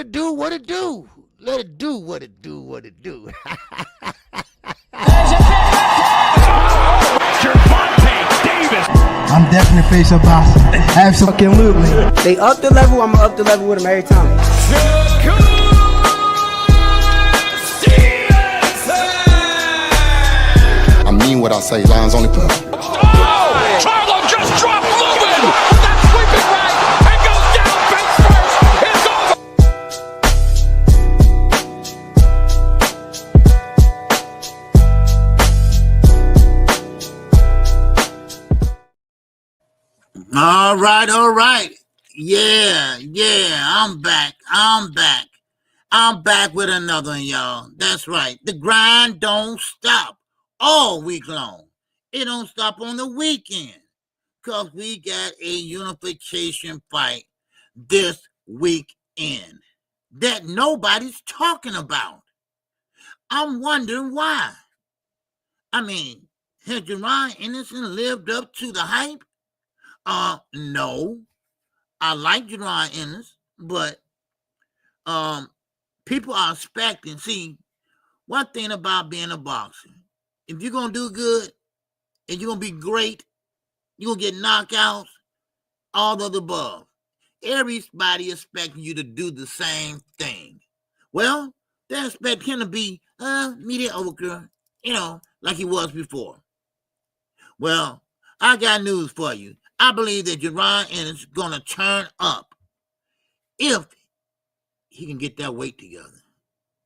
it do what it do. Let it do what it do, what it do. Gervonta Davis. I'm definitely face up boxing. Absolutely. They up the level, I'm up the level with them every time. Shakur Stevenson. I mean what I say, lines only put. Oh, Charlo just dropped Lubin with that sweeping right and goes down face first. It's over. All right. Yeah, I'm back. I'm back with another one, y'all. That's right. The grind don't stop all week long. It don't stop on the weekend because we got a unification fight this weekend that nobody's talking about. I'm wondering why. I mean, has Jaron Ennis lived up to the hype? No. I like Jaron Ennis, but people are expecting. See, one thing about being a boxer, if you're gonna do good and you're gonna be great, you're gonna get knockouts, all of the above. Everybody expecting you to do the same thing. Well, they expect him to be mediocre, like he was before. Well, I got news for you. I believe that Jaron Ennis is going to turn up if he can get that weight together.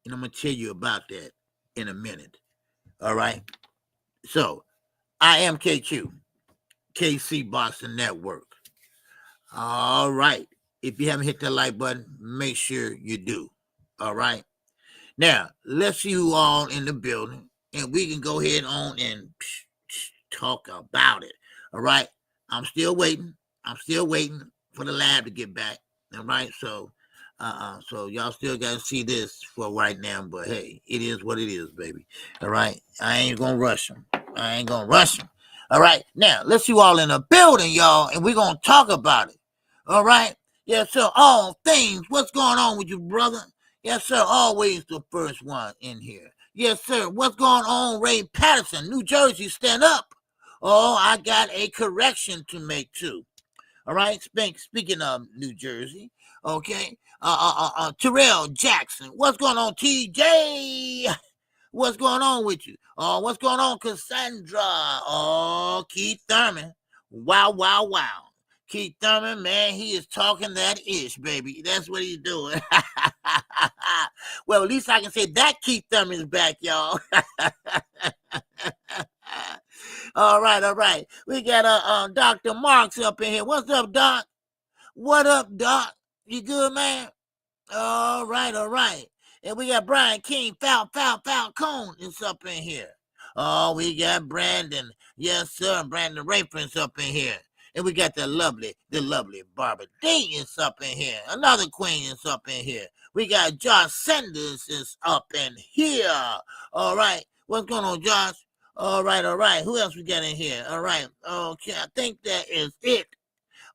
And I'm going to tell you about that in a minute. All right? So, I am KQKC Boxing Network. All right. If you haven't hit that like button, make sure you do. All right? Now, let's see who all in the building. And we can go ahead on and talk about it. All right? I'm still waiting for the lab to get back. All right, so y'all still gotta see this for right now, but hey, it is what it is, baby. All right, I ain't gonna rush them. All right, now let's see you all in the building, y'all, and we're gonna talk about it. All right, yes, sir. All things, what's going on with you, brother? Yes, sir. Always the first one in here. Yes, sir. What's going on, Ray Patterson, New Jersey? Stand up. Oh, I got a correction to make too. All right, speaking of New Jersey, okay. Terrell Jackson, what's going on, TJ? What's going on with you? What's going on, Cassandra? Oh, Keith Thurman. Wow. Keith Thurman, man, he is talking that ish, baby. That's what he's doing. Well, at least I can say that Keith Thurman is back, y'all. All right. We got Dr. Marks up in here. What's up, Doc? What up, Doc? You good, man? All right. And we got Brian King, Falcone is up in here. Oh, we got Brandon. Yes, sir. Brandon Rayford's up in here. And we got the lovely Barbara Dean is up in here. Another queen is up in here. We got Josh Sanders is up in here. All right. What's going on, Josh? All right. Who else we got in here? All right. Okay, I think that is it.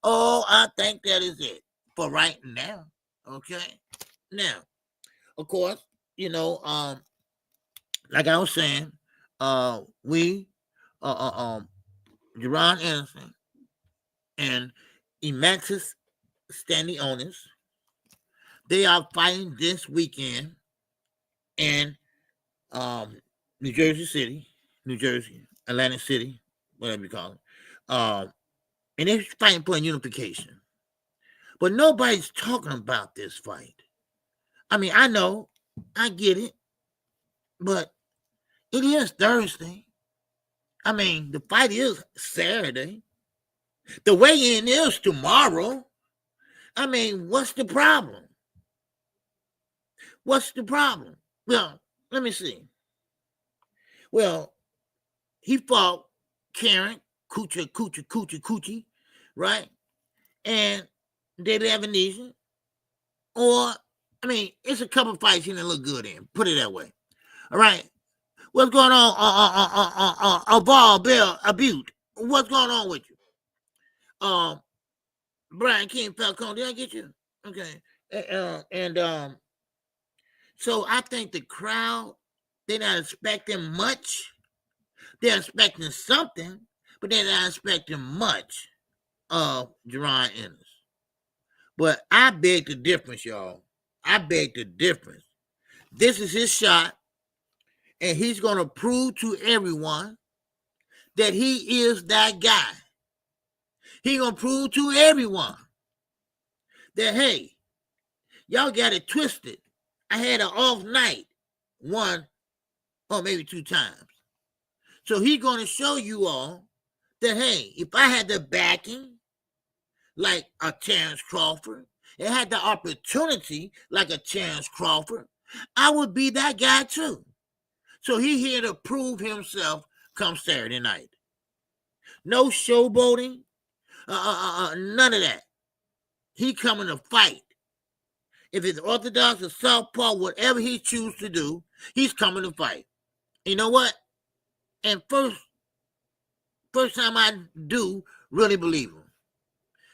I think that is it for right now. Okay. Now, of course, like I was saying, we, Jaron Ennis and Emaxis Standing Owners, they are fighting this weekend in New Jersey, Atlantic City, whatever you call it. And they're fighting for a unification. But nobody's talking about this fight. I mean, I know, I get it, but it is Thursday. I mean, the fight is Saturday. The weigh-in is tomorrow. I mean, what's the problem? Well, let me see. Well, he fought Karen Coochie, right? And David Evanesia. It's a couple fights he didn't look good in. Put it that way. All right. What's going on? Aval Bell Abute. What's going on with you? Brian King Falcone. Did I get you? Okay. So I think the crowd, they're not expecting much. They're expecting something, but they're not expecting much of Jaron Ennis. But I beg the difference, y'all. I beg the difference. This is his shot, and he's going to prove to everyone that he is that guy. He's going to prove to everyone that, hey, y'all got it twisted. I had an off night, one or maybe two times. So he's going to show you all that, hey, if I had the backing like a Terrence Crawford, and had the opportunity like a Terrence Crawford, I would be that guy too. So he's here to prove himself come Saturday night. No showboating, none of that. He coming to fight. If it's orthodox or southpaw, whatever he chooses to do, he's coming to fight. You know what? And first time I do really believe him.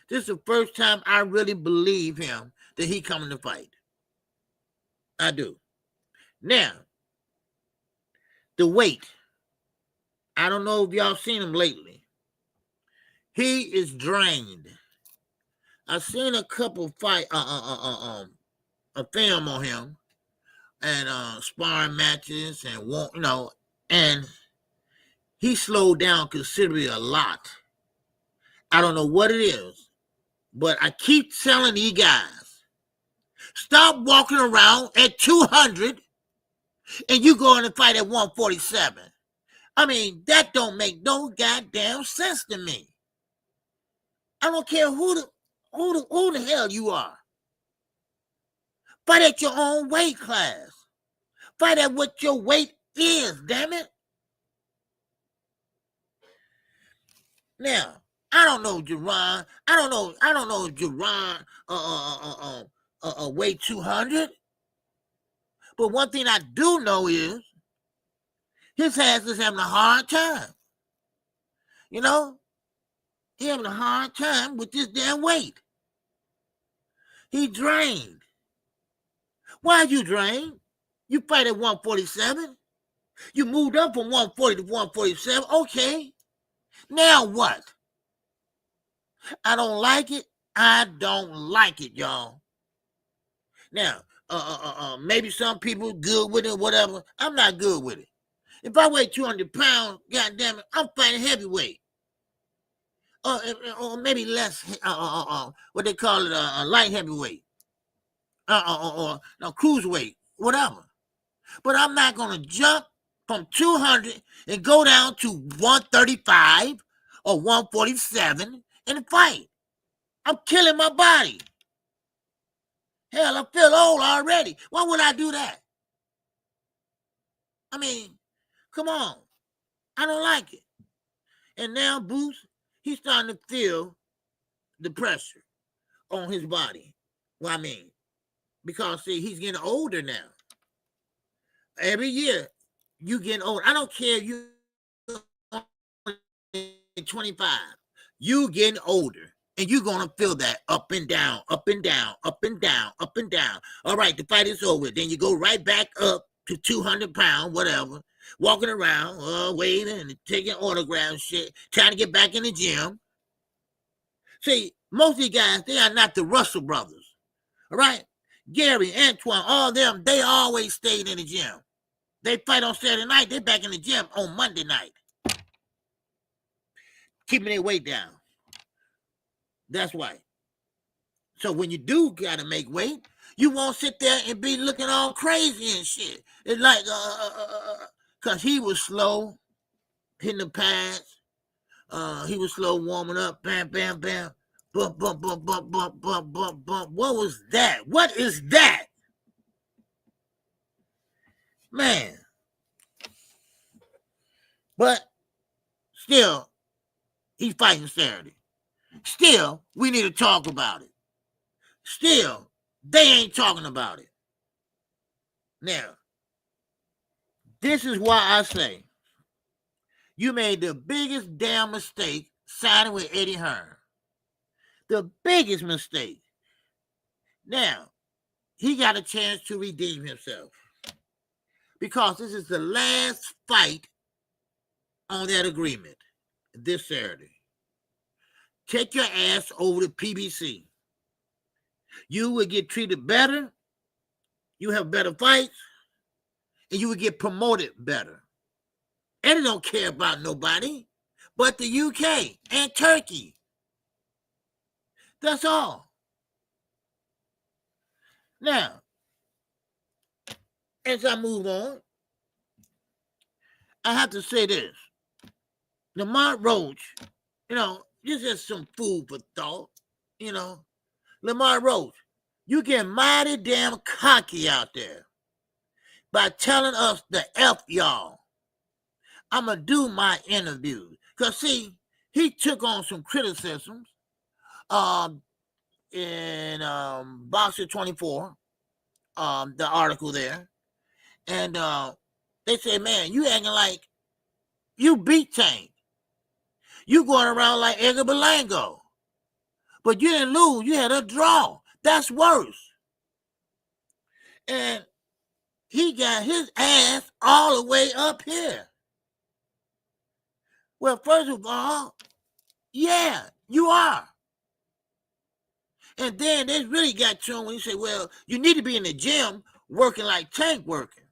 This is the first time I really believe him that he coming to fight. I do. Now, the weight. I don't know if y'all seen him lately. He is drained. I've seen a couple fight, a film on him, and sparring matches, and and he slowed down considerably a lot. I don't know what it is, but I keep telling these guys, stop walking around at 200 and you going to fight at 147. I mean, that don't make no goddamn sense to me. I don't care who the hell you are. Fight at your own weight class. Fight at what your weight is, damn it. Now, I don't know Jaron. I don't know Jaron weigh 200. But one thing I do know is his ass is having a hard time. You know? He having a hard time with this damn weight. He drained. Why you drained? You fight at 147. You moved up from 140 to 147. Okay. Now what? I don't like it. I don't like it, y'all. Now, maybe some people good with it, whatever. I'm not good with it. If I weigh 200 pounds, goddamn it, I'm fighting heavyweight. Or maybe less, what they call it, light heavyweight. Or cruiserweight, whatever. But I'm not going to jump from 200 and go down to 135 or 147 and fight. I'm killing my body. Hell, I feel old already. Why would I do that? I mean, come on. I don't like it. And now Boots, he's starting to feel the pressure on his body. Well, I mean, because, see, he's getting older now. Every year, you getting older. I don't care if you're 25. You getting older. And you're going to feel that up and down, up and down, up and down, up and down. All right, the fight is over. Then you go right back up to 200 pounds, whatever, walking around, waving and taking autographs, shit, trying to get back in the gym. See, most of these guys, they are not the Russell brothers. All right? Gary, Antoine, all of them, they always stayed in the gym. They fight on Saturday night, they're back in the gym on Monday night. Keeping their weight down. That's why. So when you do gotta make weight, you won't sit there and be looking all crazy and shit. It's like, cause he was slow hitting the pads. He was slow warming up. Bam, bam, bam. Bump, bump, bump, bump, bump, bump, bump, bump. What was that? What is that? Man. But still, he's fighting Saturday. Still, we need to talk about it. Still, they ain't talking about it. Now, this is why I say you made the biggest damn mistake signing with Eddie Hearn. The biggest mistake. Now, he got a chance to redeem himself. Because this is the last fight on that agreement this Saturday. Take your ass over to PBC. You will get treated better. You have better fights. And you will get promoted better. And they don't care about nobody but the UK and Turkey. That's all. Now, as I move on, I have to say this. Lamont Roach, this is some food for thought, Lamont Roach, you get mighty damn cocky out there by telling us the F y'all. I'm going to do my interview. Because, see, he took on some criticisms in Boxer 24, the article there. And they say, man, you acting like you beat Tank. You going around like Edgar Berlanga. But you didn't lose. You had a draw. That's worse. And he got his ass all the way up here. Well, first of all, yeah, you are. And then they really got to him when he said, well, you need to be in the gym working like Tank working.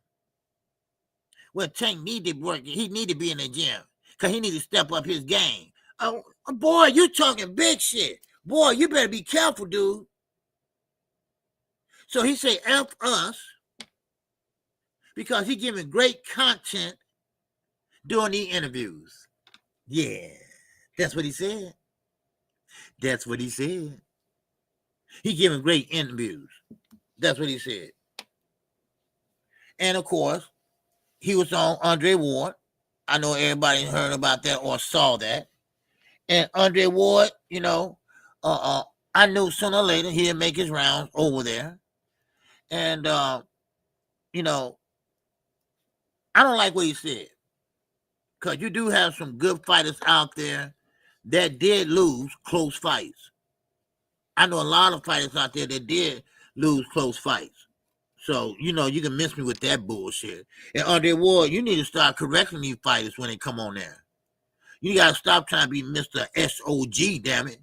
Well, Tank needed work. He need to be in the gym because he need to step up his game. Boy, you talking big shit. Boy, you better be careful, dude. So he say F us because he giving great content during the interviews. Yeah, that's what he said. That's what he said. He giving great interviews. That's what he said. And of course, he was on Andre Ward. I know everybody heard about that or saw that. And Andre Ward, I knew sooner or later he'd make his rounds over there. And, I don't like what he said. Because you do have some good fighters out there that did lose close fights. I know a lot of fighters out there that did lose close fights. So, you can miss me with that bullshit. And Andre Ward, you need to start correcting these fighters when they come on there. You got to stop trying to be Mr. SOG, damn it,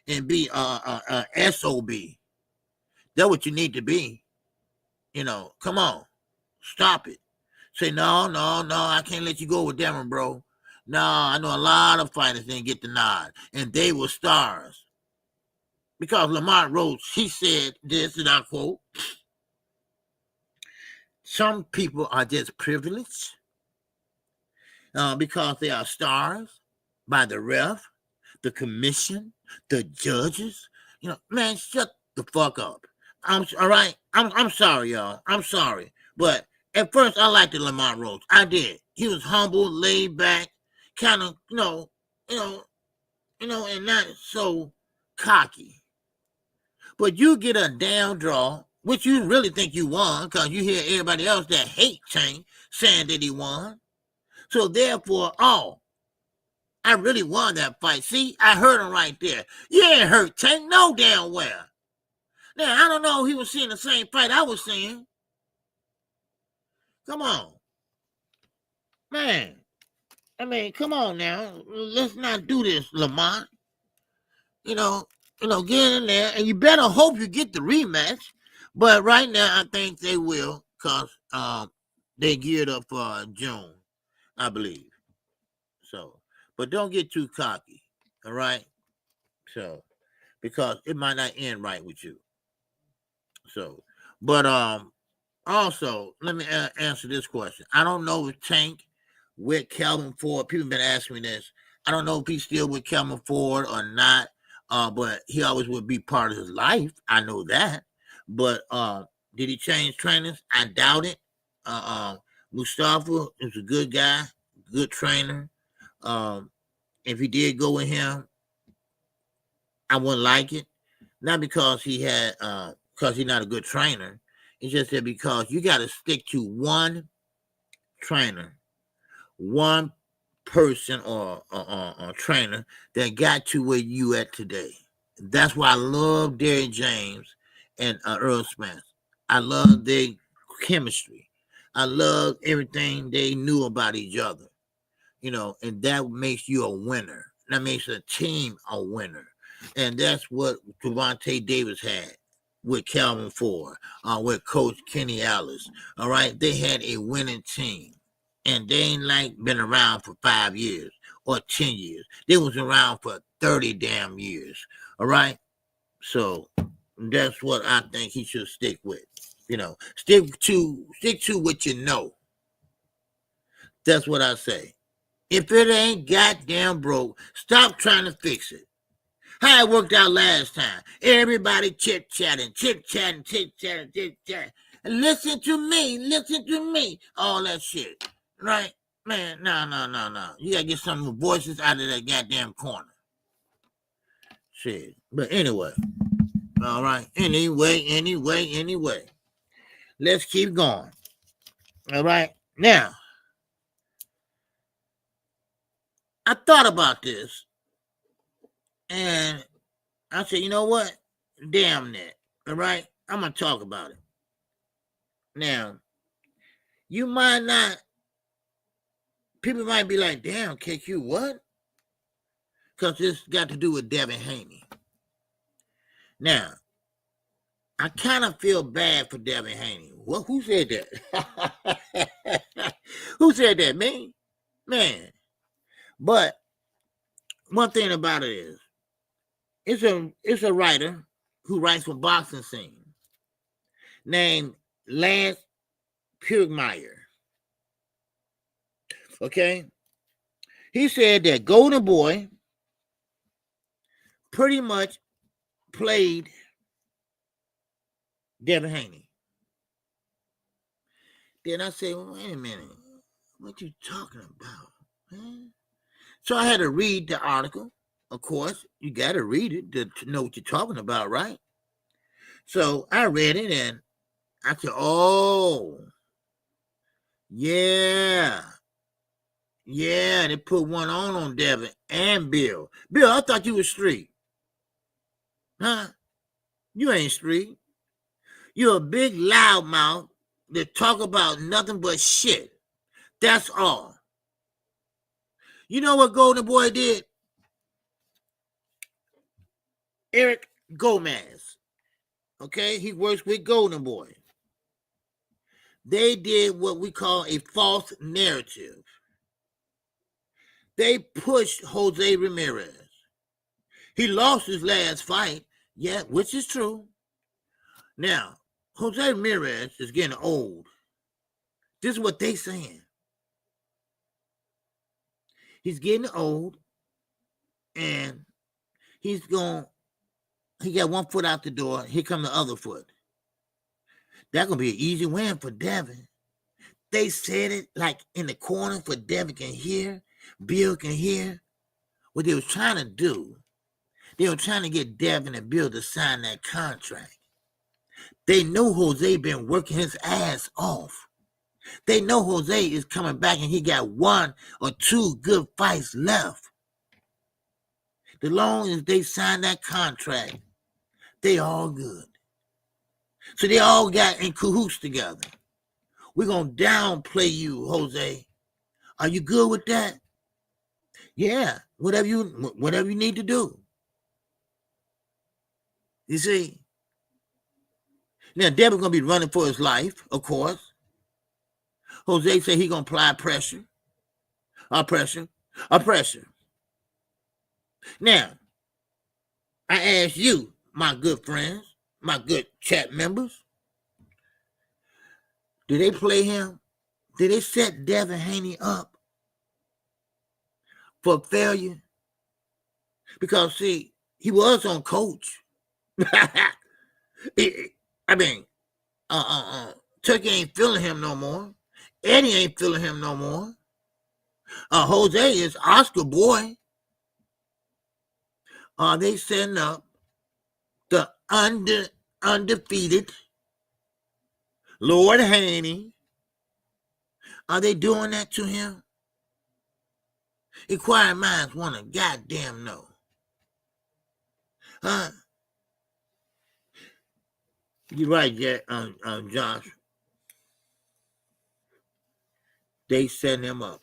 and be SOB. That's what you need to be. Come on. Stop it. Say, no, I can't let you go with Devin, bro. No, I know a lot of fighters didn't get the nod, and they were stars. Because Lamont Roach, he said this, and I quote, some people are just privileged because they are stars by the ref, the commission, the judges. Man, shut the fuck up. All right? I'm sorry, y'all. I'm sorry. But at first, I liked the Lamont Roach. I did. He was humble, laid back, kind of, and not so cocky. But you get a damn draw, which you really think you won, because you hear everybody else that hate Tank saying that he won. So therefore, I really won that fight. See, I heard him right there. You ain't hurt Tank no damn well. Now, I don't know if he was seeing the same fight I was seeing. Come on. Man. I mean, come on now. Let's not do this, Lamont. Get in there, and you better hope you get the rematch. But right now, I think they will, because they geared up for June, I believe. So, but don't get too cocky, all right? So, because it might not end right with you. So, but also, let me answer this question. I don't know if Tank with Calvin Ford, people have been asking me this. I don't know if he's still with Calvin Ford or not. But he always would be part of his life. I know that. But did he change trainers? I doubt it. Mustafa is a good guy, good trainer. If he did go with him, I wouldn't like it. Not because because he's not a good trainer. It's just that because you got to stick to one trainer, one person or trainer that got to where you at today. That's why I love Derrick James and Earl Spence. I love their chemistry. I love everything they knew about each other, and that makes you a winner. That makes a team a winner. And that's what Gervonta Davis had with Calvin Ford, with Coach Kenny Ellis. All right, they had a winning team, and they ain't been around for 5 years or 10 years. They was around for 30 damn years. All right, so that's what I think he should stick with. Stick to what you know. That's what I say. If it ain't goddamn broke, stop trying to fix it. How it worked out last time. Everybody chit-chatting. Listen to me. All that shit. Right? Man, no. You gotta get some of the voices out of that goddamn corner. Shit. But anyway. All right. Anyway. Let's keep going. All right. Now, I thought about this. And I said, you know what? Damn that. All right? I'm going to talk about it. Now, you might not, people might be like, damn, KQ, what? Because this got to do with Devin Haney. Now, I kind of feel bad for Devin Haney. Well, who said that? Who said that? Me? Man. But one thing about it is, it's a writer who writes for Boxing Scene named Lance Pugmire. Okay? He said that Golden Boy pretty much played Devin Haney. Then I said, well, wait a minute. What you talking about? Man? So I had to read the article. Of course, you got to read it to know what you're talking about, right? So I read it and I said, oh, yeah, they put one on Devin and Bill. Bill, I thought you was street. Huh? You ain't street. You're a big loudmouth that talk about nothing but shit. That's all. You know what Golden Boy did? Eric Gomez. Okay? He works with Golden Boy. They did what we call a false narrative. They pushed Jose Ramirez. He lost his last fight, yeah, which is true. Now, Jose Ramirez is getting old. This is what they saying. He's getting old, and he got one foot out the door. Here come the other foot. That's going to be an easy win for Devin. They said it like in the corner for Devin can hear, Bill can hear. What they was trying to do, they were trying to get Devin and Bill to sign that contract. They know Jose been working his ass off. They know Jose is coming back and he got 1 or 2 good fights left. The long as they sign that contract, they all good. So they all got in cahoots together. We're going to downplay you, Jose. Are you good with that? Yeah, whatever you need to do. You see? Now, Devin's going to be running for his life, of course. Jose said he's going to apply pressure. Pressure. Now, I ask you, my good friends, my good chat members, did they play him? Did they set Devin Haney up for failure? Because, see, he was on Coach. Turkey ain't feeling him no more. Eddie ain't feeling him no more. Jose is Oscar boy. Are they setting up the undefeated Lord Haney? Are they doing that to him? Inquiring minds want to goddamn know. You're right, Josh. They setting him up.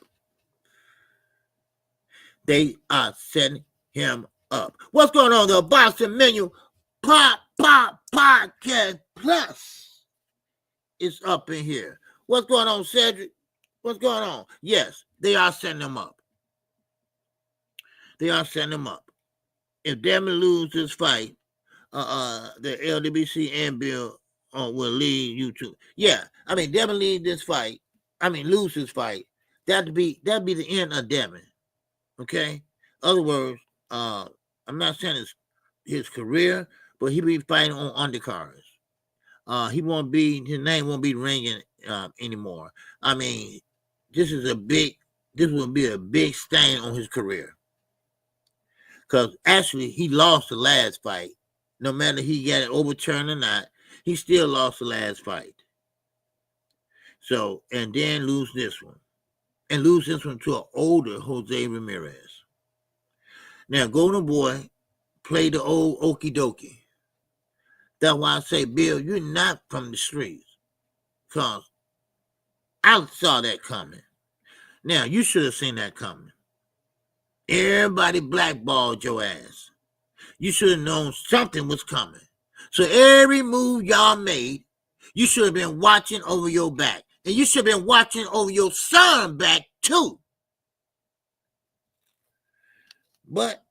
They are setting him up. What's going on? The Boxing Menu Podcast Plus is up in here. What's going on, Cedric? What's going on? Yes, they are setting him up. They are setting him up. If Devin loses this fight, the LWC and Bill will lead YouTube. Yeah, I mean, Devin lose this fight. Lose his fight. That'd be the end of Devin. Okay. Other words, I'm not saying his career, but he be fighting on undercards. His name won't be ringing anymore. I mean, this will be a big stain on his career. Because actually, he lost the last fight. No matter he got it overturned or not, he still lost the last fight. So, and then lose this one. And lose this one to an older Jose Ramirez. Now, Golden Boy played the old okie dokie. That's why I say, Bill, you're not from the streets. Because I saw that coming. Now, you should have seen that coming. Everybody blackballed your ass. You should have known something was coming. So every move y'all made, you should have been watching over your back. And you should have been watching over your son back too. But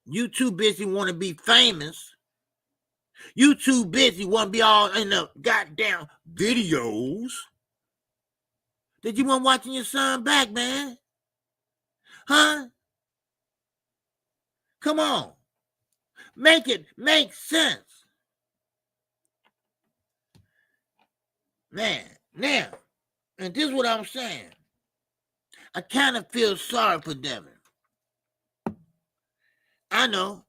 you too busy want to be famous. You too busy want to be all in the goddamn videos that you weren't watching your son back, man. Huh? Come on. Make it make sense. Man, now, and this is what I'm saying. I kind of feel sorry for Devin. I know.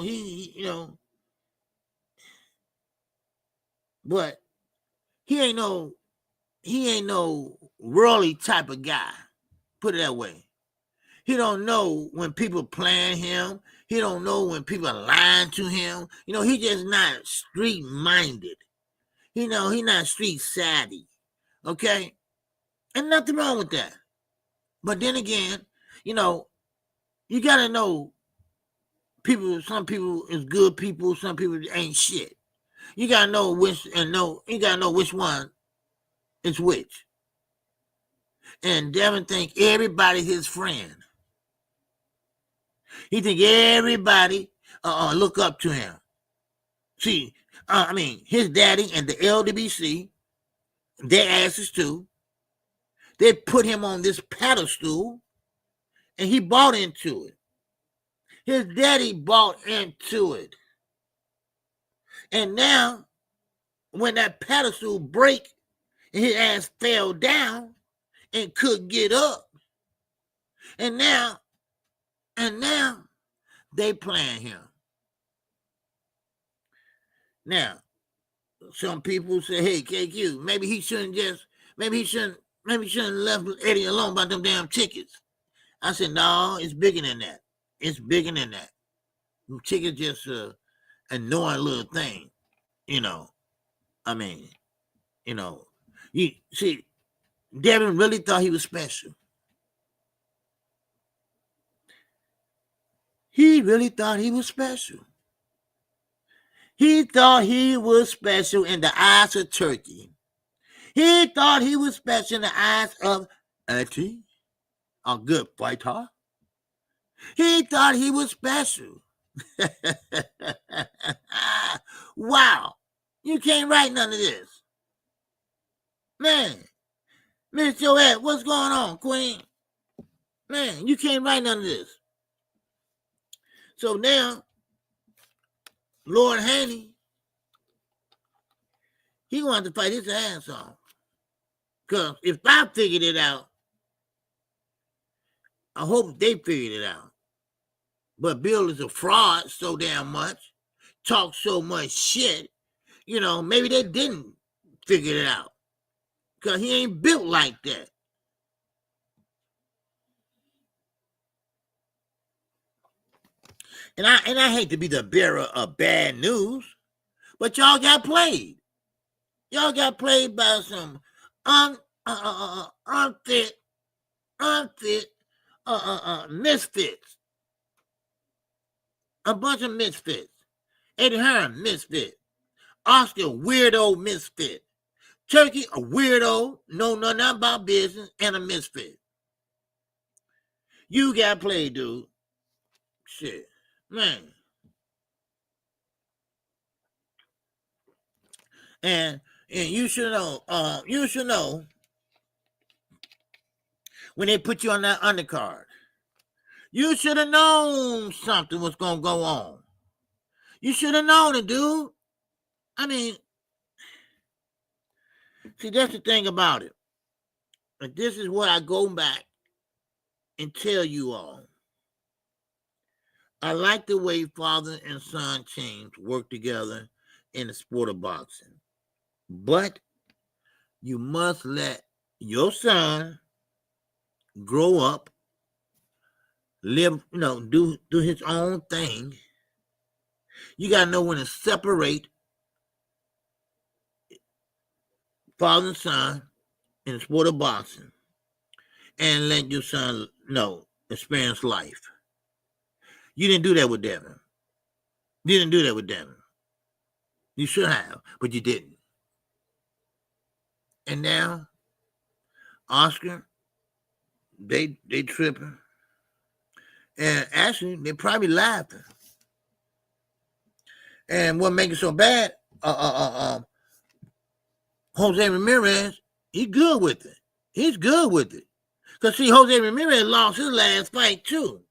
He but he ain't no Rolly type of guy. Put it that way. He don't know when people playing him. He don't know when people are lying to him. He just not street minded. He not street savvy. Okay? And nothing wrong with that. But then again, you gotta know people, some people is good people, some people ain't shit. You gotta know which one is which. And Devin think everybody his friend. He think everybody look up to him. See, his daddy and the LWC, their asses too, they put him on this pedestal and he bought into it. His daddy bought into it. And now, when that pedestal break and his ass fell down and couldn't get up, and now they playing him. Now, some people say, hey, KQ, maybe he shouldn't have left Eddie alone about them damn tickets. I said, no, it's bigger than that. It's bigger than that. Tickets just a annoying little thing, You see, Devin really thought he was special. He really thought he was special. He thought he was special in the eyes of Turkey. He thought he was special in the eyes of Auntie, a good fighter. He thought he was special. Wow. You can't write none of this. Man, Miss Joette, what's going on, Queen? Man, you can't write none of this. So now, Lord Haney, he going to fight his ass off. Because if I figured it out, I hope they figured it out. But Bill is a fraud so damn much, talks so much shit, maybe they didn't figure it out. Because he ain't built like that. And I hate to be the bearer of bad news, But y'all got played. Y'all got played by some unfit misfits. A bunch of misfits. Eddie Hearn, misfit. Oscar, weirdo misfit. Turkey, a weirdo, know nothing about business, and a misfit. You got played, dude. Shit. Man. And you should know, when they put you on that undercard, you should have known something was going to go on. You should have known it, dude. I mean, see, that's the thing about it. And this is what I go back and tell you all. I like the way father and son teams work together in the sport of boxing. But you must let your son grow up, live, do his own thing. You got to know when to separate father and son in the sport of boxing and let your son experience life. You didn't do that with Devin. You should have, but you didn't. And now, Oscar, they tripping. And actually, they're probably laughing. And what makes it so bad, Jose Ramirez, he's good with it. Because, see, Jose Ramirez lost his last fight, too.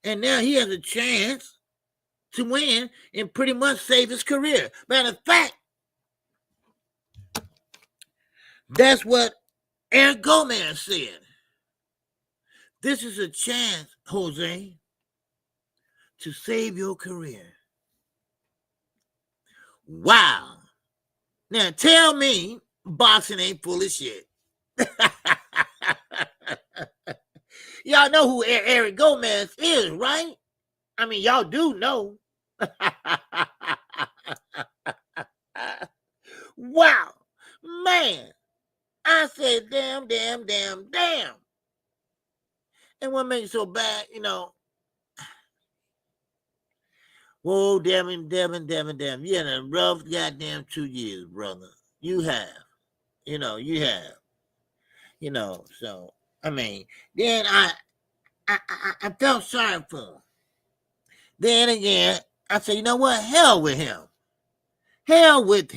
And now he has a chance to win and pretty much save his career. Matter of fact, that's what Eric Gomez said. This is a chance, Jose, to save your career. Wow. Now tell me boxing ain't full of shit. Y'all know who Eric Gomez is, right? I mean, y'all do know. Wow. Man. I said, damn. And what makes it so bad, whoa, Devin. You had a rough goddamn 2 years, brother. You have. You have. So, I mean, then I felt sorry for him. Then again, I said, you know what? Hell with him. Hell with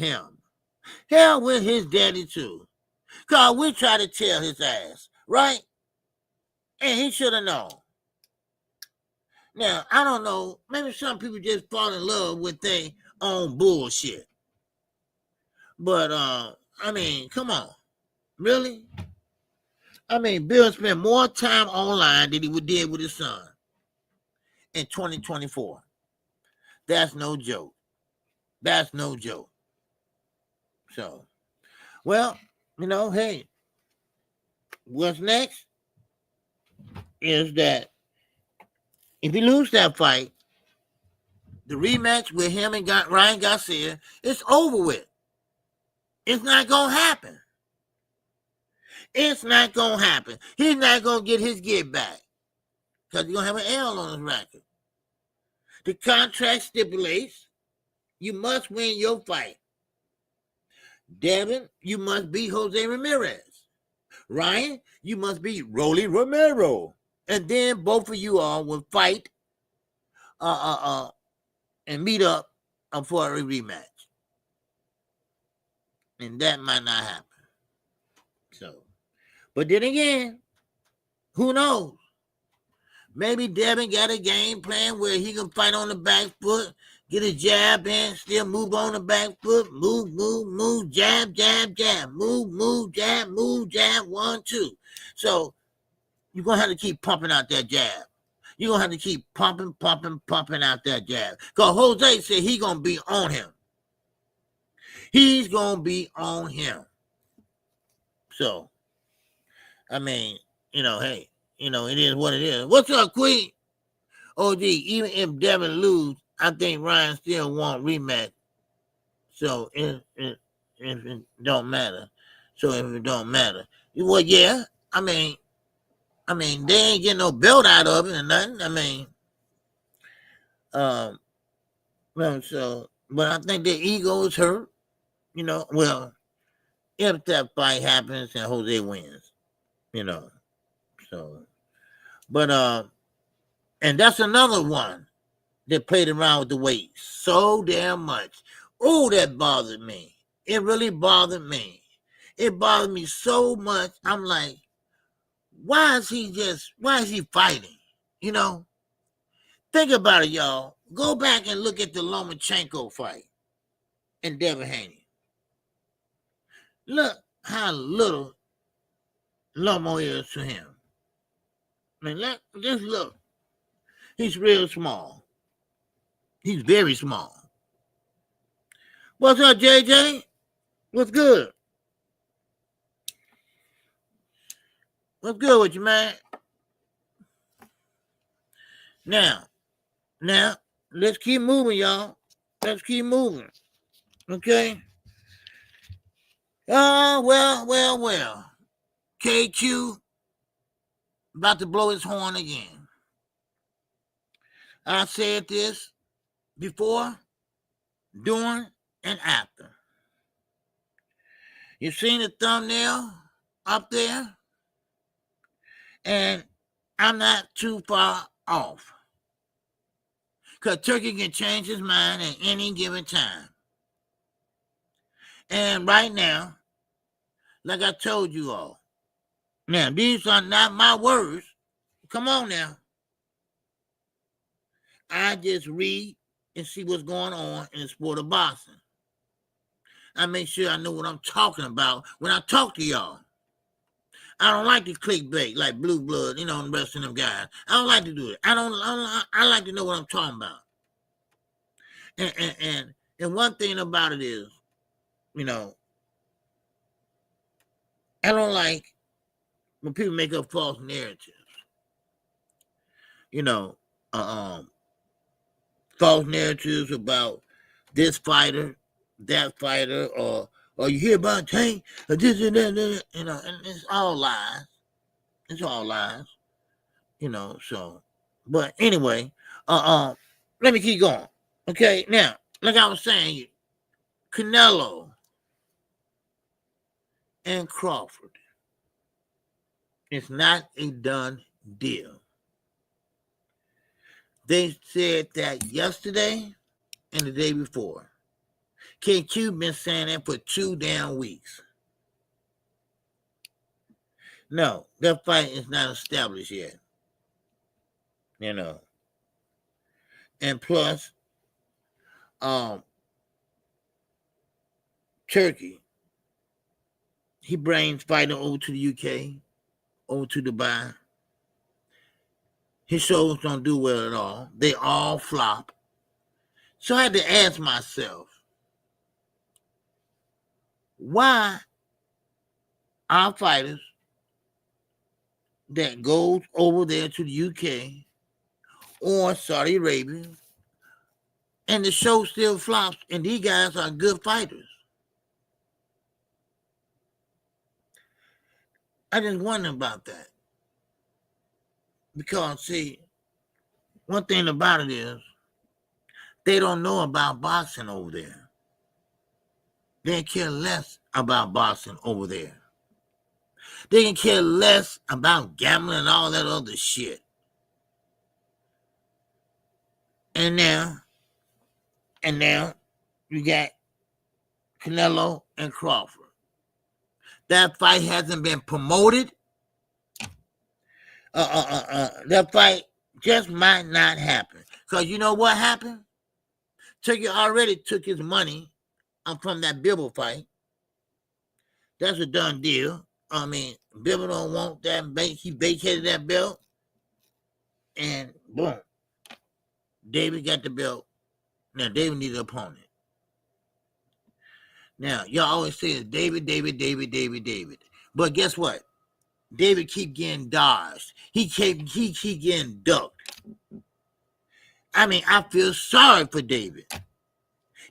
his daddy, too. Because we try to tell his ass, right? And he should have known. Now, I don't know. Maybe some people just fall in love with their own bullshit. But, I mean, come on. Really? I mean, Bill spent more time online than he did with his son in 2024. That's no joke. So, well, hey, what's next is that if he loses that fight, the rematch with him and Ryan Garcia, it's over with. It's not going to happen. He's not going to get his get back because he's going to have an L on his record. The contract stipulates you must win your fight. Devin, you must beat Jose Ramirez. Ryan, you must beat Rolly Romero. And then both of you all will fight and meet up for a rematch. And that might not happen. So, but then again, who knows? Maybe Devin got a game plan where he can fight on the back foot, get a jab in, still move on the back foot, move, jab, move, jab, 1, 2. So you're going to have to keep pumping out that jab. You're going to have to keep pumping out that jab. Because Jose said he's going to be on him. He's going to be on him. So, I mean, hey, it is what it is. What's up, Queen? OG, even if Devin lose, I think Ryan still want rematch. So if it don't matter. So if it don't matter. Well, yeah. I mean, they ain't getting no belt out of it or nothing. I mean, well, so, but I think their ego is hurt. Well, if that fight happens and Jose wins, so, but and that's another one that played around with the weight so damn much. Oh, that bothered me. It really bothered me. It bothered me so much. I'm like, why is he fighting? Think about it, y'all. Go back and look at the Lomachenko fight and Devin Haney. Look how little Lomo is to him. I mean, just look. He's real small. He's very small. What's up, JJ? What's good? What's good with you, man? Now, let's keep moving, y'all. Let's keep moving. Okay? Well. KQ about to blow his horn again. I said this before, during, and after. You seen the thumbnail up there? And I'm not too far off. Because Turkey can change his mind at any given time. And right now, like I told you all, now these are not my words. Come on now. I just read and see what's going on in the sport of boxing. I make sure I know what I'm talking about when I talk to y'all. I don't like to clickbait like Blue Blood, and the rest of them guys. I don't like to do it. I like to know what I'm talking about. And one thing about it is, I don't like when people make up false narratives. False narratives about this fighter, that fighter, or you hear about Tank, or this and that, and it's all lies. It's all lies. So, but anyway, let me keep going. Okay, now, like I was saying, Canelo and Crawford. It's not a done deal. They said that yesterday and the day before. KQ been saying that for 2 damn weeks. No, that fight is not established yet. And plus, Turkey, he brings fighting over to the UK, over to Dubai. His shows don't do well at all. They all flop. So I had to ask myself, why our fighters that goes over there to the UK or Saudi Arabia and the show still flops and these guys are good fighters? I just wonder about that. Because, see, one thing about it is they don't know about boxing over there. They care less about boxing over there. They can care less about gambling and all that other shit. And now you got Canelo and Crawford. That fight hasn't been promoted. That fight just might not happen. Because you know what happened? Turkey already took his money from that Bivol fight. That's a done deal. I mean, Bivol don't want that. He vacated that belt. And boom. David got the belt. Now, David needs an opponent. Now, y'all always say it's David. But guess what? David keep getting dodged. He keep getting ducked. I mean, I feel sorry for David.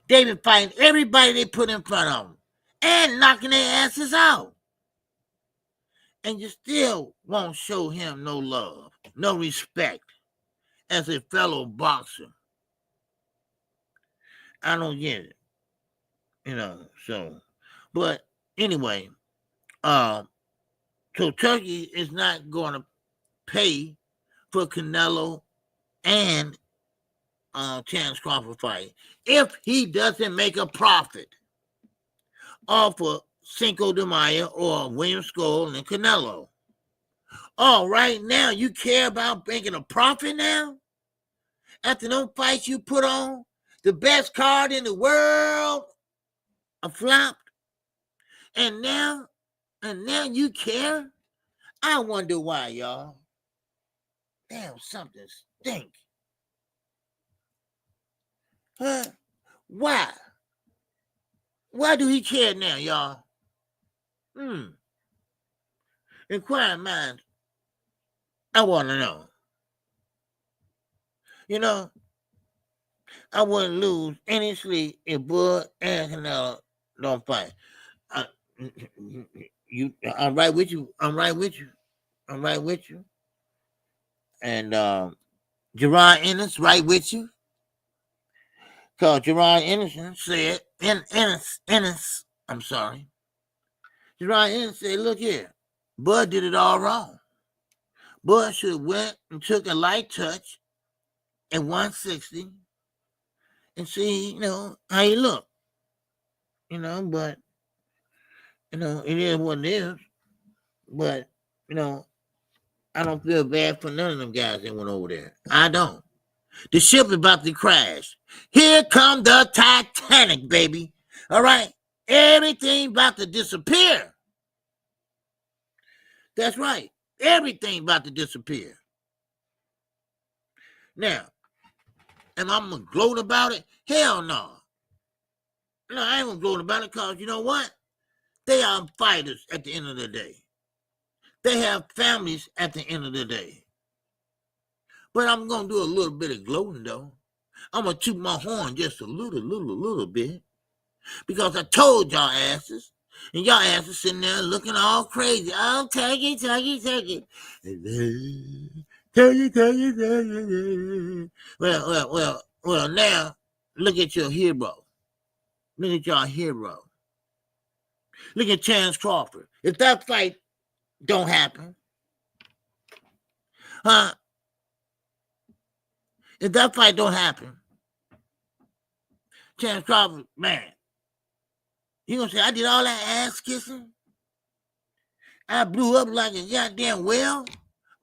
David fighting everybody they put in front of him and knocking their asses out. And you still won't show him no love, no respect as a fellow boxer. I don't get it. So, but anyway, so Turkey is not going to pay for Canelo and Chance Crawford fight if he doesn't make a profit off of Cinco de Mayo or William Skull and Canelo. Oh, right now you care about making a profit now? After those fights you put on, the best card in the world, a flop, and now you care? I wonder why, y'all. Damn, something stink. Huh? Why? Why do he care now, y'all? Inquiring minds, I want to know. I wouldn't lose any sleep if Bud and Canelo don't fight. I'm right with you. And Jaron Ennis, right with you. Because Jaron Ennis said, Jaron Ennis said, look here, Bud did it all wrong. Bud should have went and took a light touch at 160 and see, how you look. But, it is what it is. But, I don't feel bad for none of them guys that went over there. I don't. The ship is about to crash. Here come the Titanic, baby. All right? Everything about to disappear. That's right. Everything about to disappear. Now, am I going to gloat about it? Hell no. No, I ain't going to gloat about it because you know what? They are fighters at the end of the day. They have families at the end of the day. But I'm going to do a little bit of gloating, though. I'm going to toot my horn just a little bit. Because I told y'all asses. And y'all asses sitting there looking all crazy. Oh, take it. Well, now, look at your hero. Look at your hero. Look at Chance Crawford. If that fight don't happen, if that fight don't happen, Chance Crawford, man, you gonna say, I did all that ass kissing? I blew up like a goddamn whale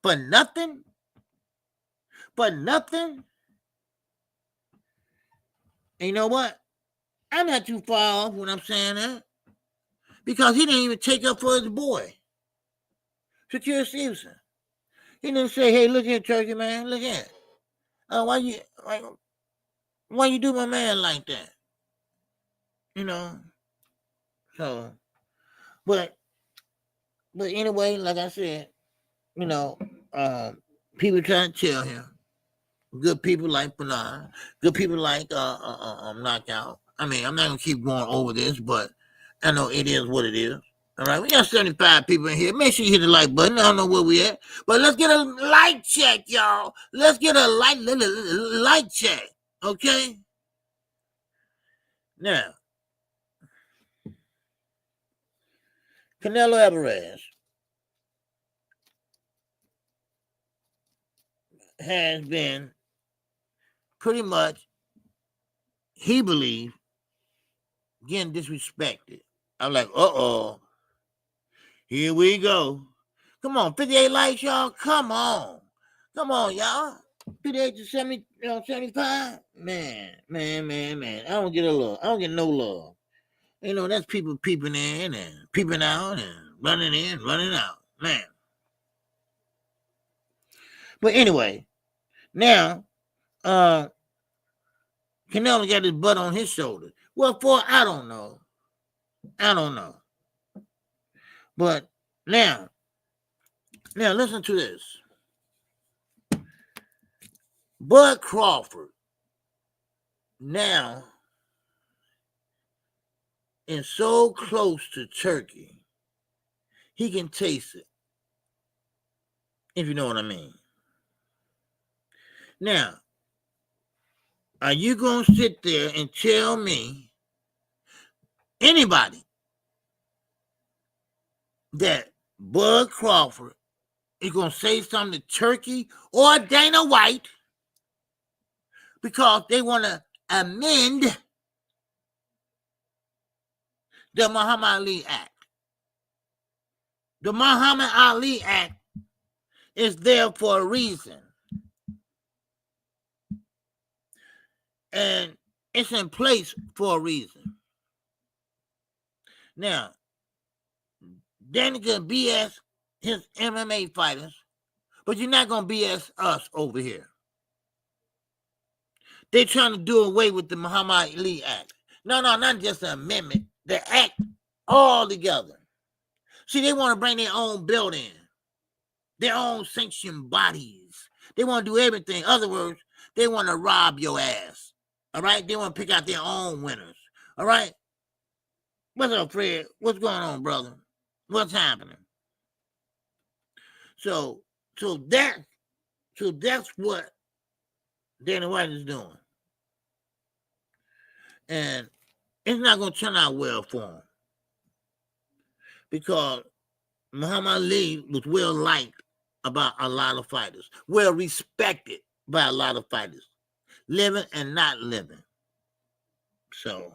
for nothing? And you know what? I'm not too far off when I'm saying that. Because he didn't even take up for his boy, Shakur Stevenson. He didn't say, hey, look here, Turkey, man, look here. Why you do my man like that? So, but anyway, like I said, people trying to tell him. Good people like Bernard. Good people like Knockout. I mean, I'm not going to keep going over this, but I know it is what it is. All right, we got 75 people in here. Make sure you hit the like button. I don't know where we at, but let's get a like check, y'all. Let's get a like check, okay? Now, Canelo Alvarez has been pretty much, he believes, getting disrespected. I'm like, here we go. Come on, 58 likes, y'all. Come on, y'all. 58 to 70, 75. Man. I don't get a love. I don't get no love. That's people peeping in and peeping out and running in, running out. Man. But anyway, now, Canelo got his butt on his shoulder. Well, I don't know. But now listen to this. Bud Crawford now and so close to turkey, he can taste it, if you know what I mean. Now, are you going to sit there and tell me, anybody, that Bud Crawford is going to say something to Turkey or Dana White because they want to amend the Muhammad Ali Act? The Muhammad Ali Act is there for a reason. And it's in place for a reason. Now, Danny can BS his MMA fighters, but you're not going to BS us over here. They're trying to do away with the Muhammad Ali Act. No, not just an amendment. The act all together. See, they want to bring their own bill in, their own sanctioned bodies. They want to do everything. In other words, they want to rob your ass. All right? They want to pick out their own winners. All right? What's up, Fred? What's going on, brother? What's happening? So that's what Dana White is doing. And it's not going to turn out well for him. Because Muhammad Ali was well liked about a lot of fighters, well respected by a lot of fighters, living and not living. So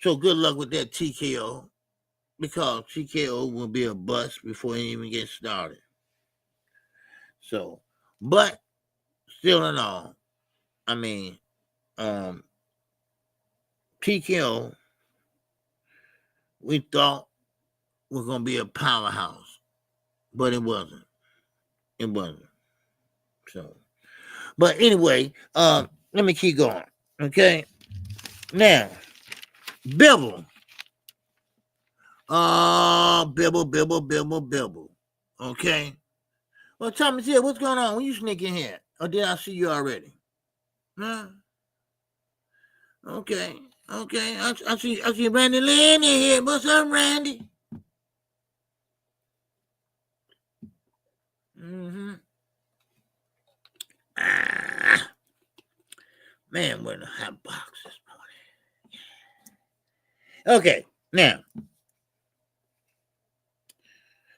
good luck with that TKO, because TKO will be a bust before he even gets started. So, but still in all, I mean, TKO, we thought was going to be a powerhouse, but it wasn't. It wasn't. So, but anyway, let me keep going. Okay. Now, Bivol. Bivol. Okay. Well, Thomas here, what's going on? When you sneak in here? Or did I see you already? Huh? Okay. I see Randy Lynn in here. What's up, Randy? Mm-hmm. Man, we're in a hot box this morning. Okay, now,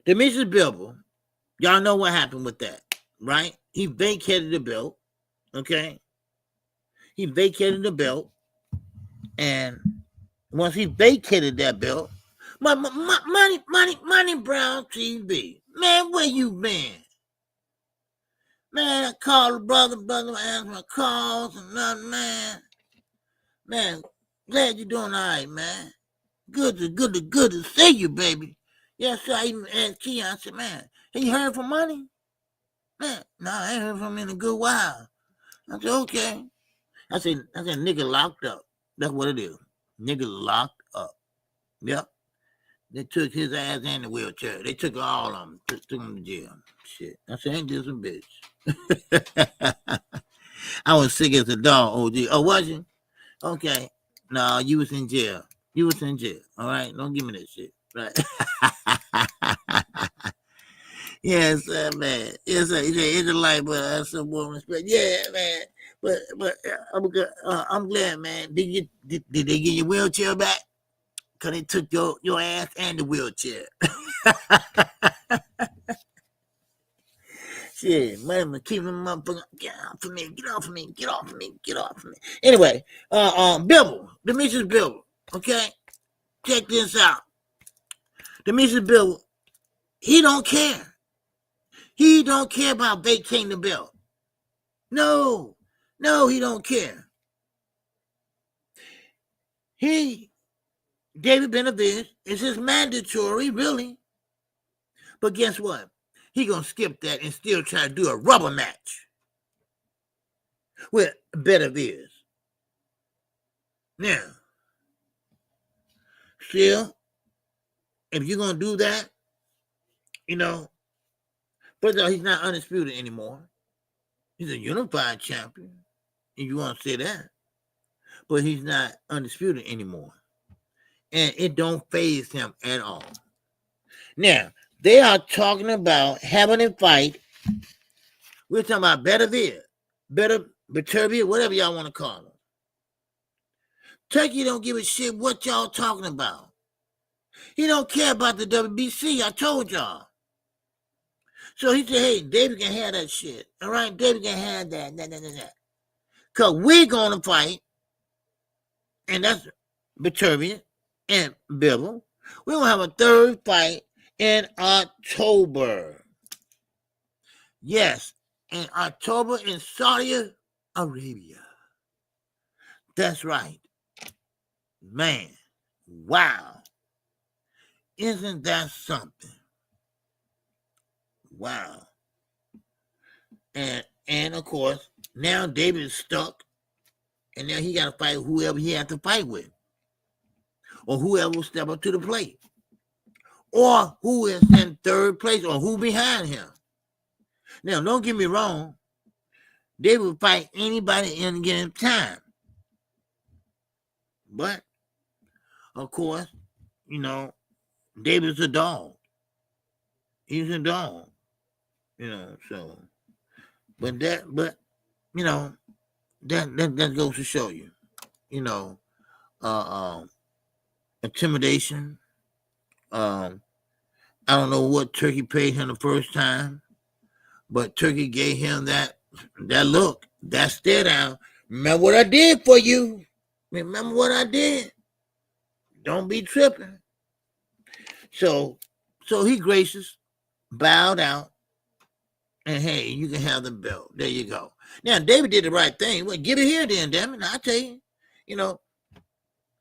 the Mrs. Bivol, y'all know what happened with that, right? He vacated the belt, okay? He vacated the belt, and once he vacated that belt, Money Brown TV, man, where you been? Man, I called the brother answer my calls and nothing, man. Man, glad you're doing all right, man. Good to see you, baby. Yes, sir. I even asked Keon, I said, man, have you heard from Money? Man, no, I ain't heard from him in a good while. I said, okay. I said, nigga locked up. That's what it is. Nigga locked up. Yep. They took his ass in the wheelchair. They took all of them. Took him to jail. Shit. I said, ain't this a bitch? I was sick as a dog, OG. Oh, was you? Okay. No, you was in jail. All right? Don't give me that shit. Right? Yes, man. Yes, sir. It's a life, but I have some more respect. Yeah, man. But I'm glad, man. Did they get your wheelchair back? Because they took your ass and the wheelchair. Shit, man, keep him up. Get off of me. Anyway, Bivol, the Mrs. Bivol, okay? Check this out. The Mrs. Bivol, he don't care. He don't care about vacating the belt. No, he don't care. David Benavidez is his mandatory, really. But guess what? He gonna skip that and still try to do a rubber match with Beterbiev. Now, still, if you're gonna do that, first of all, he's not undisputed anymore. He's a unified champion, if you want to say that. but he's not undisputed anymore. And it don't faze him at all. Now, they are talking about having a fight. We're talking about Beterbiev, Beterbiev, whatever y'all want to call him. Turkey don't give a shit what y'all talking about. He don't care about the WBC, I told y'all. So he said, hey, David can have that shit. All right, David can have that. Because we're going to fight, and that's Beterbiev and Bivol. We're going to have a third fight in October. Yes, in October in Saudi Arabia. That's right. Man, wow. Isn't that something? Wow. And of course, now David is stuck, and now he got to fight whoever he has to fight with, or whoever will step up to the plate, or who is in third place, or who behind him. Now, don't get me wrong. David will fight anybody in given time. But, of course, you know, David's a dog. He's a dog. You know, so, that goes to show you, you know, intimidation. I don't know what Turkey paid him the first time, but Turkey gave him that look, that stare down. Remember what I did for you. Remember what I did. Don't be tripping. So he gracious, bowed out, and hey, you can have the belt. There you go. Now, David did the right thing. Well, give it here then, damn it. I'll tell you. You know,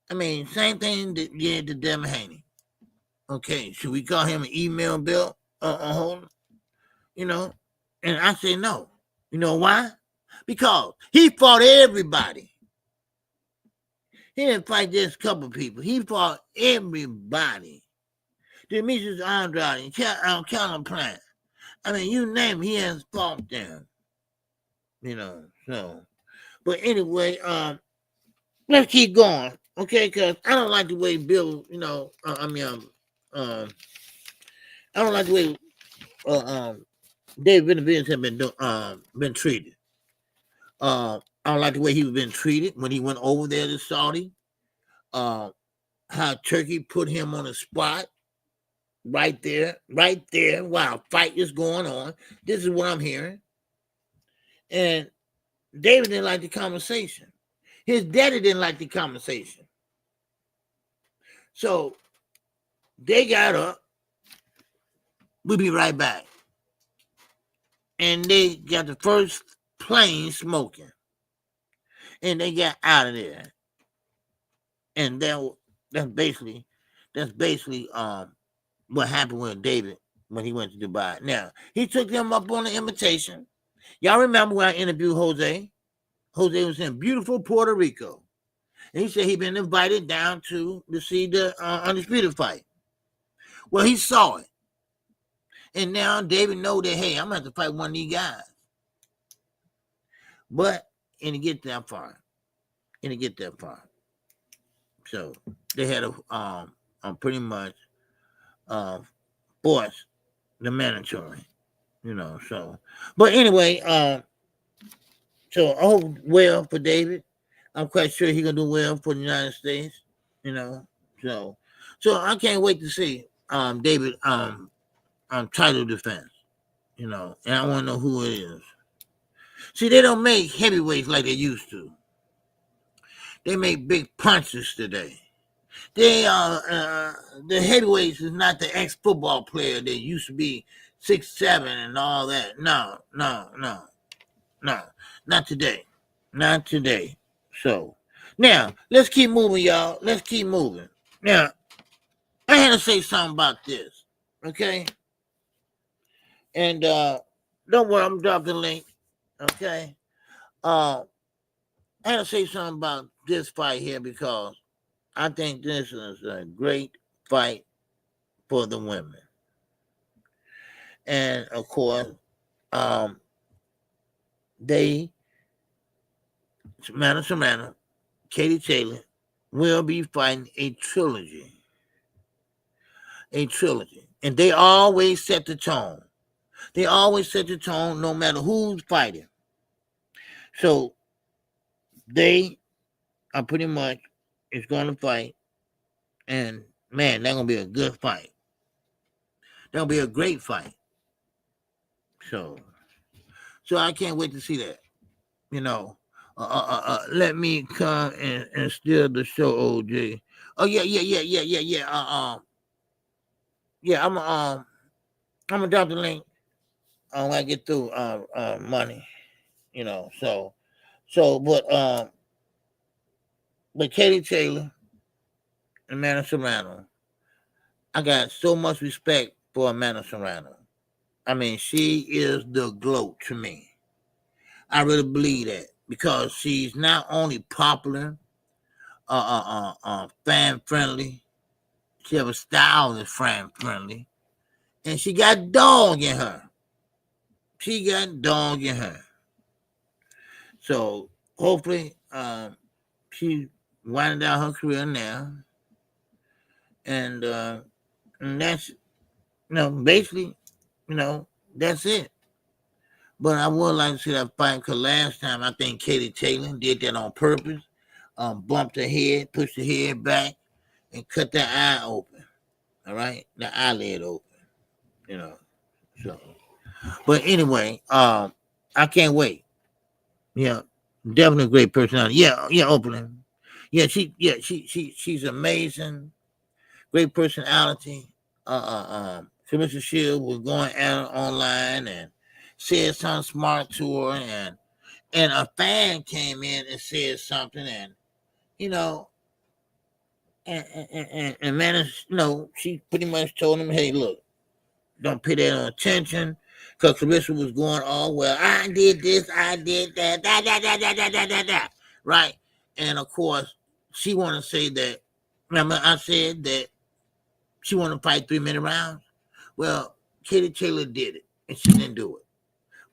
I mean, same thing that you did to Devin Haney. Okay, should we call him an email belt holder? You know, and I say no. You know why? Because he fought everybody. He didn't fight just a couple people. He fought everybody. Demetrius Andrade, Callum Plant. I mean, you name it, he has fought them. You know, so. But anyway, let's keep going, okay? Because I don't like the way Bill, you know, I don't like the way David Benavidez have been treated. I don't like the way he was been treated when he went over there to Saudi. How Turkey put him on a spot right there while fight is going on. This is what I'm hearing. And David didn't like the conversation. His daddy didn't like the conversation. So they got up. We'll be right back. And they got the first plane smoking. And they got out of there. And that's basically what happened with David when he went to Dubai. Now, he took them up on the invitation. Y'all remember when I interviewed Jose? Jose was in beautiful Puerto Rico. And he said he'd been invited down to see the undisputed fight. Well, he saw it. And now David know that, hey, I'm going to have to fight one of these guys. But, and to get that far. So, they had a pretty much force the mandatory, you know, so. But anyway, so I hope well for David. I'm quite sure he's going to do well for the United States, you know, so I can't wait to see David title defense, you know, and I want to know who it is. See, they don't make heavyweights like they used to. They make big punches today. They the heavyweights is not the ex-football player that used to be 6'7" and all that. No, not today. Not today. So now let's keep moving, y'all. Let's keep moving. Now, I had to say something about this, okay? And don't worry, I'm dropping the link. Okay. I had to say something about this fight here because I think this is a great fight for the women. And of course, Serrano Katie Taylor will be fighting a trilogy. And they always set the tone. They always set the tone no matter who's fighting. So they are pretty much is going to fight. And, man, that's going to be a good fight. That'll be a great fight. So I can't wait to see that. Let me come and steal the show, OJ. Oh, yeah. Yeah, I'm gonna drop the link when I get through money, but Katie Taylor and Amanda Serrano, I got so much respect for Amanda Serrano. I mean, she is the GOAT to me. I really believe that because she's not only popular, fan friendly, she have a style that's fan friendly, and she got dog in her. So hopefully, she winding down her career now, and that's basically, that's it. But I would like to see that fight because last time I think Katie Taylor did that on purpose, bumped her head, pushed her head back, and cut that eye open. All right, the eyelid open. So. But anyway, I can't wait. Yeah, definitely a great personality. Yeah, opening. Yeah, she's amazing. Great personality. Commissioner Shield was going out online and said something smart to her, and a fan came in and said something, and and man, she pretty much told him, hey, look, don't pay that on attention. Because Clarissa was going, oh, well, I did this, I did that, right? And, of course, she want to say that, remember I said that she want to fight 3-minute rounds? Well, Katie Taylor did it, and she didn't do it.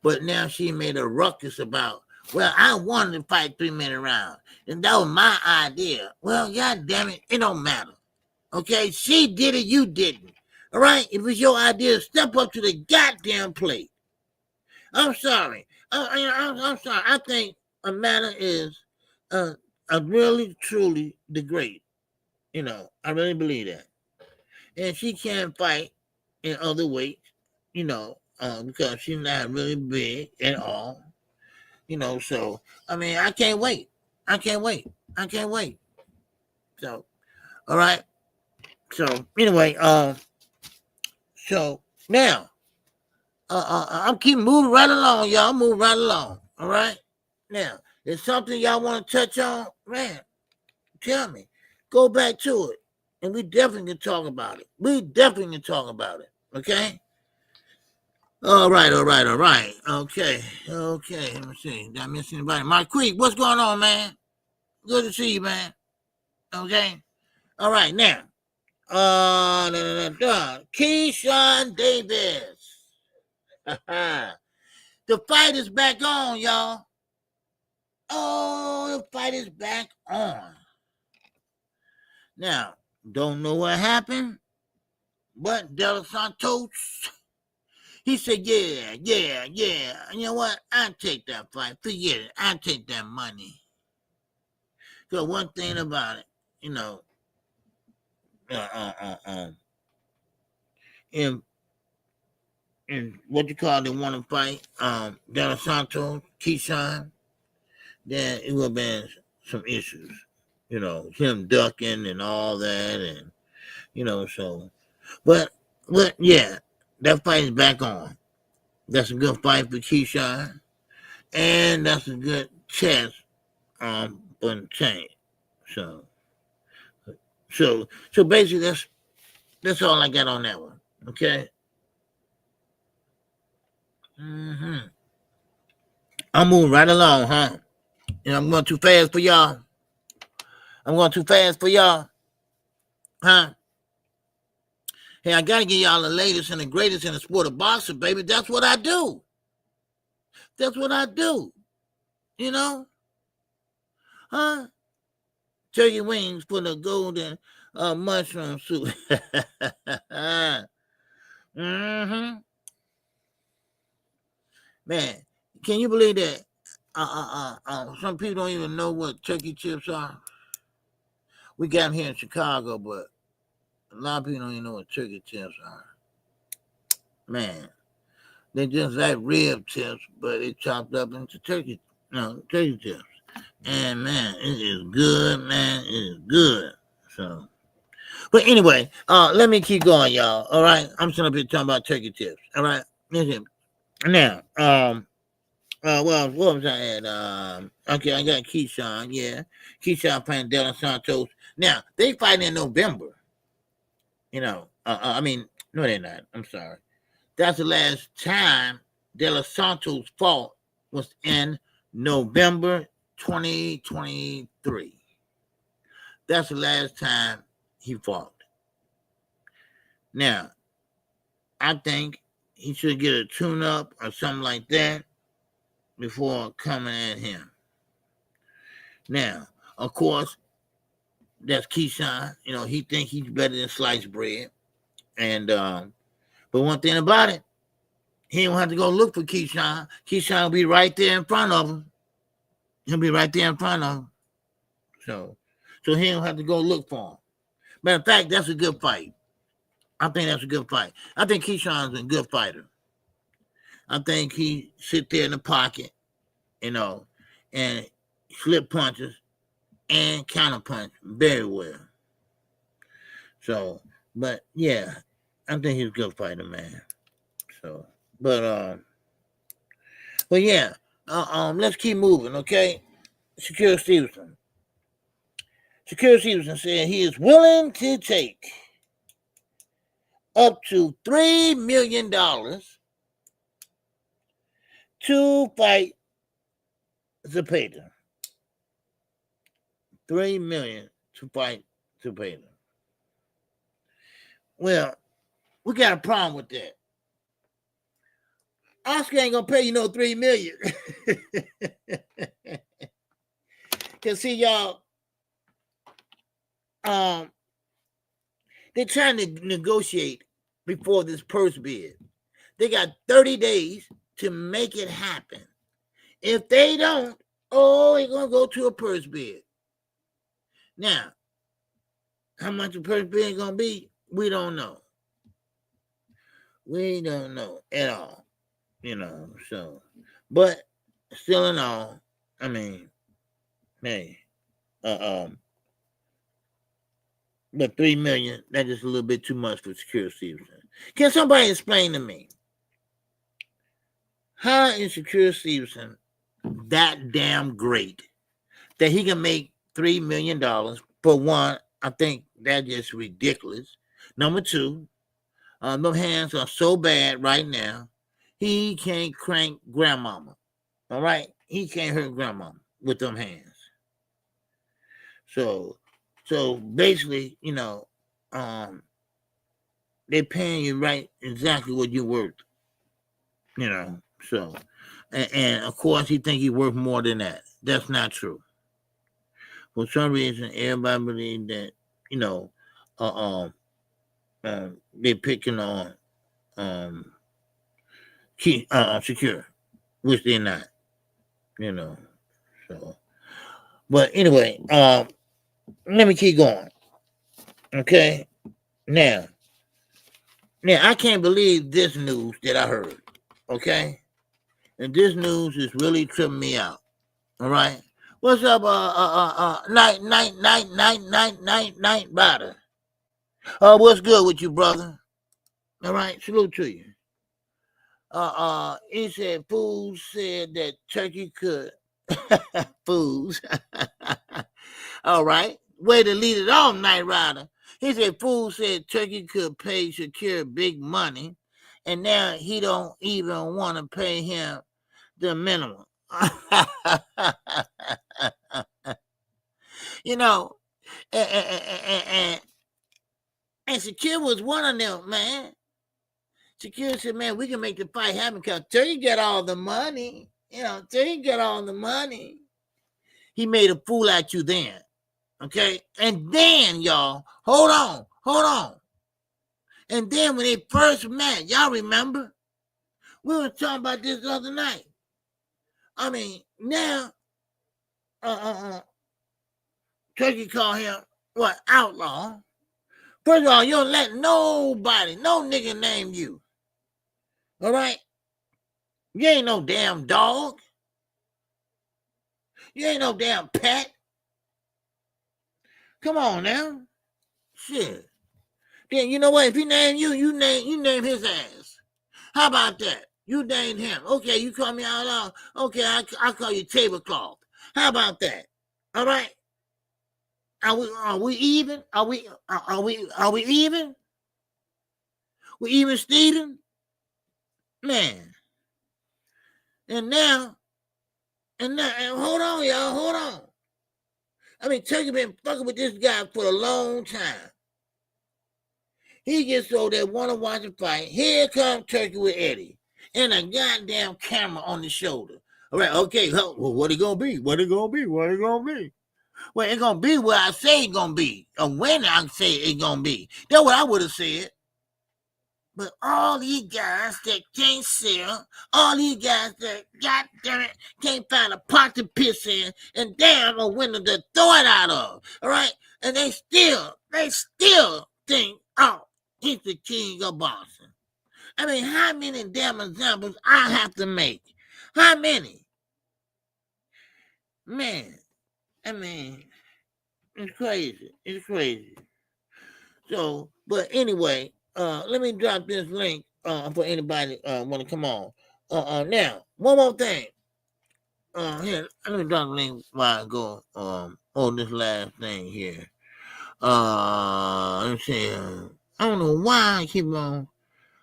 But now she made a ruckus about, well, I wanted to fight 3-minute rounds, and that was my idea. Well, God damn it, it don't matter. Okay? She did it, you didn't. All right? If it's your idea, step up to the goddamn plate. I'm sorry. I'm sorry. I think Amanda is a really, truly the great. I really believe that. And she can't fight in other weights, because she's not really big at all. So, I mean, I can't wait. So, all right. So, anyway, so now, I'm keep moving right along, y'all. Move right along. All right. Now, there's something y'all want to touch on, man. Tell me. Go back to it, and we definitely can talk about it. Okay. All right. Okay. Let me see. Did I miss anybody? Mike Creek, what's going on, man? Good to see you, man. Okay. All right. Now, Keyshawn Davis. The fight is back on, y'all. Oh, the fight is back on. Now, don't know what happened, but Los Santos, he said, yeah. You know what? I'll take that fight. Forget it. I'll take that money. Because one thing about it, and what you call they want to fight, Los Santos, Keyshawn, then it would have been some issues. Him ducking and all that, and so. But yeah, that fight is back on. That's a good fight for Keyshawn, and that's a good chance for the chain. So basically, that's all I got on that one. Okay. I'm moving right along, huh? I'm going too fast for y'all. Huh? Hey, I got to give y'all the latest and the greatest in the sport of boxing, baby. That's what I do. Huh? turkey wings for the golden mushroom soup. Mm-hmm. Man, can you believe that? Some people don't even know what turkey chips are. We got them here in Chicago, but a lot of people don't even know what turkey chips are. Man, they just like rib tips, but it's chopped up into turkey chips. And man, it is good, man. It is good. So, but anyway, let me keep going, y'all. All right, I'm still up here talking about turkey tips. All right, listen. Now, well, what was I at? Okay, I got Keyshawn. Yeah, Keyshawn playing Los Santos. Now they fighting in November. You know, I mean, no, they're not. I'm sorry. That's the last time Los Santos fought was in November 2023. That's the last time he fought. Now, I think he should get a tune-up or something like that before coming at him. Now, of course, that's Keyshawn. You know, he think he's better than sliced bread. And but one thing about it, he don't have to go look for Keyshawn. Keyshawn will be right there in front of him. He'll be right there in front of him. So he don't have to go look for him. Matter of fact, that's a good fight. I think that's a good fight. I think Keyshawn's a good fighter. I think he sit there in the pocket, you know, and slip punches and counter punch very well. So, but yeah, I think he's a good fighter, man. So, but yeah, let's keep moving, okay? Shakur Stevenson. Shakur Stevenson said he is willing to take up to $3 million to fight Zepeda. $3 million to fight Zepeda. Well, we got a problem with that. Oscar ain't gonna pay you no $3 million. Cause see, y'all, they're trying to negotiate before this purse bid. They got 30 days to make it happen. If they don't, they're gonna go to a purse bid. Now, how much the purse bid is gonna be, we don't know. We don't know at all. You know, so, but still in all, I mean, hey, but $3 million, that's just a little bit too much for Shakur Stevenson. Can somebody explain to me, how is Shakur Stevenson that damn great that he can make $3 million? For one, I think that's just ridiculous. Number two, them hands are so bad right now, he can't crank grandmama. All right? He can't hurt grandmama with them hands. So basically, you know, they're paying you right exactly what you're worth. You know, so and of course he think he's worth more than that. That's not true. For some reason, everybody believes that, you know, they're picking on Shakur, which they're not. You know, so. But anyway, let me keep going. Okay, now I can't believe this news that I heard. Okay, and this news is really tripping me out. All right, what's up, night rider? What's good with you, brother? All right, salute to you. He said fools said that turkey could. Fools. All right, way to lead it off, Night Rider. He said fools said turkey could pay Shakur big money, and now he don't even want to pay him the minimum. You know, and Shakur was one of them, man. Shakur said, man, we can make the fight happen because Turkey got all the money. You know, Turkey got all the money. He made a fool out you then. Okay? And then, y'all, hold on. And then when they first met, y'all remember? We were talking about this the other night. I mean, now, Turkey called him, what, outlaw? First of all, you don't let nobody, no nigga name you. All right? You ain't no damn dog. You ain't no damn pet. Come on now. Shit. Then you know what? If he name you, you name his ass. How about that? You named him. Okay, you call me outlaw. Okay, I call you tablecloth. How about that? All right? Are we even? Are we even? We even, Steven? Man. And hold on, y'all, hold on. I mean, Turkey been fucking with this guy for a long time. He gets so that want to watch a fight. Here comes Turkey with Eddie. And a goddamn camera on the shoulder. All right, okay, well, what it gonna be? What it gonna be? What it gonna be? Well, it gonna be what I say it gonna be. Or when I say it gonna be. That's what I would have said. But all these guys that can't sell, all these guys that, goddamn it, can't find a pot to piss in, and damn a window to throw it out of, all right? And they still think, oh, he's the king of boxing. I mean, how many damn examples I have to make? How many? Man, I mean, it's crazy. It's crazy. So, but anyway, let me drop this link for anybody want to come on. Now, one more thing. Here, let me drop the link while I go on this last thing here. Let me see. I don't know why I keep on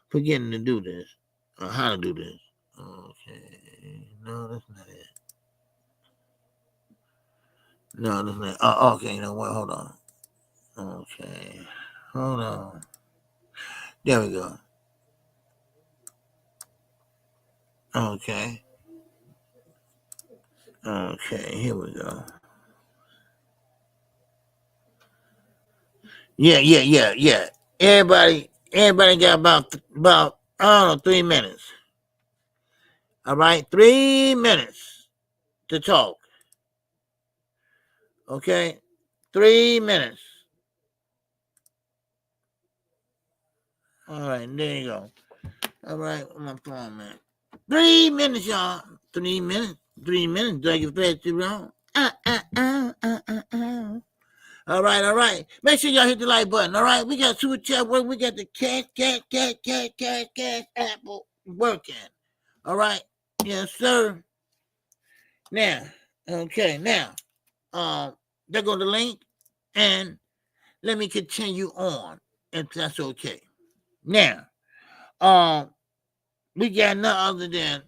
forgetting to do this. How to do this. Okay. No, that's not it. No, that's not. Oh, okay. No, wait, hold on. Okay. Hold on. There we go. Okay. Okay, here we go. Yeah. Everybody got about I don't know 3 minutes. All right, 3 minutes to talk. Okay, 3 minutes. All right, there you go. All right, my phone, man. 3 minutes, y'all. 3 minutes. 3 minutes. Do I get fast too long? All right. Make sure y'all hit the like button. All right, we got super chat work. We got the cash apple working. All right, yes, sir. Now, okay, there go the link, and let me continue on, if that's okay. Now, we got none other than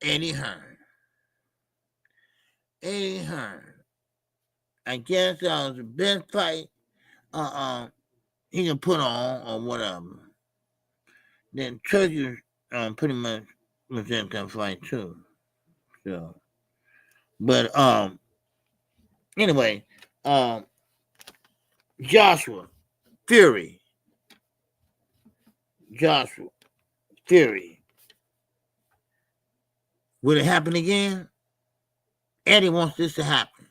Eddie Hearn. Eddie Hearn. I guess that was the best fight he can put on or whatever. Then Turkey pretty much was in that fight too. So, but anyway, Joshua Fury. Will it happen again? Eddie wants this to happen.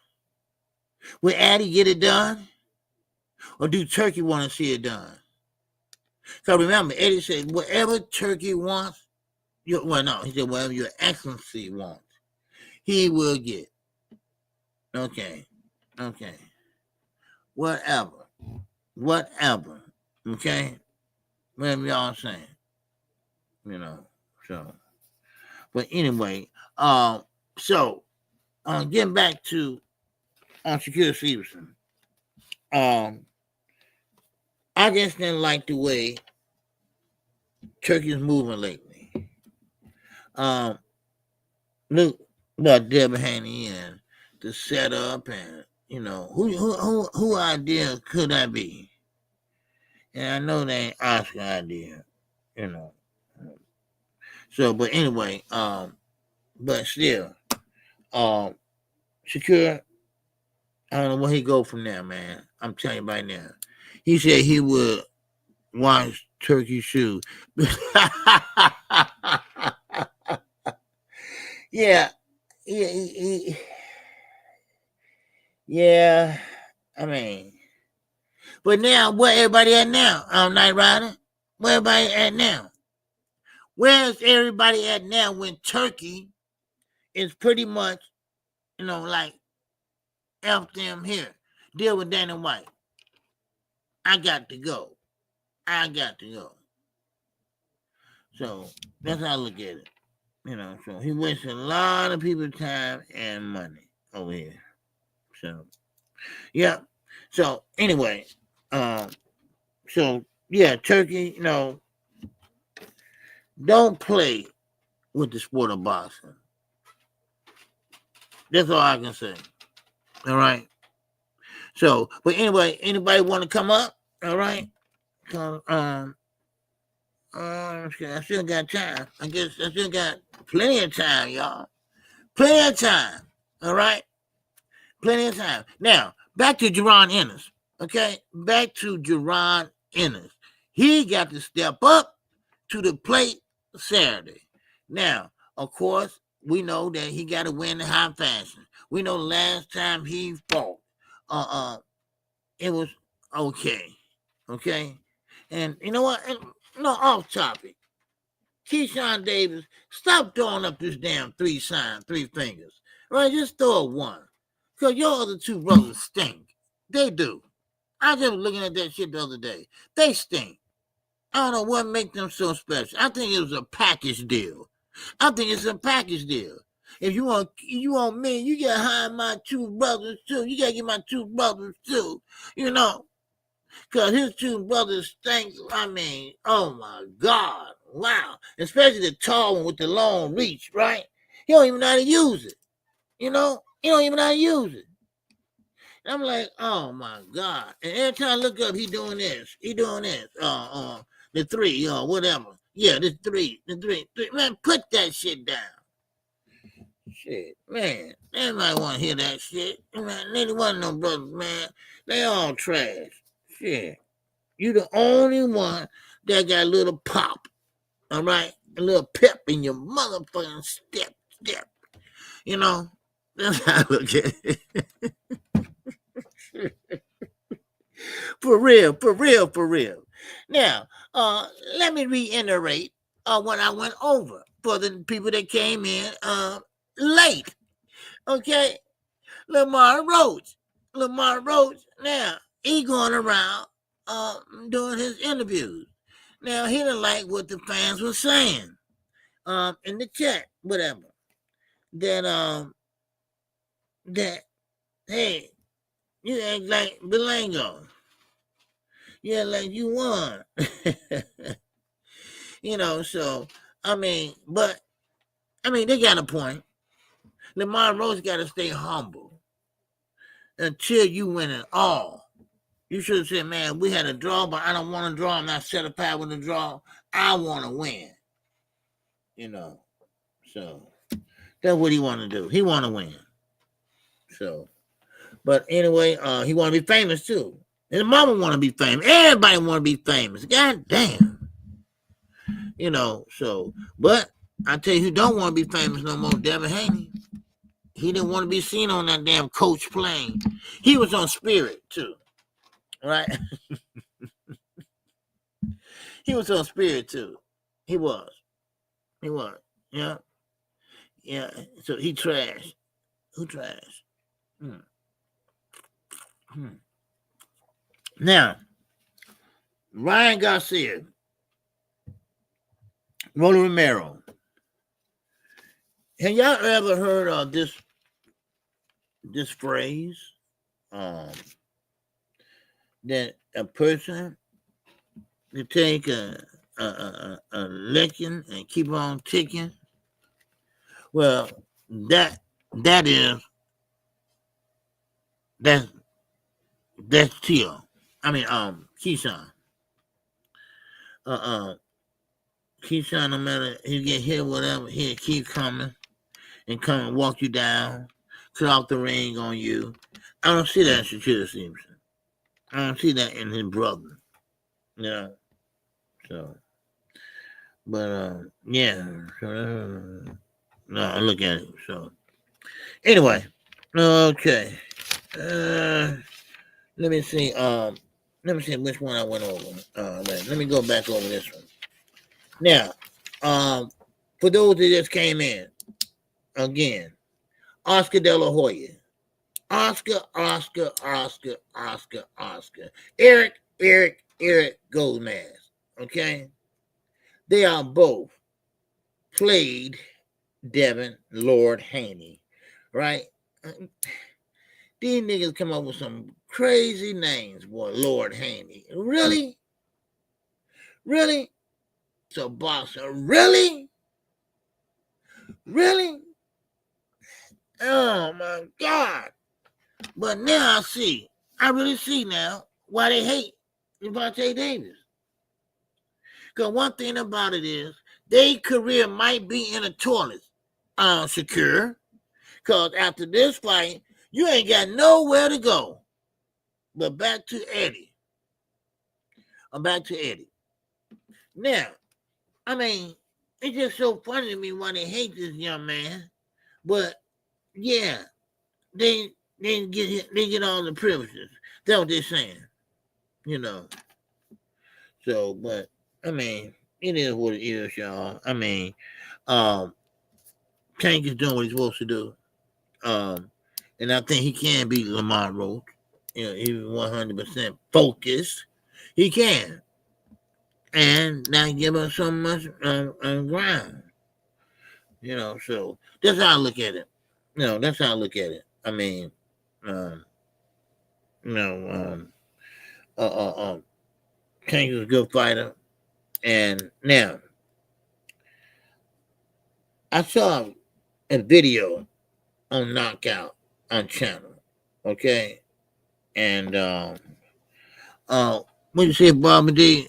Will Eddie get it done? Or do Turkey want to see it done? So remember, Eddie said, whatever Turkey wants, he said, whatever your excellency wants, he will get. Okay. Whatever. Okay? Whatever y'all saying. So. But anyway, getting back to Shakur Stevenson. I just didn't like the way Turkey's moving lately. Look about Devin, Haney and the setup, and who idea could that be? And I know they ain't Oscar idea, So, but anyway, but still, Shakur I don't know where he go from there, man. I'm telling you right now. He said he would watch Turkey shoe. Yeah. Yeah. I mean, but now, where everybody at now? Night Rider? Where everybody at now? Where's everybody at now when Turkey is pretty much, like, F them here. Deal with Dana White. I got to go. So that's how I look at it. So he wasted a lot of people's time and money over here. So, yeah. So, anyway, Turkey, don't play with the sport of boxing. That's all I can say. All right. So, but anyway, anybody want to come up? All right. So, I still got time. I guess I still got plenty of time, y'all. Plenty of time. All right. Plenty of time. Now, back to Jaron Ennis. Okay. Back to Jaron Ennis. He got to step up to the plate Saturday. Now, of course, we know that he got to win the high fashion. We know the last time he fought, it was okay. Okay. And you know what? Off topic. Keyshawn Davis, stop throwing up this damn three fingers. Right? Just throw a one. Because your other two brothers stink. They do. I was just looking at that shit the other day. They stink. I don't know what makes them so special. I think it was a package deal. If you want me, you gotta hire my two brothers too. You gotta get my two brothers too. Because his two brothers stink. I mean, oh my God. Wow. Especially the tall one with the long reach, right? He don't even know how to use it. He don't even know how to use it. And I'm like, oh my God. And every time I look up, he doing this. The three, whatever. Yeah, the three. Man, put that shit down. Shit, man. Everybody want to hear that shit. Man, neither one of them brothers, man. They all trash. Shit. You the only one that got a little pop. All right? A little pep in your motherfucking step. That's how I look at it. For real. Now, let me reiterate what I went over for the people that came in late. Okay? Lamont Roach. Now, he going around doing his interviews. Now, he didn't like what the fans were saying in the chat, whatever. That, hey, you act like Belango. Yeah, like you won. So, they got a point. Lamont Roach got to stay humble until you win it all. You should have said, man, we had a draw, but I don't want to draw. I'm not satisfied with the draw. I want to win. So that's what he want to do. He want to win. So, but anyway, he want to be famous too. His mama want to be famous. Everybody want to be famous. God damn. So, but I tell you who don't want to be famous no more, Devin Haney. He didn't want to be seen on that damn coach plane. He was on Spirit too. Right? He was on Spirit too. He was. Yeah. Yeah. So he trashed. Who trashed? Now, Ryan Garcia, Rolly Romero. Have y'all ever heard of this phrase? That a person to take a licking and keep on ticking. Well, that's Tio. Keyshawn. Keyshawn, no matter he get hit, whatever, he'll keep coming and come and walk you down. cut off the ring on you. I don't see that in Shakur Stevenson. I don't see that in his brother. Yeah. So, but yeah. So, no, I look at it. So, anyway, okay. Let me see. Let me see which one I went over. Let me go back over this one. Now, for those that just came in, again, Oscar De La Hoya. Oscar. Eric Goldmask. Okay? They are both played Devin Lord Haney. Right? These niggas come up with some crazy names, boy. Lord Haney. Really? Really? So boxer. Really? Really? Oh my God. But now I really see now why they hate Gervonta Davis. Because one thing about it is, their career might be in the toilet, Shakur. Because after this fight, you ain't got nowhere to go. But back to Eddie. Now, I mean, it's just so funny to me why they hate this young man. But yeah, they get all the privileges. That's what they're saying. You know. So, but I mean, it is what it is, y'all. I mean, Tank is doing what he's supposed to do. And I think he can beat Lamont Roach. You know, he's 100% focused. He can. And not give us so much ground. You know, so that's how I look at it. That's how I look at it. I mean, Tank is a good fighter. And now, I saw a video on Knockout on channel, okay? And when you say Bobby D,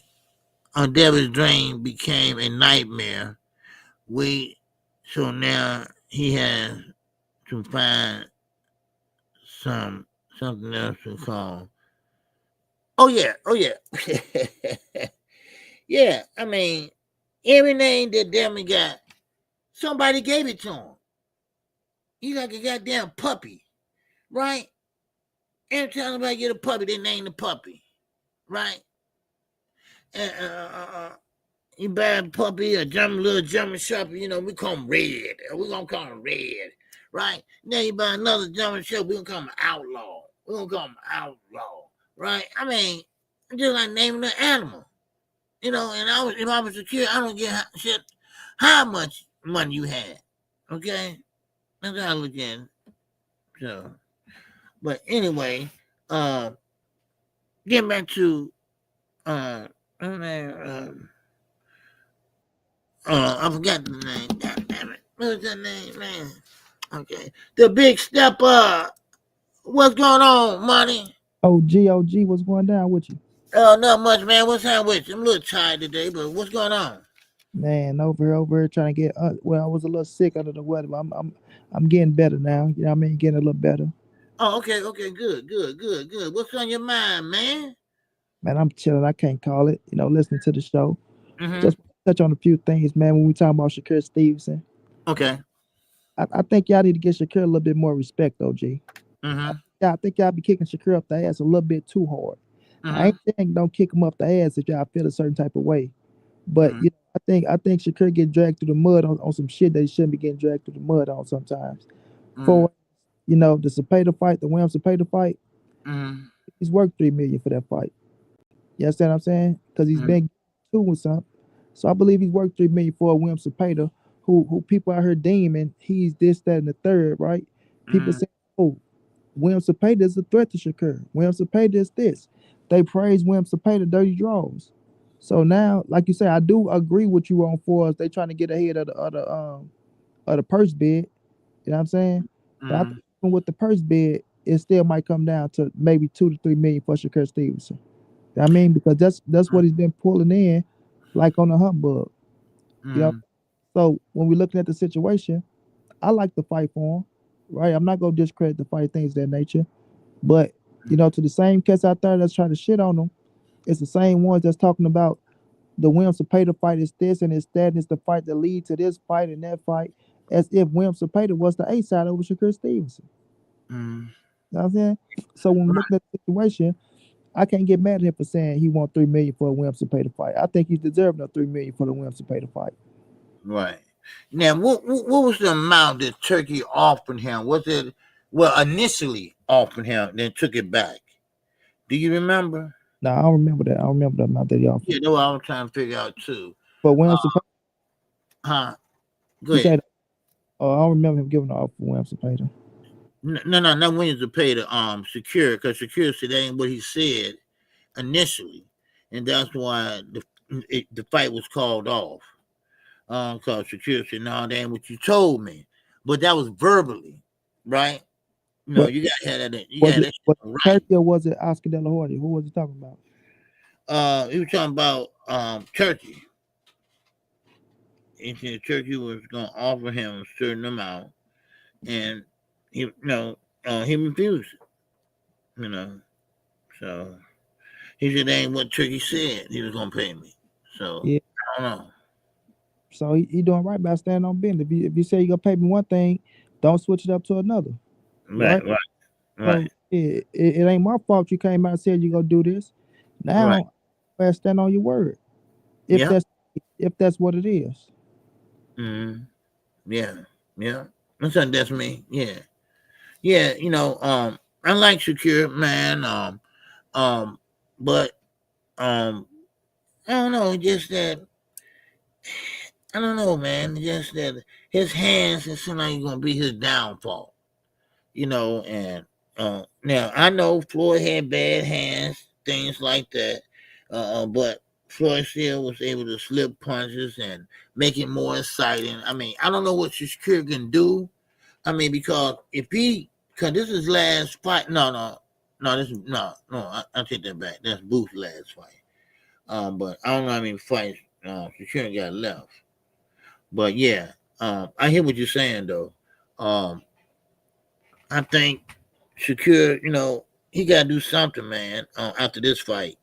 Devin's dream became a nightmare. So now he has to find something else to call. Oh yeah. Yeah, I mean, every name that Devin got, somebody gave it to him. He's like a goddamn puppy, right? Every time somebody get a puppy, they name the puppy, right? And you buy a puppy, a little German Shepherd, we call him Red. We're going to call him Red, right? Now you buy another German Shepherd, we're going to call him Outlaw. We're going to call him Outlaw, right? I mean, it's just like naming an animal. And if I was secure, I don't give shit how much money you had, okay? That's how I look at it. So, but anyway, getting back to I forgot the name. God damn it. What was that name, man? Okay. The Big Stepper. What's going on, money? OG, what's going down with you? Not much, man. What's happening with you? I'm a little tired today, but what's going on? Man, over here trying to get. Well, I was a little sick under the weather, but I'm getting better now. You know what I mean? Getting a little better. Oh, okay, good. What's on your mind, man? Man, I'm chilling. I can't call it. Listening to the show. Mm-hmm. Just touch on a few things, man. When we talk about Shakur Stevenson, okay. I think y'all need to give Shakur a little bit more respect, OG. Mm-hmm. I think y'all be kicking Shakur up the ass a little bit too hard. Mm-hmm. I ain't saying don't kick him up the ass if y'all feel a certain type of way, but I think Shakur get dragged through the mud on some shit that he shouldn't be getting dragged through the mud on sometimes. For the Cepeda fight, the William Cepeda fight, he's worked $3 million for that fight. You understand what I'm saying? Because he's been two with something. So I believe he's worked $3 million for William Cepeda, who people out here deeming he's this, that, and the third, right? People say, oh, William Cepeda is a threat to Shakur. William Cepeda is this. They praise William Cepeda dirty draws. So now, like you say, I do agree with you on fours. They trying to get ahead of the purse bid. You know what I'm saying? But I think even with the purse bid, it still might come down to maybe 2 to 3 million for Shakur Stevenson. You know what I mean? Because that's what he's been pulling in, like on the humbug. You know. So when we're looking at the situation, I like the fight for him. right? I'm not gonna discredit the fight, things of that nature. But to the same cats out there that's trying to shit on them, it's the same ones that's talking about the Williams Cepeda fight is this and it's that, and it's the fight that leads to this fight and that fight, as if Williams Cepeda was the A side over Shakur Stevenson. Mm. You know what I'm saying? So when we're looking at the situation, I can't get mad at him for saying he won $3 million for a Williams Cepeda fight. I think he's deserving of $3 million for the Williams Cepeda fight. Right. Now, what was the amount that Turkey offered him? Was it initially offered him, then took it back? Do you remember? No, I don't remember that. I don't remember the amount that he offered. Yeah, that's what I was trying to figure out too. But Williams Cepeda, Go you ahead. said, I don't remember him giving an offer for Williams Cepeda. No, not Williams Cepeda. Shakur, because Shakur said that ain't what he said initially, and that's why the fight was called off. Because Shakur said, "No, that ain't what you told me," but that was verbally, right? No, But you gotta have that. You was gotta it have that was right. Turkey or was it Oscar De La Hoya? Who was he talking about? He was talking about Turkey. He said Turkey was gonna offer him a certain amount, and he refused it. So he said that ain't what Turkey said he was gonna pay me. So Yeah. I don't know. So he doing right by standing on business. If you say you're gonna pay me one thing, don't switch it up to another. Right? So it ain't my fault you came out and said you're gonna do this. Now I stand on your word. If that's what it is. Mm-hmm. Yeah. That's me. Yeah. I like Shakur, man. But I don't know, just that I don't know, man. Just that his hands, it seems like he's gonna be his downfall. And now I know Floyd had bad hands, things like that. But Floyd still was able to slip punches and make it more exciting. I mean, I don't know what Shakur can do. I mean, because because this is last fight. No, this is I take that back. That's Booth's last fight. But I don't know how many fights Shakur got left. But yeah, I hear what you're saying though. I think Shakur, he got to do something, man, after this fight,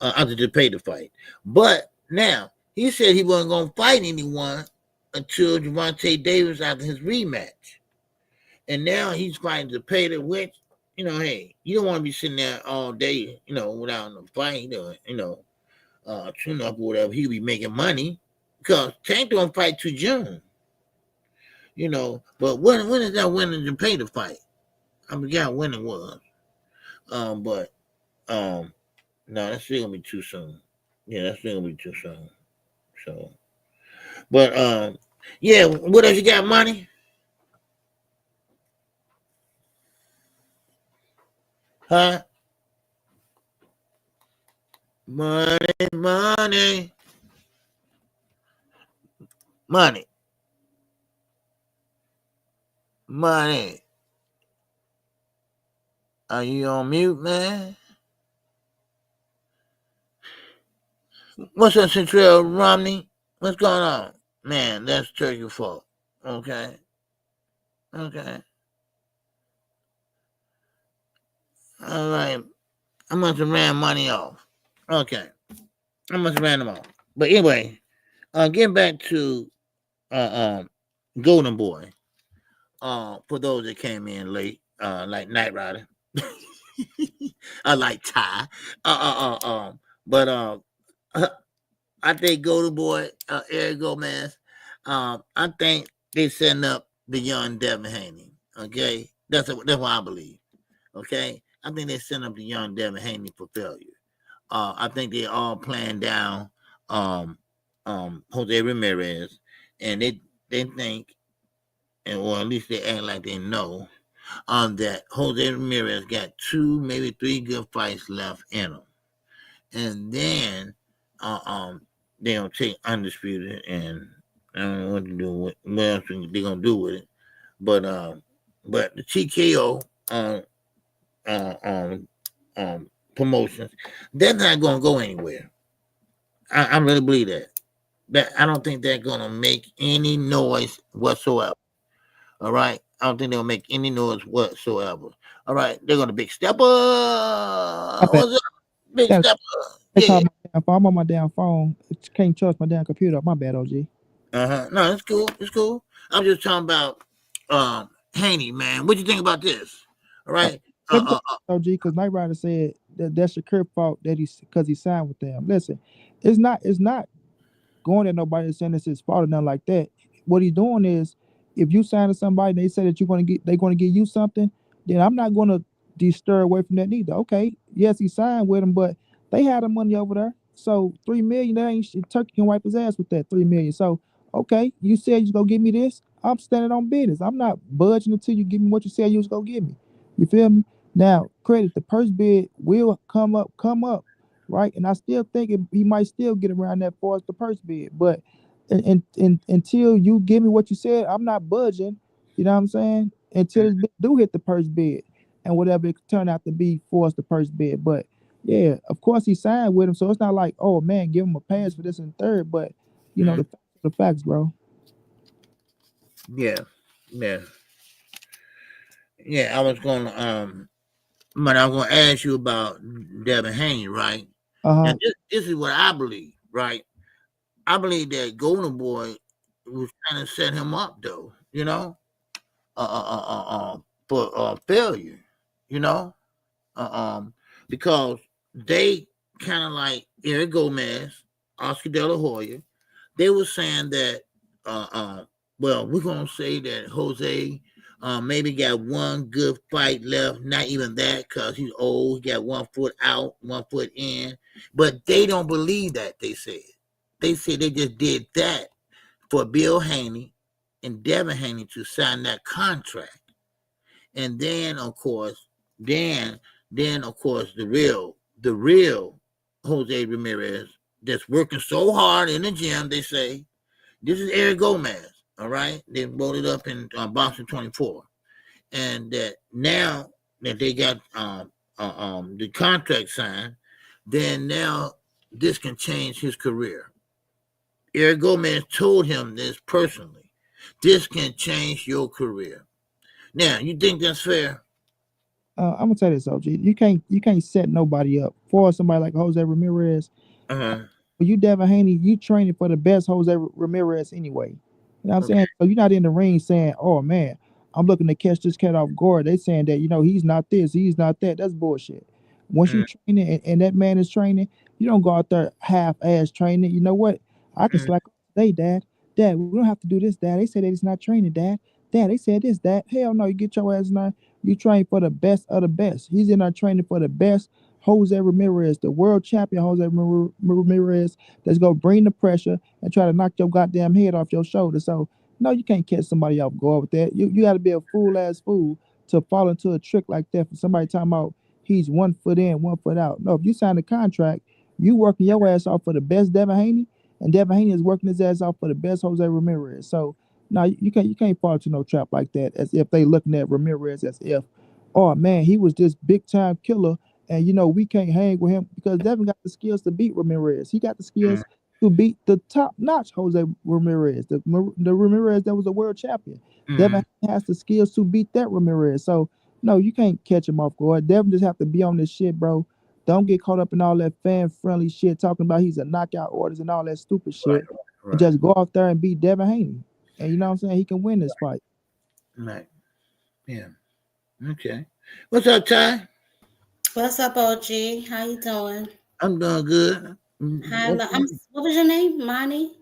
after the pay the fight. But now, he said he wasn't going to fight anyone until Gervonta Davis after his rematch. And now he's fighting to pay the which, hey, you don't want to be sitting there all day, without a fight, tune up or whatever. He'll be making money because Tank don't fight till June. But when is that winning to pay the fight? I forgot when it was. But no, that's still gonna be too soon. Yeah, that's still gonna be too soon. So, but yeah, what else you got? Money? Huh? Money. Are you on mute, man? What's up, Central Romney? What's going on? Man, that's Turkey fault. Okay. All right. I must have ran money off. Okay. I must have ran them off. But anyway, getting back to Golden Boy. For those that came in late, like Knight Rider. I like Ty. But I think Golden Boy, Eric Gomez, I think they setting up the young Devin Haney. Okay, that's what I believe. Okay, I think they setting up the young Devin Haney for failure. I think they all playing down Jose Ramirez, and they think, or at least they act like they know, that Jose Ramirez got 2, maybe 3 good fights left in him, and then they gonna take Undisputed, and I don't know what to do with what else they gonna do with it, but the TKO promotions, they're not gonna go anywhere. I really believe that I don't think they're gonna make any noise whatsoever. All right, I don't think they'll make any noise whatsoever. All right, they're gonna big step up. What's up, big Yeah, step up? they call Yeah. my damn phone. I'm on my damn phone. Can't trust my damn computer. My bad, OG. No, it's cool. It's cool. I'm just talking about Haney, man. What you think about this? All right. Let me tell you, OG, because Knight Rider said that's Shakur fault that because he signed with them. Listen, it's not going at nobody and saying it's his fault or nothing like that. What he's doing is, if you sign to somebody and they say that they're gonna give you something, then I'm not gonna disturb away from that neither. Okay, yes, he signed with them, but they had the money over there. So 3 million, that ain't shit. Turkey can wipe his ass with that 3 million. So okay, you said you gonna give me this. I'm standing on business. I'm not budging until you give me what you said you was gonna give me. You feel me? Now, credit the purse bid will come up, right? And I still think he might still get around that for the purse bid. But until you give me what you said, I'm not budging. You know what I'm saying? Until this bid do hit the purse bid and whatever it turn out to be for the purse bid. But yeah, of course he signed with him, so it's not like, oh man, give him a pass for this and third. But you know the facts, bro. Yeah, yeah, yeah. I was gonna ask you about Devin Haney, right? Uh Now huh. this is what I believe, right? I believe that Golden Boy was trying to set him up, though. You know, for failure. You know, uh, um, because they kind of like Eric Gomez, Oscar De La Hoya. They were saying that, uh, uh, well, we're gonna say that Jose maybe got one good fight left. Not even that, because he's old. He got 1 foot out, 1 foot in. But they don't believe that. They said they just did that for Bill Haney and Devin Haney to sign that contract. And then of course, then of course the real Jose Ramirez that's working so hard in the gym. They say this is Eric Gomez. All right, they wrote it up in Boxing 24, and that now that they got the contract signed, then now this can change his career. Eric Gomez told him this personally. This can change your career. Now, you think that's fair? I'm gonna tell you this, OG. You can't set nobody up for somebody like Jose Ramirez. Uh-huh. For you, Devin Haney, you training for the best Jose Ramirez anyway. You know what I'm Okay. saying? So you're not in the ring saying, "Oh man, I'm looking to catch this cat off guard." They saying that he's not this, he's not that. That's bullshit. Once you Mm, training and that man is training, you don't go out there half-ass training. You know what? I can mm, slack off today, Dad. Dad, we don't have to do this, Dad. They said that it's not training, Dad. Dad, they said this, Dad. Hell no, you get your ass in there. You train for the best of the best. He's in there training for the best Jose Ramirez, the world champion Jose Ramirez, that's gonna bring the pressure and try to knock your goddamn head off your shoulder. So no, you can't catch somebody off guard with that. You got to be a fool to fall into a trick like that for somebody talking about he's 1 foot in, 1 foot out. No, if you sign a contract, you working your ass off for the best Devin Haney, and Devin Haney is working his ass off for the best Jose Ramirez. So no, you can't fall into no trap like that as if they looking at Ramirez as if, oh man, he was this big time killer, and we can't hang with him because Devin got the skills to beat Ramirez. He got the mm, skills to beat the top notch Jose Ramirez, the Ramirez that was a world champion. Devin mm. has the skills to beat that Ramirez. So no, you can't catch him off guard. Devin just have to be on this shit, bro. Don't get caught up in all that fan friendly shit talking about he's a knockout orders and all that stupid Right, shit, and right, just go out there and beat Devin Haney. And you know what I'm saying? He can win this fight. right. Yeah. Okay. What's up, Ty? What's up, OG? How you doing? I'm doing good. Hi, what was your name? Money?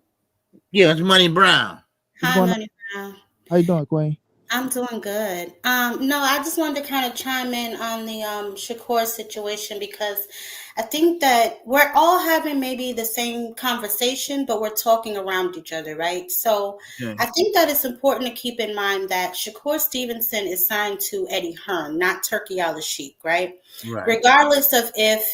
Yeah, it's Money Brown. What's Hi, going on? Money Brown. How you doing, Queen? I'm doing good. No, I just wanted to kind of chime in on the Shakur situation because I think that we're all having maybe the same conversation, but we're talking around each other, right? So Okay. I think that it's important to keep in mind that Shakur Stevenson is signed to Eddie Hearn, not Turkey Al-Sheikh, right? Right. Regardless of if,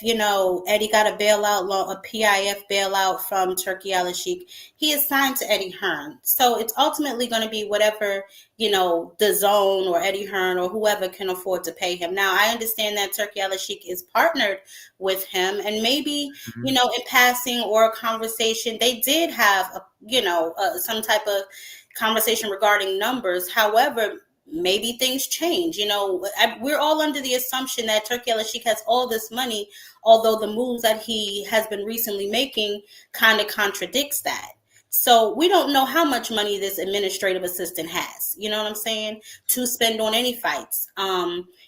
Eddie got a bailout, a PIF bailout from Turkey Al-Sheikh, he is signed to Eddie Hearn. So it's ultimately going to be whatever the Zone or Eddie Hearn or whoever can afford to pay him. Now, I understand that Turkey Al-Sheikh is partnered with him, and maybe, Mhm. in passing or a conversation, they did have, some type of conversation regarding numbers. However, maybe things change. We're all under the assumption that Turki Al-Sheikh has all this money, although the moves that he has been recently making kind of contradicts that. So we don't know how much money this administrative assistant has, you know what I'm saying, to spend on any fights.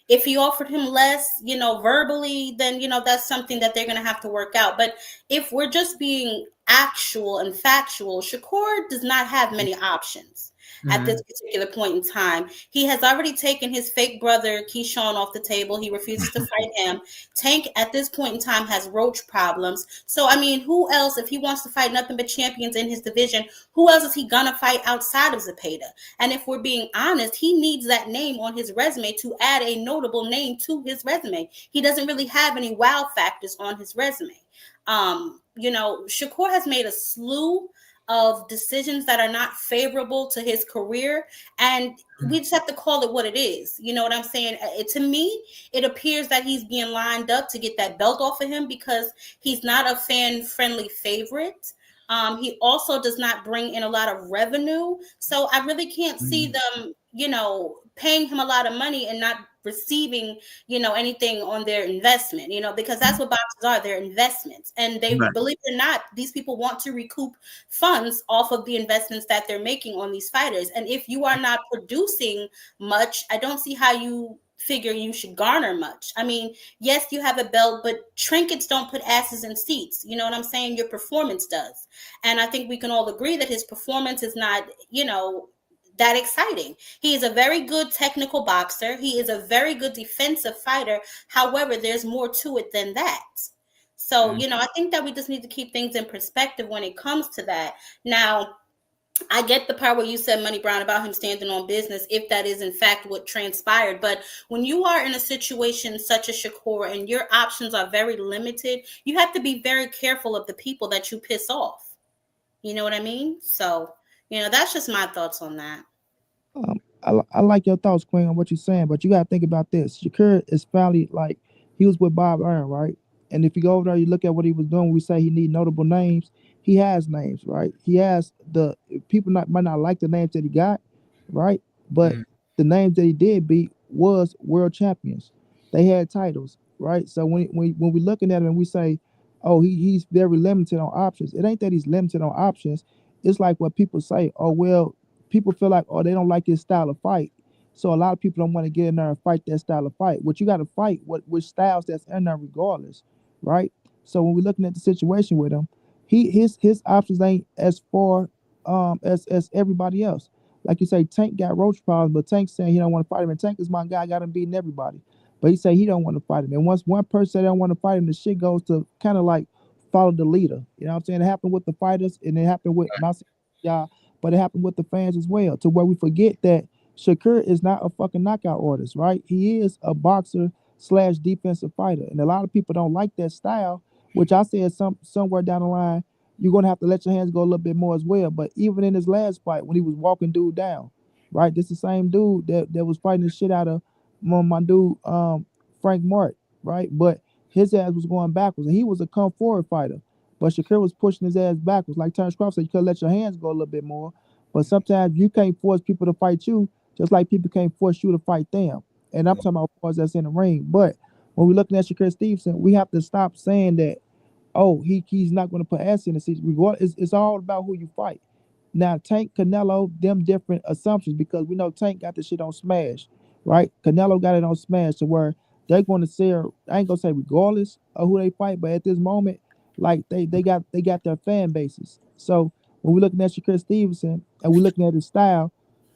If he offered him less, verbally, then, that's something that they're going to have to work out. But if we're just being actual and factual, Shakur does not have many options at this particular point in time. He has already taken his fake brother Keyshawn off the table. He refuses to fight him. Tank at this point in time has Roach problems. So I mean, who else, if he wants to fight nothing but champions in his division, who else is he gonna fight outside of Zepeda? And if we're being honest, he needs that name on his resume to add a notable name to his resume. He doesn't really have any wow factors on his resume. Shakur has made a slew of decisions that are not favorable to his career, and we just have to call it what it is. You know what I'm saying? To me, it appears that he's being lined up to get that belt off of him because he's not a fan-friendly favorite. He also does not bring in a lot of revenue, so I really can't see them, paying him a lot of money and not receiving, anything on their investment, because that's what boxers are. They're investments. And they, believe it or not, these people want to recoup funds off of the investments that they're making on these fighters. And if you are not producing much, I don't see how you figure you should garner much. I mean, yes, you have a belt, but trinkets don't put asses in seats. You know what I'm saying? Your performance does. And I think we can all agree that his performance is not, that exciting. He is a very good technical boxer. He is a very good defensive fighter. However, there's more to it than that. So, I think that we just need to keep things in perspective when it comes to that. Now, I get the part where you said, Money Brown, about him standing on business, if that is in fact what transpired. But when you are in a situation such as Shakur and your options are very limited, you have to be very careful of the people that you piss off. You know what I mean? So, that's just my thoughts on that. I like your thoughts, Queen, on what you're saying, but you got to think about this. Shakur is finally, like, he was with Bob Arum, right? And if you go over there, you look at what he was doing, we say he need notable names. He has names, right? He has people might not like the names that he got, right? But the names that he did beat was world champions. They had titles, right? So when we're looking at him and we say, oh, he's very limited on options, it ain't that he's limited on options. It's like what people say, oh, well, people feel like, oh, they don't like his style of fight. So a lot of people don't want to get in there and fight that style of fight. What you got to fight, which styles that's in there regardless, right? So when we're looking at the situation with him, his options ain't as far as everybody else. Like you say, Tank got Roach problems, but Tank saying he don't want to fight him. And Tank is my guy, got him beating everybody. But he say he don't want to fight him. And once one person say they don't want to fight him, the shit goes to kind of like follow the leader. You know what I'm saying? It happened with the fighters, and it happened with y'all, but it happened with the fans as well. To where we forget that Shakur is not a fucking knockout artist, right? He is a boxer / defensive fighter. And a lot of people don't like that style, which I said somewhere down the line, you're going to have to let your hands go a little bit more as well. But even in his last fight, when he was walking dude down, right? This is the same dude that was fighting the shit out of my dude, Frank Mark, right? But his ass was going backwards, and he was a come forward fighter. But Shakur was pushing his ass backwards. Like Terrence Crawford said, you could let your hands go a little bit more. But sometimes you can't force people to fight you, just like people can't force you to fight them. And I'm talking about force that's in the ring. But when we're looking at Shakur Stevenson, we have to stop saying that, oh, he's not going to put ass in the seat. It's all about who you fight. Now, Tank, Canelo, them different assumptions, because we know Tank got the shit on Smash, right? Canelo got it on Smash, to where they're going to say, I ain't going to say regardless of who they fight, but at this moment, like they got their fan bases. So when we're looking at Shakur Stevenson and we're looking at his style,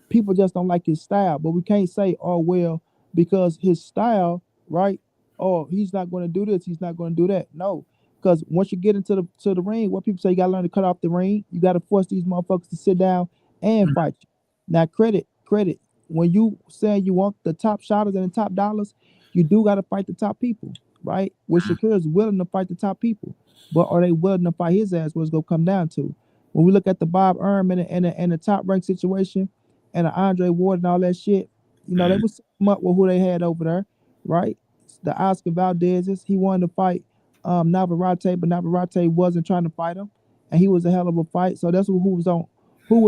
people just don't like his style. But we can't say, oh, well, because his style, right? Oh, he's not going to do this, he's not going to do that. No, because once you get into the ring, what people say, you got to learn to cut off the ring. You got to force these motherfuckers to sit down and fight you. Now, credit. When you say you want the top shotters and the top dollars, you do got to fight the top people, right? Which Shakur is willing to fight the top people. But are they willing to fight his ass? What's going to come down to? When we look at the Bob Arum and the top rank situation and the Andre Ward and all that shit, they was setting up with who they had over there, right? The Oscar Valdez's, he wanted to fight Navarrete, but Navarrete wasn't trying to fight him, and he was a hell of a fight. So that's who was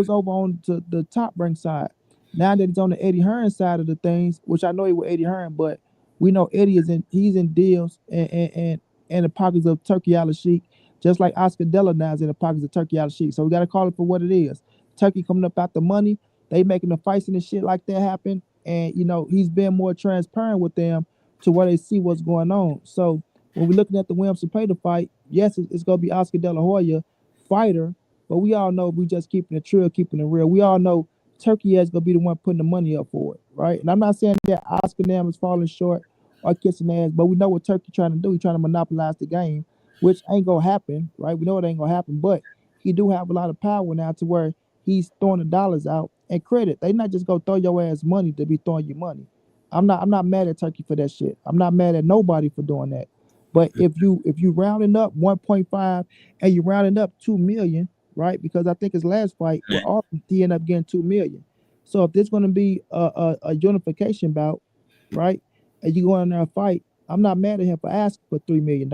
over on the top rank side. Now that he's on the Eddie Hearn side of the things, which I know he with Eddie Hearn, but we know Eddie he's in deals and the pockets of Turkey Al Sheik, just like Oscar De La now is in the pockets of Turkey Al Sheik. So we gotta call it for what it is. Turkey coming up out the money, they making the fights and the shit like that happen. And he's been more transparent with them to where they see what's going on. So when we're looking at the Williams Pay fight, yes, it's gonna be Oscar De La Hoya fighter, but we all know if we just keeping it true, keeping it real. We all know Turkey is gonna be the one putting the money up for it, right? And I'm not saying that Oscar Nam is falling short or kissing ass, but we know what Turkey trying to do. He's trying to monopolize the game, which ain't gonna happen, right? We know it ain't gonna happen, but he do have a lot of power now to where he's throwing the dollars out and credit. They not just gonna throw your ass money to be throwing you money. I'm not mad at Turkey for that shit. I'm not mad at nobody for doing that. But if you rounding up 1.5 and you rounding up 2 million, right? Because I think his last fight with Austin, he ended up getting 2 million. So if there's going to be a unification bout, right, and you go in there and fight, I'm not mad at him for asking for $3 million.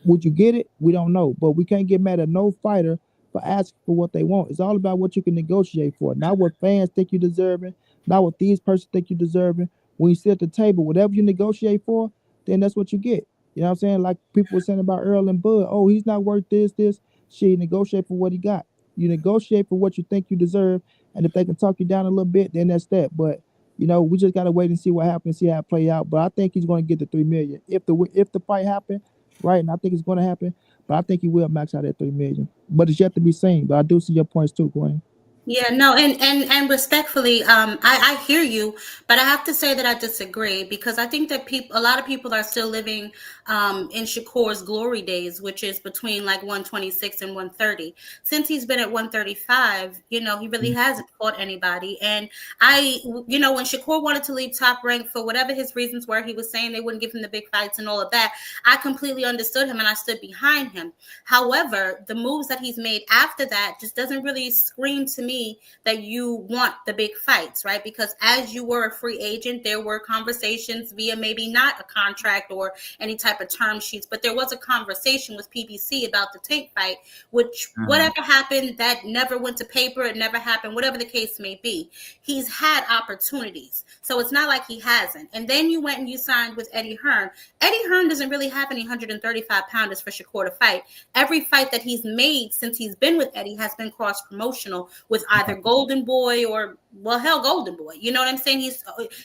Would you get it? We don't know, but we can't get mad at no fighter for asking for what they want. It's all about what you can negotiate for, not what fans think you deserving, not what these persons think you deserving. When you sit at the table, whatever you negotiate for, then that's what you get. You know what I'm saying? Like people were saying about Earl and Bud. Oh, he's not worth this. Shit, negotiate for what he got. You negotiate for what you think you deserve, and if they can talk you down a little bit, then that's that. But we just gotta wait and see what happens, see how it play out. But I think he's gonna get the $3 million if the fight happen, right? And I think it's gonna happen. But I think he will max out at $3 million. But it's yet to be seen. But I do see your points too, Gwen. Yeah, no, and respectfully, I hear you, but I have to say that I disagree because I think that a lot of people are still living in Shakur's glory days, which is between like 126 and 130. Since he's been at 135, he really hasn't fought anybody. And when Shakur wanted to leave Top Rank for whatever his reasons were, he was saying they wouldn't give him the big fights and all of that. I completely understood him and I stood behind him. However, the moves that he's made after that just doesn't really scream to me that you want the big fights, right? Because as you were a free agent, there were conversations via maybe not a contract or any type of term sheets, but there was a conversation with PBC about the Tank fight, which whatever happened, that never went to paper, it never happened, whatever the case may be. He's had opportunities. So it's not like he hasn't. And then you went and you signed with Eddie Hearn. Eddie Hearn doesn't really have any 135-pounders for Shakur to fight. Every fight that he's made since he's been with Eddie has been cross-promotional with either Golden Boy or, Golden Boy. You know what I'm saying?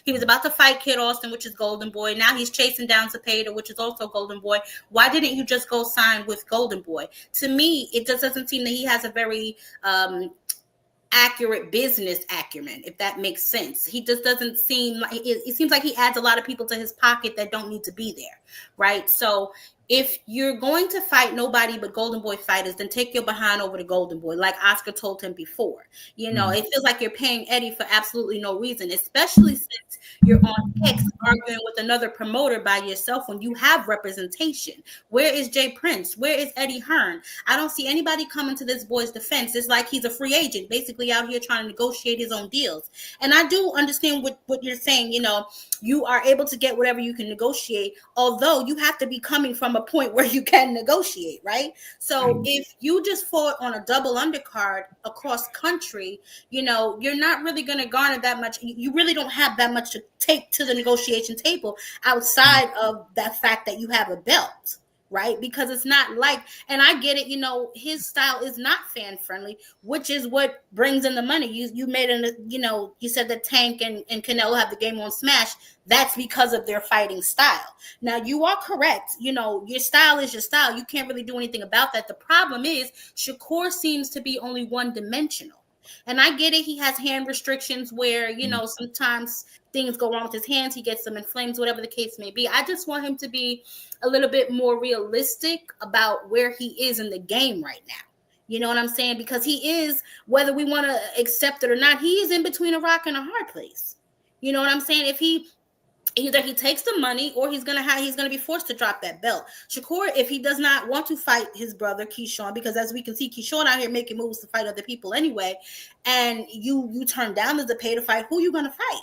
He was about to fight Kid Austin, which is Golden Boy. Now he's chasing down Zepeda, which is also Golden Boy. Why didn't you just go sign with Golden Boy? To me, it just doesn't seem that he has a very accurate business acumen, if that makes sense. He just doesn't seem like it seems like he adds a lot of people to his pocket that don't need to be there, right? So if you're going to fight nobody but Golden Boy fighters, then take your behind over to Golden Boy, like Oscar told him before. It feels like you're paying Eddie for absolutely no reason, especially since you're on X arguing with another promoter by yourself when you have representation. Where is Jay Prince? Where is Eddie Hearn? I don't see anybody coming to this boy's defense. It's like he's a free agent, basically out here trying to negotiate his own deals. And I do understand what you're saying. You are able to get whatever you can negotiate, although you have to be coming from a point where you can negotiate, right? So if you just fought on a double undercard across country, you're not really going to garner that much. You really don't have that much to take to the negotiation table outside of that fact that you have a belt, right? Because it's not like, and I get it, his style is not fan friendly, which is what brings in the money. You made you said that Tank and Canelo have the game on smash. That's because of their fighting style. Now you are correct. Your style is your style. You can't really do anything about that. The problem is Shakur seems to be only one dimensional. And I get it. He has hand restrictions where, sometimes things go wrong with his hands. He gets them inflamed, whatever the case may be. I just want him to be a little bit more realistic about where he is in the game right now. You know what I'm saying? Because he is, whether we want to accept it or not, he is in between a rock and a hard place. You know what I'm saying? If either he takes the money or he's gonna be forced to drop that belt. Shakur, if he does not want to fight his brother Keyshawn, because as we can see, Keyshawn out here making moves to fight other people anyway, and you turn down the pay to fight, who you gonna fight?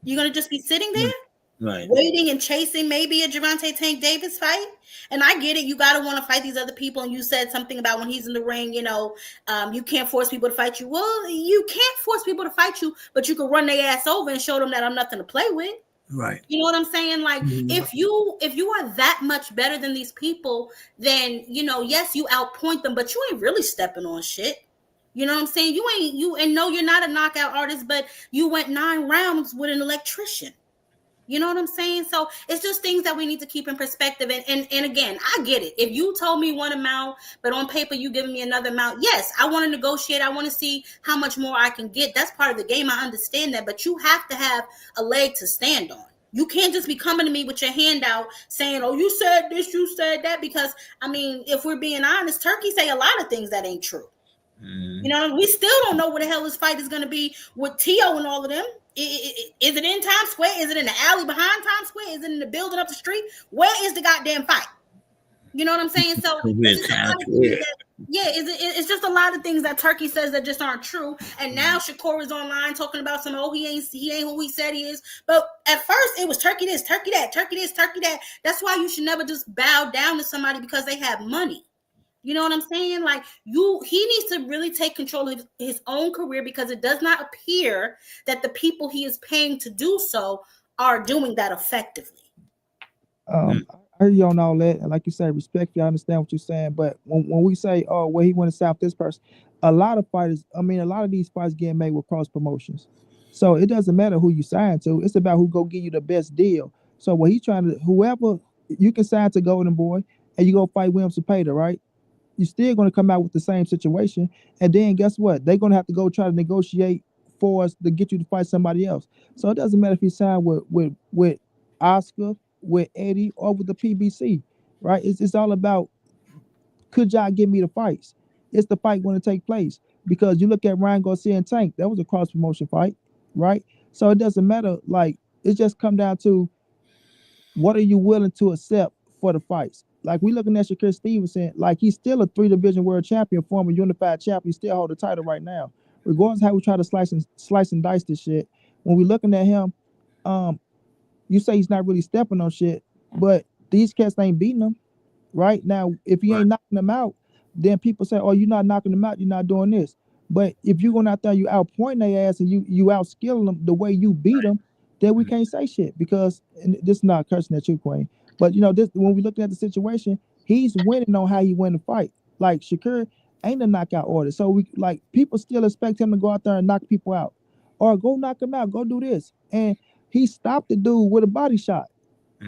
You're gonna just be sitting there? Right. waiting and chasing maybe a Gervonta Tank Davis fight. And I get it. You got to want to fight these other people. And you said something about when he's in the ring, you can't force people to fight you. Well, you can't force people to fight you, but you can run their ass over and show them that I'm nothing to play with. Right. You know what I'm saying? Like, if you are that much better than these people, then, yes, you outpoint them, but you ain't really stepping on shit. You know what I'm saying? No, you're not a knockout artist, but you went 9 rounds with an electrician. You know what I'm saying? So it's just things that we need to keep in perspective. And again, I get it. If you told me one amount, but on paper you giving me another amount, yes, I want to negotiate. I want to see how much more I can get. That's part of the game. I understand that. But you have to have a leg to stand on. You can't just be coming to me with your hand out saying, oh, you said this, you said that. Because, if we're being honest, Turkey say a lot of things that ain't true. We still don't know where the hell this fight is going to be with Tio and all of them. Is it in Times Square? Is it in the alley behind Times Square? Is it in the building up the street? Where is the goddamn fight? You know what I'm saying? So it's just a lot of things that Turkey says that just aren't true. And now Shakur is online talking about he ain't who he said he is. But at first it was Turkey this, Turkey that, Turkey this, Turkey that. That's why you should never just bow down to somebody because they have money. You know what I'm saying? Like he needs to really take control of his own career because it does not appear that the people he is paying to do so are doing that effectively. I hear you on all that, and like you say, respect. I understand what you're saying, but when we say, "Oh, well, he went to South this person," a lot of fighters. a lot of these fights getting made with cross promotions, so it doesn't matter who you sign to. It's about who go give you the best deal. So what he's trying to, whoever you can sign to Golden Boy, and you go fight William Cepeda, right? You're still going to come out with the same situation. And then guess what? They're going to have to go try to negotiate for us to get you to fight somebody else. So it doesn't matter if you sign with Oscar, with Eddie, or with the PBC, right? It's all about, could y'all give me the fights? It's the fight going to take place. Because you look at Ryan Garcia and Tank, that was a cross promotion fight, right? So it doesn't matter. Like, it just come down to, what are you willing to accept for the fights? Like, we looking at Shakur Stevenson, like he's still a 3-division world champion, former unified champion. He still hold the title right now. Regardless of how we try to slice and dice this shit, when we looking at him, you say he's not really stepping on shit, but these cats ain't beating him. Right now, if he ain't knocking them out, then people say, oh, you're not knocking them out, you're not doing this. But if you're going out there, you outpoint their ass and you outskilling them the way you beat them, then we can't say shit, because, and this is not cursing at you, Queen, but this, when we looking at the situation, he's winning on how he win the fight. Like, Shakur ain't a knockout order, so we, like, people still expect him to go out there and knock people out, or go knock him out, go do this, and he stopped the dude with a body shot.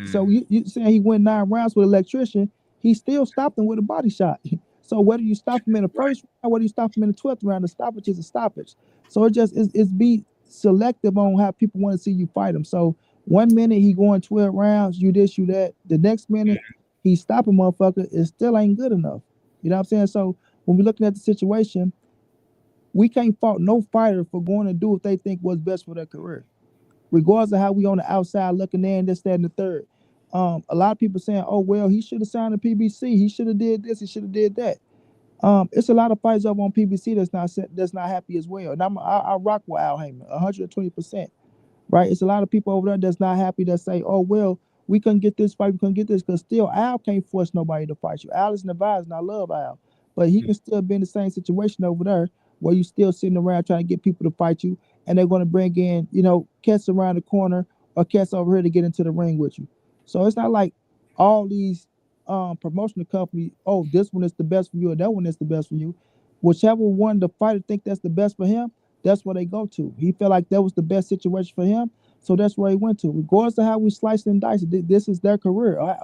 So you saying he went 9 rounds with an electrician, he still stopped him with a body shot. So whether you stop him in the first round, whether you stop him in the 12th round, the stoppage is a stoppage. So it just is be selective on how people want to see you fight him. So 1 minute he going 12 rounds, you this, you that. The next minute he stopping motherfucker, it still ain't good enough. You know what I'm saying? So when we're looking at the situation, we can't fault no fighter for going to do what they think was best for their career, regardless of how we on the outside looking in, this, that, and the third. A lot of people saying, oh, well, he should have signed a PBC. He should have did this. He should have did that. It's a lot of fighters up on PBC that's not happy as well. And I rock with Al Heyman 120%. Right? It's a lot of people over there that's not happy, that say, oh, well, we couldn't get this fight, we couldn't get this, because still Al can't force nobody to fight you. Al is Nevada, and I love Al. But he can still be in the same situation over there where you still sitting around trying to get people to fight you, and they're going to bring in, cats around the corner or cats over here to get into the ring with you. So it's not like all these promotional companies, oh, this one is the best for you or that one is the best for you. Whichever one the fighter think that's the best for him, that's where they go to. He felt like that was the best situation for him, so that's where he went to. Regardless of how we slice and dice it, this is their career, or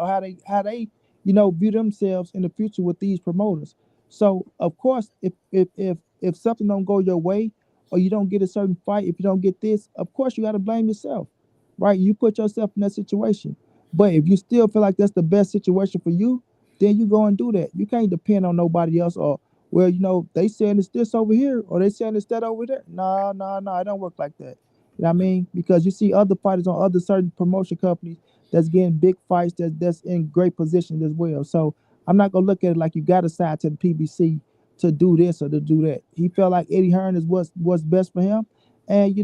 how they view themselves in the future with these promoters. So of course, if something don't go your way, or you don't get a certain fight, if you don't get this, of course you got to blame yourself, right? You put yourself in that situation. But if you still feel like that's the best situation for you, then you go and do that. You can't depend on nobody else, or, well, they saying it's this over here, or they saying it's that over there. No, it don't work like that. You know what I mean? Because you see other fighters on other certain promotion companies that's getting big fights, that's in great positions as well. So I'm not gonna look at it like you got to sign to the PBC to do this or to do that. He felt like Eddie Hearn is what's best for him, and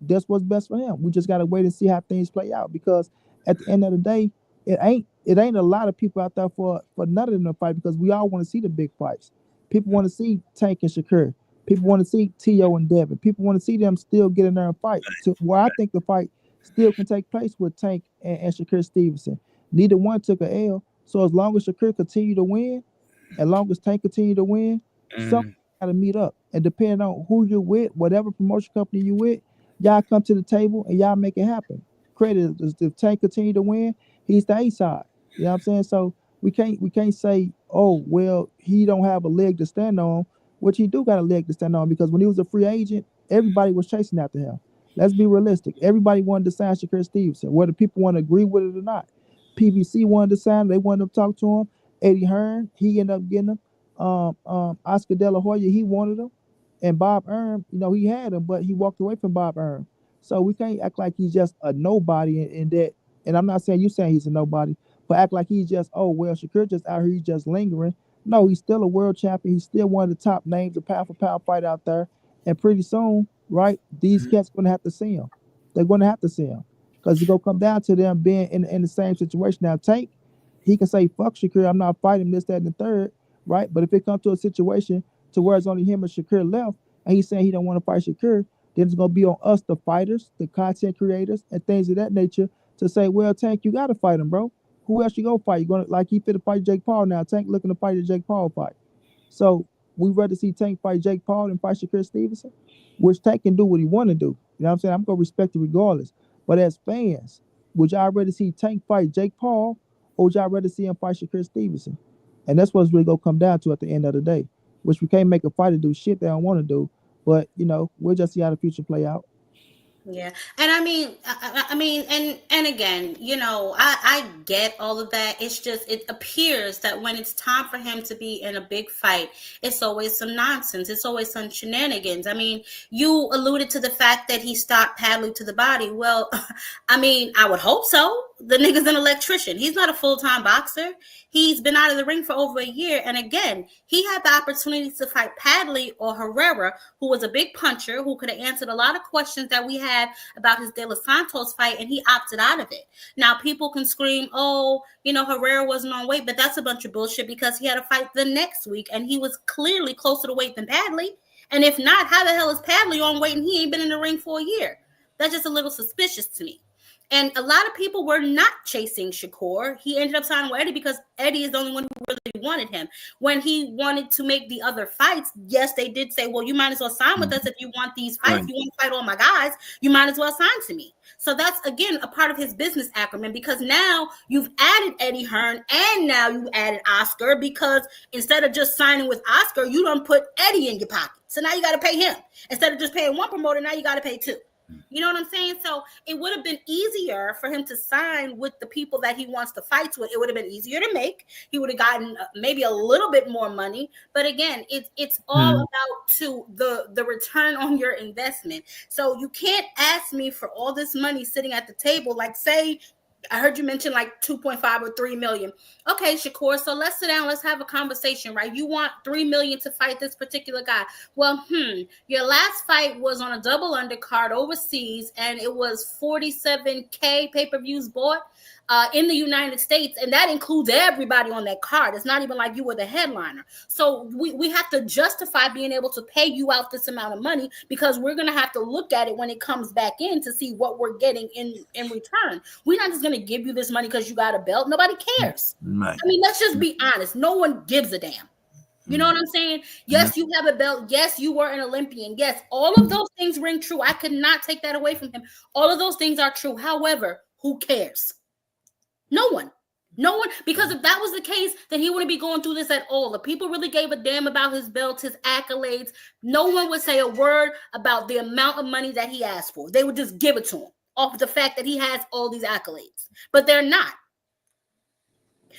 that's what's best for him. We just gotta wait and see how things play out, because at the end of the day, it ain't a lot of people out there for none of them to fight, because we all want to see the big fights. People want to see Tank and Shakur. People want to see T.O. and Devin. People want to see them still get in there and fight. To where I think the fight still can take place with Tank and Shakur Stevenson. Neither one took a L. So as long as Shakur continue to win, as long as Tank continue to win, something got to meet up. And depending on who you're with, whatever promotion company you with, y'all come to the table and y'all make it happen. Credit, if Tank continue to win, he's the A side. You know what I'm saying? So we can't say, oh, well, he don't have a leg to stand on, which he do got a leg to stand on, because when he was a free agent, everybody was chasing after him. Let's be realistic. Everybody wanted to sign Shakur Stevenson, whether people want to agree with it or not. PBC wanted to sign him. They wanted to talk to him. Eddie Hearn, he ended up getting him. Oscar De La Hoya, he wanted him. And Bob Arum, he had him, but he walked away from Bob Arum. So we can't act like he's just a nobody in that. And I'm not saying you saying he's a nobody, but act like he's just, oh, well, Shakur just out here, he's just lingering. No, he's still a world champion. He's still one of the top names, a pound-for-pound fight out there. And pretty soon, right, these cats going to have to see him. They're going to have to see him, because it's going to come down to them being in the same situation. Now, Tank, he can say, fuck Shakur, I'm not fighting this, that, and the third, right? But if it comes to a situation to where it's only him and Shakur left, and he's saying he don't want to fight Shakur, then it's going to be on us, the fighters, the content creators, and things of that nature, to say, well, Tank, you got to fight him, bro. Who else you go fight? You going to, like, he fit to fight Jake Paul now. Tank looking to fight a Jake Paul fight. So we'd rather see Tank fight Jake Paul than fight Shakur Stevenson, which Tank can do what he want to do. You know what I'm saying? I'm going to respect it regardless. But as fans, would y'all rather see Tank fight Jake Paul, or would y'all rather see him fight Shakur Stevenson? And that's what's really going to come down to at the end of the day, which we can't make a fighter do shit they don't want to do. But, we'll just see how the future play out. Yeah. And I mean, and again, I get all of that. It's just, it appears that when it's time for him to be in a big fight, it's always some nonsense. It's always some shenanigans. I mean, you alluded to the fact that he stopped paddling to the body. Well, I mean, I would hope so. The nigga's an electrician. He's not a full-time boxer. He's been out of the ring for over a year. And again, he had the opportunity to fight Padley or Herrera, who was a big puncher, who could have answered a lot of questions that we had about his De Los Santos fight, and he opted out of it. Now, people can scream, oh, Herrera wasn't on weight, but that's a bunch of bullshit, because he had a fight the next week, and he was clearly closer to weight than Padley. And if not, how the hell is Padley on weight and he ain't been in the ring for a year? That's just a little suspicious to me. And a lot of people were not chasing Shakur. He ended up signing with Eddie because Eddie is the only one who really wanted him. When he wanted to make the other fights, yes, they did say, well, you might as well sign with us if you want these fights. Right. If you want to fight all my guys, you might as well sign to me. So that's, again, a part of his business acumen, because now you've added Eddie Hearn and now you added Oscar, because instead of just signing with Oscar, you done put Eddie in your pocket. So now you got to pay him. Instead of just paying one promoter, now you got to pay two. You know what I'm saying? So it would have been easier for him to sign with the people that he wants to fight with. It would have been easier to make. He would have gotten maybe a little bit more money. But again, it's all about the return on your investment. So you can't ask me for all this money sitting at the table. Like, say, I heard you mention like 2.5 or 3 million. Okay, Shakur, so let's sit down. Let's have a conversation, right? You want 3 million to fight this particular guy. Well, your last fight was on a double undercard overseas, and it was 47K pay-per-views bought in the United States, and that includes everybody on that card. It's not even like you were the headliner. So we have to justify being able to pay you out this amount of money, because we're going to have to look at it when it comes back in to see what we're getting in return. We're not just going to give you this money because you got a belt. Nobody cares. Right. I mean, let's just be honest. No one gives a damn. You know what I'm saying? Yes, you have a belt. Yes, you were an Olympian. Yes, all of those things ring true. I could not take that away from him. All of those things are true. However, who cares? No one, because if that was the case, then he wouldn't be going through this at all. If people really gave a damn about his belts, his accolades, no one would say a word about the amount of money that he asked for. They would just give it to him off the fact that he has all these accolades, but they're not.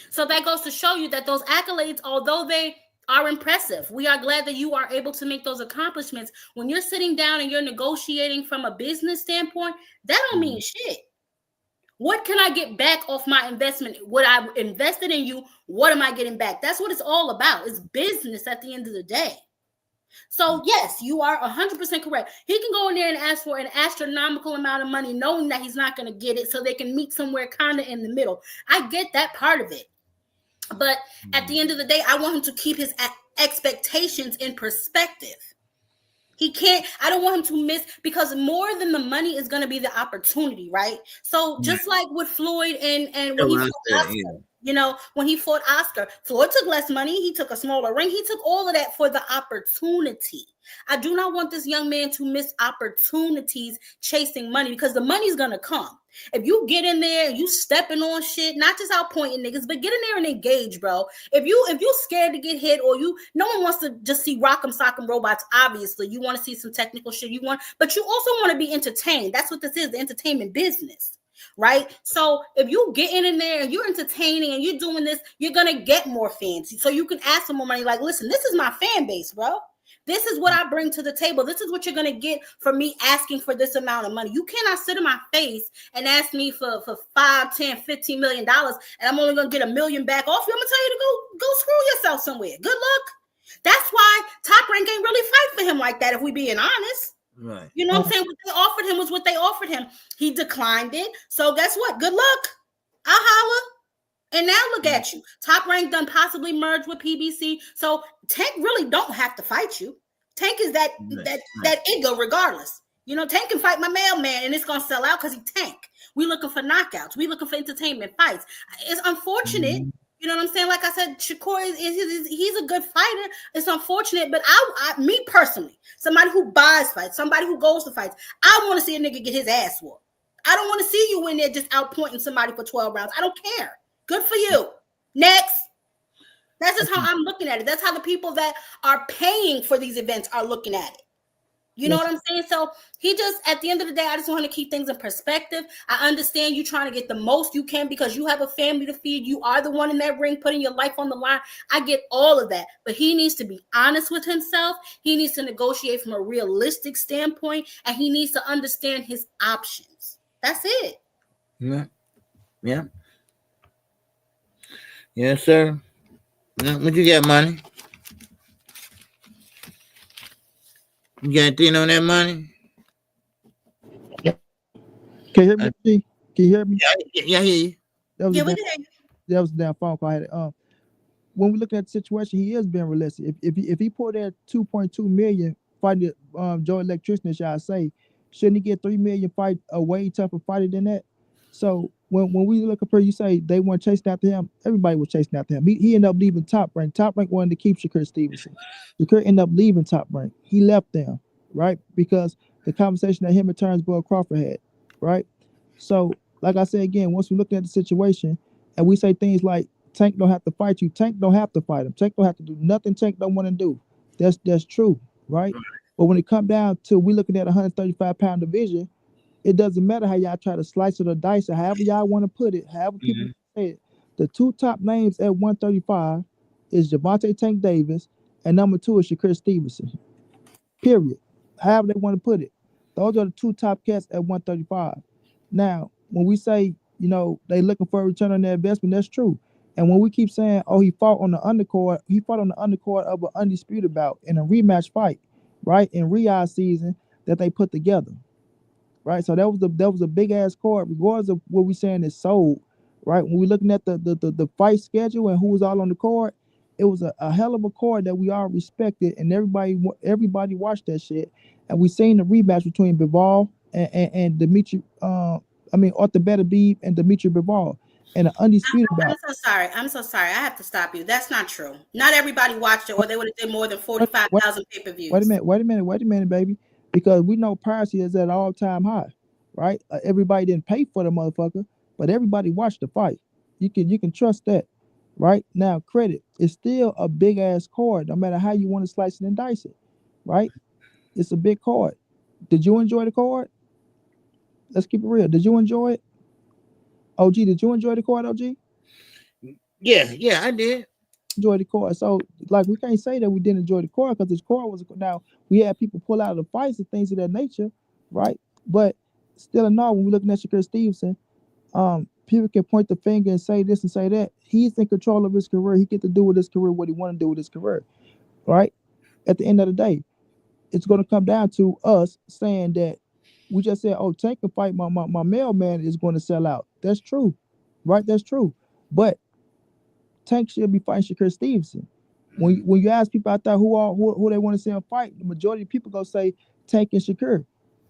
So that goes to show you that those accolades, although they are impressive, we are glad that you are able to make those accomplishments. When you're sitting down and you're negotiating from a business standpoint, that don't mean shit. What can I get back off my investment? What I invested in you, what am I getting back? That's what it's all about. It's business at the end of the day. So yes, you are 100% correct. He can go in there and ask for an astronomical amount of money, knowing that he's not going to get it, so they can meet somewhere kind of in the middle. I get that part of it. But at the end of the day, I want him to keep his expectations in perspective. He can't, I don't want him to miss, because more than the money is going to be the opportunity, right? So just like with Floyd and when he fought Oscar, you know, when he fought Oscar, Floyd took less money. He took a smaller ring. He took all of that for the opportunity. I do not want this young man to miss opportunities chasing money, because the money's going to come. If you get in there and you stepping on shit, not just outpointing niggas, but get in there and engage, bro. If you scared to get hit, or no one wants to just see rock'em sock'em robots. Obviously, you want to see some technical shit. But you also want to be entertained. That's what this is, the entertainment business, right? So if you getting in there and you're entertaining and you're doing this, you're gonna get more fans. So you can ask for more money. Like, listen, this is my fan base, bro. This is what I bring to the table. This is what you're going to get for me asking for this amount of money. You cannot sit in my face and ask me for $5, $10, $15 million, and I'm only going to get $1 million back off you. I'm going to tell you to go screw yourself somewhere. Good luck. That's why Top Rank ain't really fight for him like that, if we being honest. Right. You know what I'm saying? What they offered him was what they offered him. He declined it. So guess what? Good luck. I'll holler. And now look at you. Top Rank done possibly merged with PBC. So Tank really don't have to fight you. Tank is that ego regardless. You know, Tank can fight my mailman and it's going to sell out because he Tank. We looking for knockouts. We looking for entertainment fights. It's unfortunate. You know what I'm saying? Like I said, Shakur he's a good fighter. It's unfortunate, but me personally, somebody who buys fights, somebody who goes to fights, I want to see a nigga get his ass whooped. I don't want to see you in there just outpointing somebody for 12 rounds. I don't care. Good for you. Next. That's just how I'm looking at it. That's how the people that are paying for these events are looking at it. You know what I'm saying? So he just, at the end of the day, I just want to keep things in perspective. I understand you trying to get the most you can because you have a family to feed. You are the one in that ring putting your life on the line. I get all of that. But he needs to be honest with himself. He needs to negotiate from a realistic standpoint. And he needs to understand his options. That's it. Yeah. Yeah. Yes, sir. What you got, money? You got anything on that money? Can you hear me? Can you hear me? Yeah, I hear you. We can hear you. That was a damn phone call I had. When we look at the situation, he is being realistic. If he pulled that 2.2 million fighting Joe Electrician, shall I say, shouldn't he get 3 million fight a way tougher fighter than that? So when we look up here, you say they weren't chasing after him. Everybody was chasing after him. He ended up leaving Top Rank. Top Rank wanted to keep Shakur Stevenson. Shakur ended up leaving Top Rank. He left them, right? Because the conversation that him and Turnbull Crawford had, right? So, like I said again, once we look at the situation and we say things like Tank don't have to fight you, Tank don't have to fight him. Tank don't have to do nothing Tank don't want to do. That's true, right? But when it comes down to we looking at 135-pound division, it doesn't matter how y'all try to slice it or dice it, however y'all want to put it, however people say it. The two top names at 135 is Gervonta Tank Davis, and number 2 is Shakur Stevenson. Period. However they want to put it. Those are the two top cats at 135. Now, when we say, you know, they looking for a return on their investment, that's true. And when we keep saying, oh, he fought on the undercard of an undisputed bout in a rematch fight, right, in Riyadh season that they put together. Right, so that was a big ass card, regardless of what we saying is sold. Right, when we looking at the fight schedule and who was all on the card, it was a hell of a card that we all respected, and everybody watched that shit. And we seen the rematch between Bivol and Dimitri. Arthur Beterbiev and Dimitri Bivol, and an undisputed bout. I'm so sorry. I have to stop you. That's not true. Not everybody watched it, or they would have did more than 45,000 pay-per-views. Wait a minute, baby. Because we know piracy is at an all-time high, right? Everybody didn't pay for the motherfucker, but everybody watched the fight. You can trust that, right? Now, credit is still a big-ass card, no matter how you want to slice it and dice it, right? It's a big card. Did you enjoy the card? Let's keep it real. Did you enjoy it? OG, did you enjoy the card, OG? Yeah, I did. Enjoy the card. So, like, we can't say that we didn't enjoy the card because this card was now we had people pull out of the fights and things of that nature, right? But still in all, when we're looking at Shakur Stevenson, people can point the finger and say this and say that. He's in control of his career. He get to do with his career what he want to do with his career, right? at the end of the day, it's going to come down to us saying that we just said, oh, Tank can fight my mailman is going to sell out. That's true, right? That's true. But Tank should be fighting Shakur Stevenson. When you ask people out there who they want to see him fight, the majority of people go say Tank and Shakur.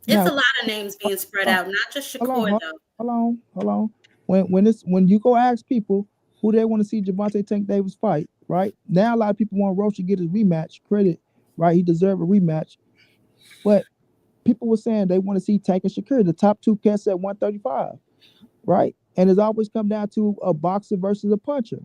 It's Now, a lot of names being spread out, not just hold Shakur on, though. hold on. When you go ask people who they want to see Gervonta Tank Davis fight, right? Now a lot of people want Roach to get his rematch. Credit, right? He deserved a rematch. But people were saying they want to see Tank and Shakur, the top two cats at 135, right? And it's always come down to a boxer versus a puncher.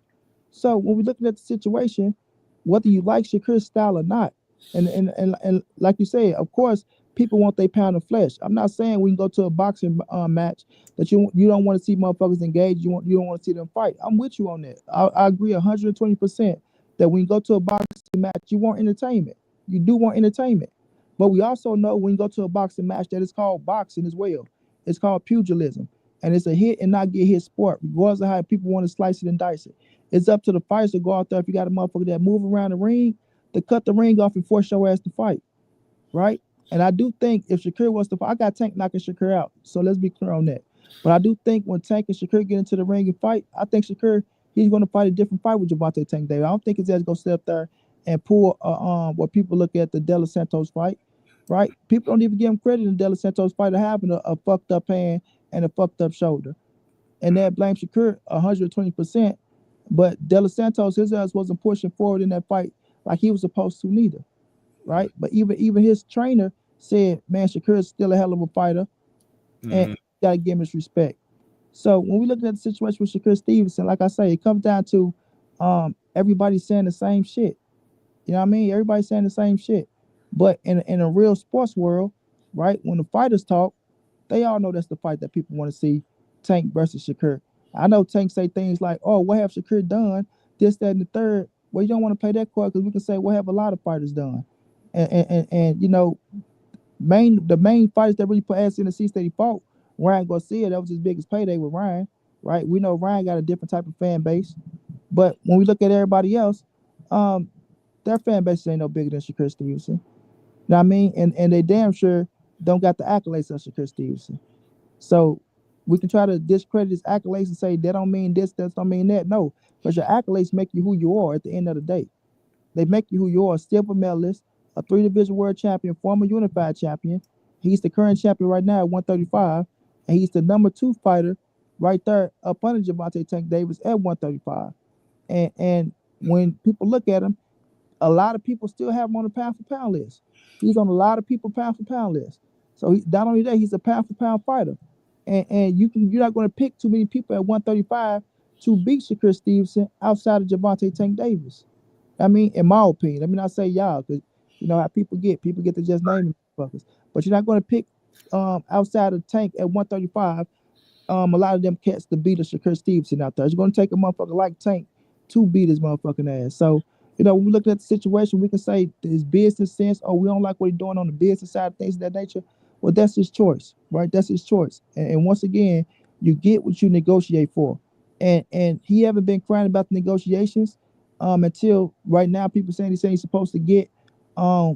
So when we're looking at the situation, whether you like Shakur's style or not, and like you said, of course, people want their pound of flesh. I'm not saying we can go to a boxing match that you don't want to see motherfuckers engage. You don't want to see them fight. I'm with you on that. I agree 120% that when you go to a boxing match, you want entertainment. You do want entertainment. But we also know when you go to a boxing match that it's called boxing as well. It's called pugilism. And it's a hit and not get hit sport, regardless of how people want to slice it and dice it. It's up to the fighters to go out there. If you got a motherfucker that move around the ring, to cut the ring off and force your ass to fight, right? And I do think if Shakur was to fight, I got Tank knocking Shakur out. So let's be clear on that. But I do think when Tank and Shakur get into the ring and fight, I think Shakur, he's going to fight a different fight with Gervonta Tank Davis. I don't think his ass going to sit up there and pull what people look at the De Los Santos fight, right? People don't even give him credit in De Los Santos fight of having a fucked up hand and a fucked up shoulder. And that blame Shakur 120%. But De Los Santos, his ass wasn't pushing forward in that fight like he was supposed to neither, right? But even his trainer said, man, Shakur is still a hell of a fighter, and you got to give him his respect. So when we look at the situation with Shakur Stevenson, like I say, it comes down to everybody saying the same shit. You know what I mean? Everybody's saying the same shit. But in a real sports world, right, when the fighters talk, they all know that's the fight that people want to see, Tank versus Shakur. I know Tank say things like, oh, what have Shakur done? This, that, and the third. Well, you don't want to play that card because we can say, what have a lot of fighters done? And you know, the main fighters that really put ass in the seats that he fought, Ryan Garcia, that was his biggest payday with Ryan, right? We know Ryan got a different type of fan base. But when we look at everybody else, their fan base ain't no bigger than Shakur Stevenson. You know what I mean? And they damn sure don't got the accolades of Shakur Stevenson. So we can try to discredit his accolades and say that don't mean this, that don't mean that. No, because your accolades make you who you are at the end of the day. They make you who you are: a silver medalist, a 3-division world champion, former unified champion. He's the current champion right now at 135, and he's the number 2 fighter right there up under Gervonta Tank Davis at 135. And when people look at him, a lot of people still have him on the pound for pound list. He's on a lot of people pound for pound list. So not only that, he's a pound for pound fighter. And you're not going to pick too many people at 135 to beat Shakur Stevenson outside of Gervonta Tank Davis. I mean, in my opinion, let me not say y'all, because you know how people get to just naming fuckers. But you're not going to pick outside of Tank at 135. A lot of them cats to beat a Shakur Stevenson out there. It's going to take a motherfucker like Tank to beat his motherfucking ass. So, you know, when we look at the situation, we can say his business sense, oh, we don't like what he's doing on the business side of things of that nature. Well, that's his choice, right? That's his choice. And once again, you get what you negotiate for. And he haven't been crying about the negotiations until right now. People saying he's supposed to get a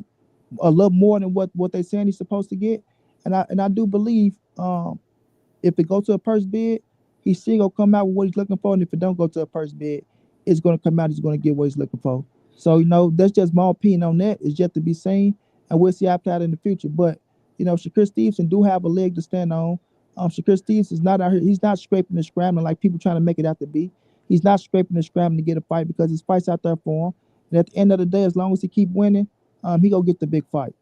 little more than what they're saying he's supposed to get. And I do believe if it goes to a purse bid, he's still gonna come out with what he's looking for. And if it don't go to a purse bid, it's gonna come out, he's gonna get what he's looking for. So, you know, that's just my opinion on that. It's yet to be seen, and we'll see how it play out in the future. But you know, Shakur Stevenson do have a leg to stand on. Shakur Stevenson is not out here. He's not scraping and scrambling like people trying to make it out to be. He's not scraping and scrambling to get a fight because his fight's out there for him. And at the end of the day, as long as he keep winning, he gonna get the big fight.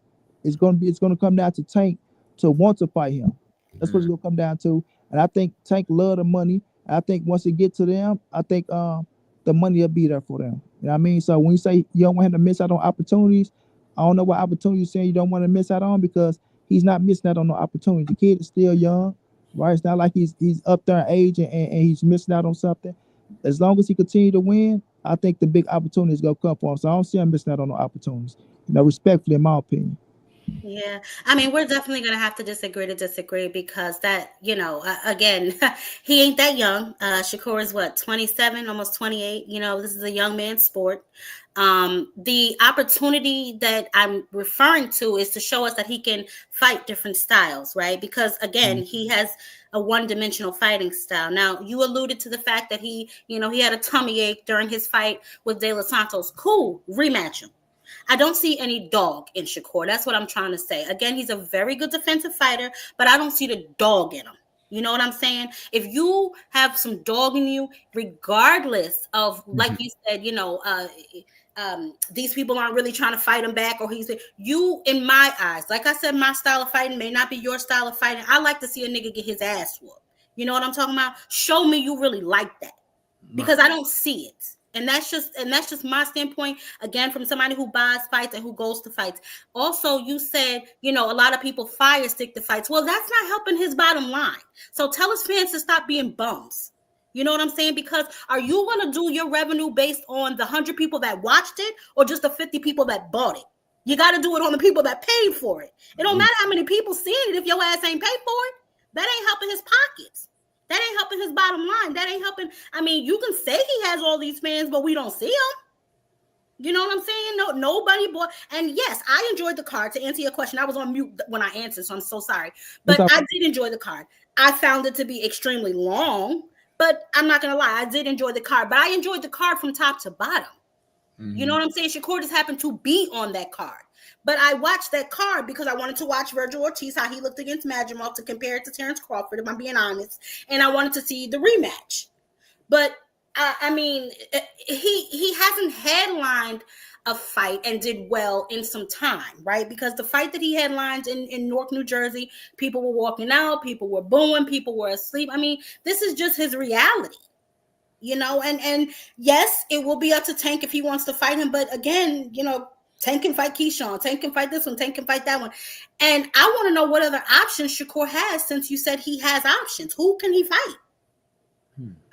It's gonna come down to Tank to want to fight him. That's what it's gonna come down to. And I think Tank love the money. I think once it get to them, I think the money will be there for them. You know what I mean? So when you say you don't want him to miss out on opportunities, I don't know what opportunity you're saying you don't want to miss out on, because he's not missing out on no opportunity. The kid is still young, right? It's not like he's up there in age and he's missing out on something. As long as he continue to win, I think the big opportunities gonna come for him. So I don't see him missing out on no opportunities. You know, respectfully, in my opinion. Yeah, I mean, we're definitely going to have to disagree because that, again, he ain't that young. Shakur is what, 27, almost 28. This is a young man's sport. The opportunity that I'm referring to is to show us that he can fight different styles, right? Because again, he has a one-dimensional fighting style. Now, you alluded to the fact that he had a tummy ache during his fight with De Los Santos. Cool, rematch him. I don't see any dog in Shakur. That's what I'm trying to say. Again, he's a very good defensive fighter, but I don't see the dog in him. You know what I'm saying? If you have some dog in you, regardless of, like you said, these people aren't really trying to fight him back, or you, in my eyes, like I said, my style of fighting may not be your style of fighting. I like to see a nigga get his ass whooped. You know what I'm talking about? Show me you really like that, because I don't see it. And that's just my standpoint, again, from somebody who buys fights and who goes to fights. Also, you said, a lot of people fire stick the fights. Well, that's not helping his bottom line. So tell his fans to stop being bums. You know what I'm saying? Because are you going to do your revenue based on the 100 people that watched it, or just the 50 people that bought it? You got to do it on the people that paid for it. It don't matter how many people seeing it if your ass ain't paid for it. That ain't helping his pockets. That ain't helping his bottom line. That ain't helping. I mean, you can say he has all these fans, but we don't see them. You know what I'm saying? No, nobody bought. And yes, I enjoyed the card. To answer your question, I was on mute when I answered, so I'm so sorry. But I did enjoy the card. I found it to be extremely long, but I'm not going to lie. I did enjoy the card. But I enjoyed the card from top to bottom. You know what I'm saying? Shakur just happened to be on that card. But I watched that card because I wanted to watch Virgil Ortiz, how he looked against Madrimov, to compare it to Terrence Crawford, if I'm being honest. And I wanted to see the rematch. But, I mean, he hasn't headlined a fight and did well in some time, right? Because the fight that he headlined in Newark, New Jersey, people were walking out, people were booing, people were asleep. I mean, this is just his reality. And yes, it will be up to Tank if he wants to fight him. But again, Tank can fight Keyshawn. Tank can fight this one. Tank can fight that one. And I want to know what other options Shakur has, since you said he has options. Who can he fight?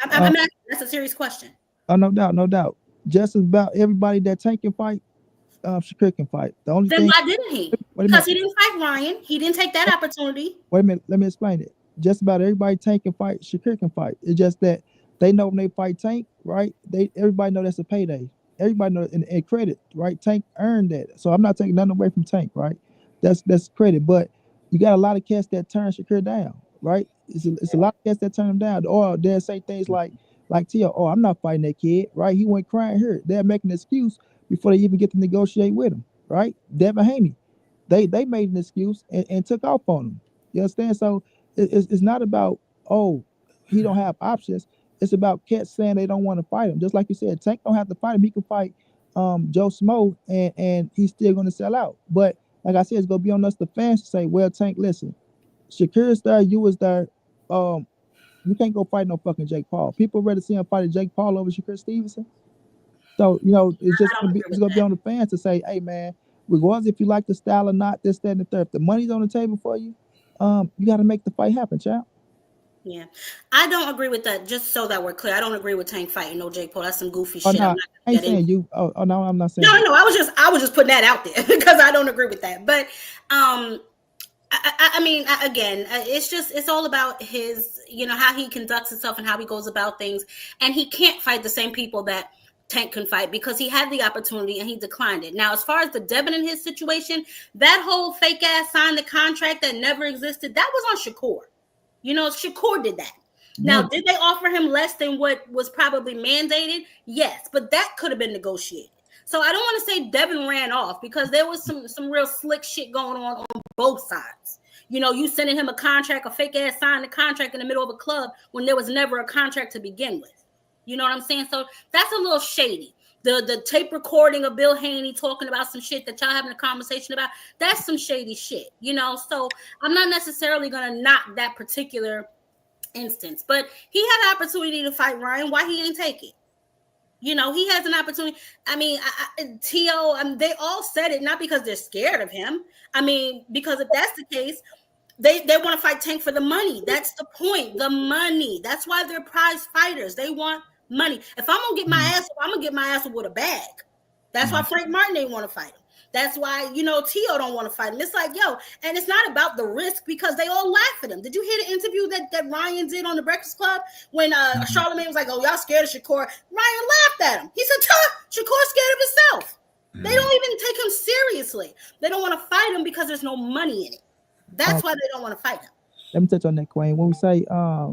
I'm asking, that's a serious question. Oh, no doubt. Just about everybody that Tank can fight, Shakur can fight. The only then thing, why didn't he? Because he didn't fight Ryan. He didn't take that opportunity. Wait a minute. Let me explain it. Just about everybody Tank can fight, Shakur can fight. It's just that they know when they fight Tank, right? Everybody know that's a payday. Everybody know, and credit, right? Tank earned that. So I'm not taking nothing away from Tank, right? That's credit. But you got a lot of cats that turn Shakur down, right? It's a lot of cats that turn him down. Or they'll say things like Tio, oh, I'm not fighting that kid, right? He went crying here. They're making an excuse before they even get to negotiate with him, right? Devin Haney, they made an excuse and took off on him. You understand? So it's not about, oh, he don't have options. It's about cats saying they don't want to fight him. Just like you said, Tank don't have to fight him. He can fight Joe Smo and he's still going to sell out. But like I said, it's going to be on us, the fans, to say, well, Tank, listen, Shakur's there, you was there. You can't go fight no fucking Jake Paul. People rather see him fight Jake Paul over Shakur Stevenson. So, it's just going to be on the fans to say, hey, man, regardless if you like the style or not, this, that, and the third, if the money's on the table for you, you got to make the fight happen, child. Yeah, I don't agree with that. Just so that we're clear, I don't agree with Tank fighting no Jake Paul. That's some goofy shit. No, I ain't saying you. Oh no, I'm not saying. No, I was just putting that out there because I don't agree with that. But I mean, again, it's all about his, how he conducts himself and how he goes about things. And he can't fight the same people that Tank can fight because he had the opportunity and he declined it. Now, as far as the Devin in his situation, that whole fake ass signed the contract that never existed, that was on Shakur. Shakur did that. Now, did they offer him less than what was probably mandated? Yes, but that could have been negotiated. So I don't want to say Devin ran off because there was some real slick shit going on both sides. You sending him a contract, a fake ass signed a contract in the middle of a club when there was never a contract to begin with. You know what I'm saying? So that's a little shady. The tape recording of Bill Haney talking about some shit that y'all having a conversation about, that's some shady shit, So I'm not necessarily going to knock that particular instance. But he had an opportunity to fight Ryan. Why he ain't take it? He has an opportunity. I mean, Tio, they all said it, not because they're scared of him. I mean, because if that's the case, they want to fight Tank for the money. That's the point, the money. That's why they're prize fighters. They want money. If I'm going to get my ass, I'm going to get my ass with a bag. That's why Frank Martin didn't want to fight him. That's why, Tio don't want to fight him. It's like, yo, and it's not about the risk because they all laugh at him. Did you hear the interview that Ryan did on the Breakfast Club when Charlamagne was like, oh, y'all scared of Shakur? Ryan laughed at him. He said, Shakur's scared of himself. They don't even take him seriously. They don't want to fight him because there's no money in it. That's why they don't want to fight him. Let me touch on that, Queen. When we say, I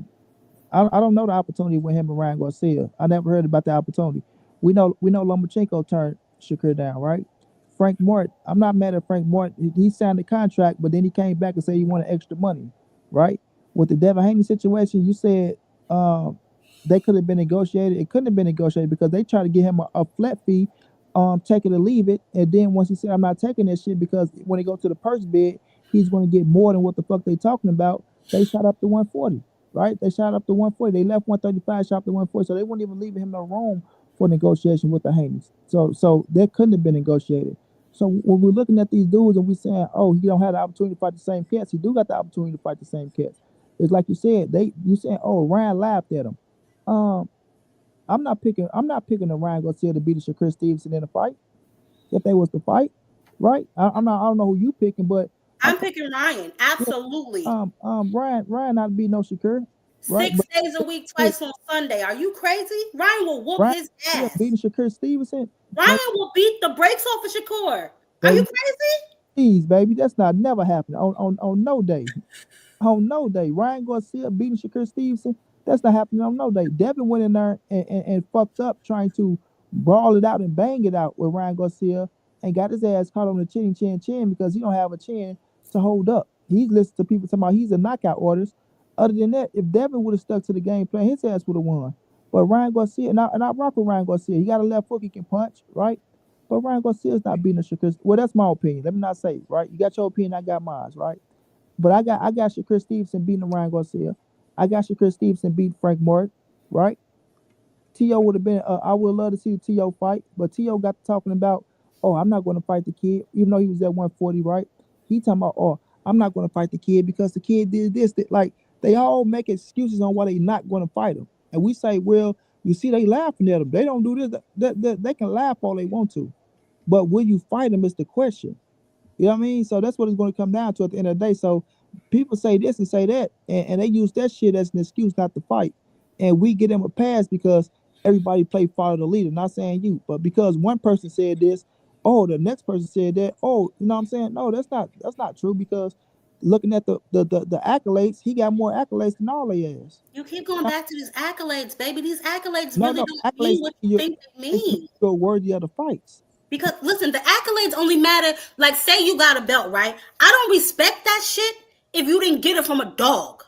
don't know the opportunity with him and Ryan Garcia. I never heard about the opportunity. We know Lomachenko turned Shakur down, right? Frank Martin, I'm not mad at Frank Martin. He signed the contract, but then he came back and said he wanted extra money, right? With the Devin Haney situation, you said they could have been negotiated. It couldn't have been negotiated because they tried to get him a flat fee, take it or leave it. And then once he said, I'm not taking that shit because when he go to the purse bid, he's going to get more than what the fuck they talking about. They shot up to 140, right? They shot up to 140. They left 135, shot up to 140. So they weren't even leaving him no room for negotiation with the Haneys. So that couldn't have been negotiated. So when we're looking at these dudes and we're saying, oh, he don't have the opportunity to fight the same cats, he do got the opportunity to fight the same cats. It's like you said, you saying, oh, Ryan laughed at him. I'm not picking the Ryan Garcia to beat the Shakur Stevenson in a fight. If they was to fight, right? I don't know who you picking, but I'm picking Ryan. Absolutely. Ryan not beat no Shakur. Right? 6 days a week, twice on Sunday. Are you crazy? Ryan will whoop his ass. Beating Shakur Stevenson. Ryan will beat the brakes off of Shakur. Are you crazy? Please, baby, that's not never happening on no day. On no day, Ryan Garcia beating Shakur Stevenson. That's not happening on no day. Devin went in there and fucked up trying to brawl it out and bang it out with Ryan Garcia and got his ass caught on the chin because he don't have a chin to hold up. He's listening to people talking about he's a knockout orders. Other than that, if Devin would have stuck to the game plan, his ass would have won. But Ryan Garcia, and I rock with Ryan Garcia. He got a left hook he can punch, right? But Ryan Garcia is not beating the Shakur. Well, that's my opinion. Let me not say, right? You got your opinion, I got mine, right? But I got Shakur Stevenson beating Ryan Garcia. I got Shakur Stevenson beating Frank Martin, right? T.O. would have been, I would love to see the T.O. fight, but T.O. got to talking about, oh, I'm not going to fight the kid, even though he was at 140, right? He talking about, oh, I'm not going to fight the kid because the kid did this. Like, they all make excuses on why they not going to fight him. And we say, well, you see, they laughing at him. They don't do this. They can laugh all they want to. But will you fight him is the question. You know what I mean? So that's what it's going to come down to at the end of the day. So people say this and say that, and they use that shit as an excuse not to fight. And we get them a pass because everybody play follow the leader. Not saying you, but because one person said this, oh, the next person said that. Oh, you know what I'm saying? No, that's not true because looking at the accolades, he got more accolades than all they ass. You keep going back to these accolades, baby. These accolades really don't mean what you think they mean. You're worthy of the fights. Because listen, the accolades only matter. Like, say you got a belt, right? I don't respect that shit if you didn't get it from a dog.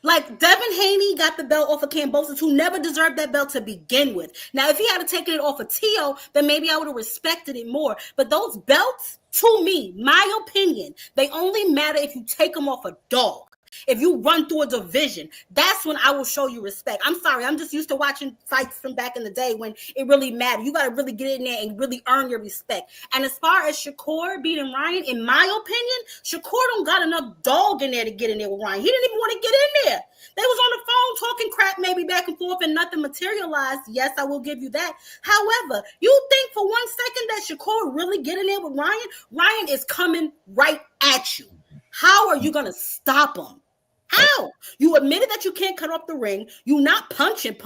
Like, Devin Haney got the belt off of Kambosos, who never deserved that belt to begin with. Now, if he had taken it off of Tio, then maybe I would have respected it more. But those belts, to me, my opinion, they only matter if you take them off a dog. If you run through a division, that's when I will show you respect. I'm sorry, I'm just used to watching fights from back in the day when it really mattered. You got to really get in there and really earn your respect. And as far as Shakur beating Ryan, in my opinion, Shakur don't got enough dog in there to get in there with Ryan. He didn't even want to get in there. They was on the phone talking crap maybe back and forth and nothing materialized. Yes, I will give you that. However, you think for 1 second that Shakur really get in there with Ryan? Ryan is coming right at you. How are you going to stop him? How? You admitted that you can't cut off the ring. You not punching.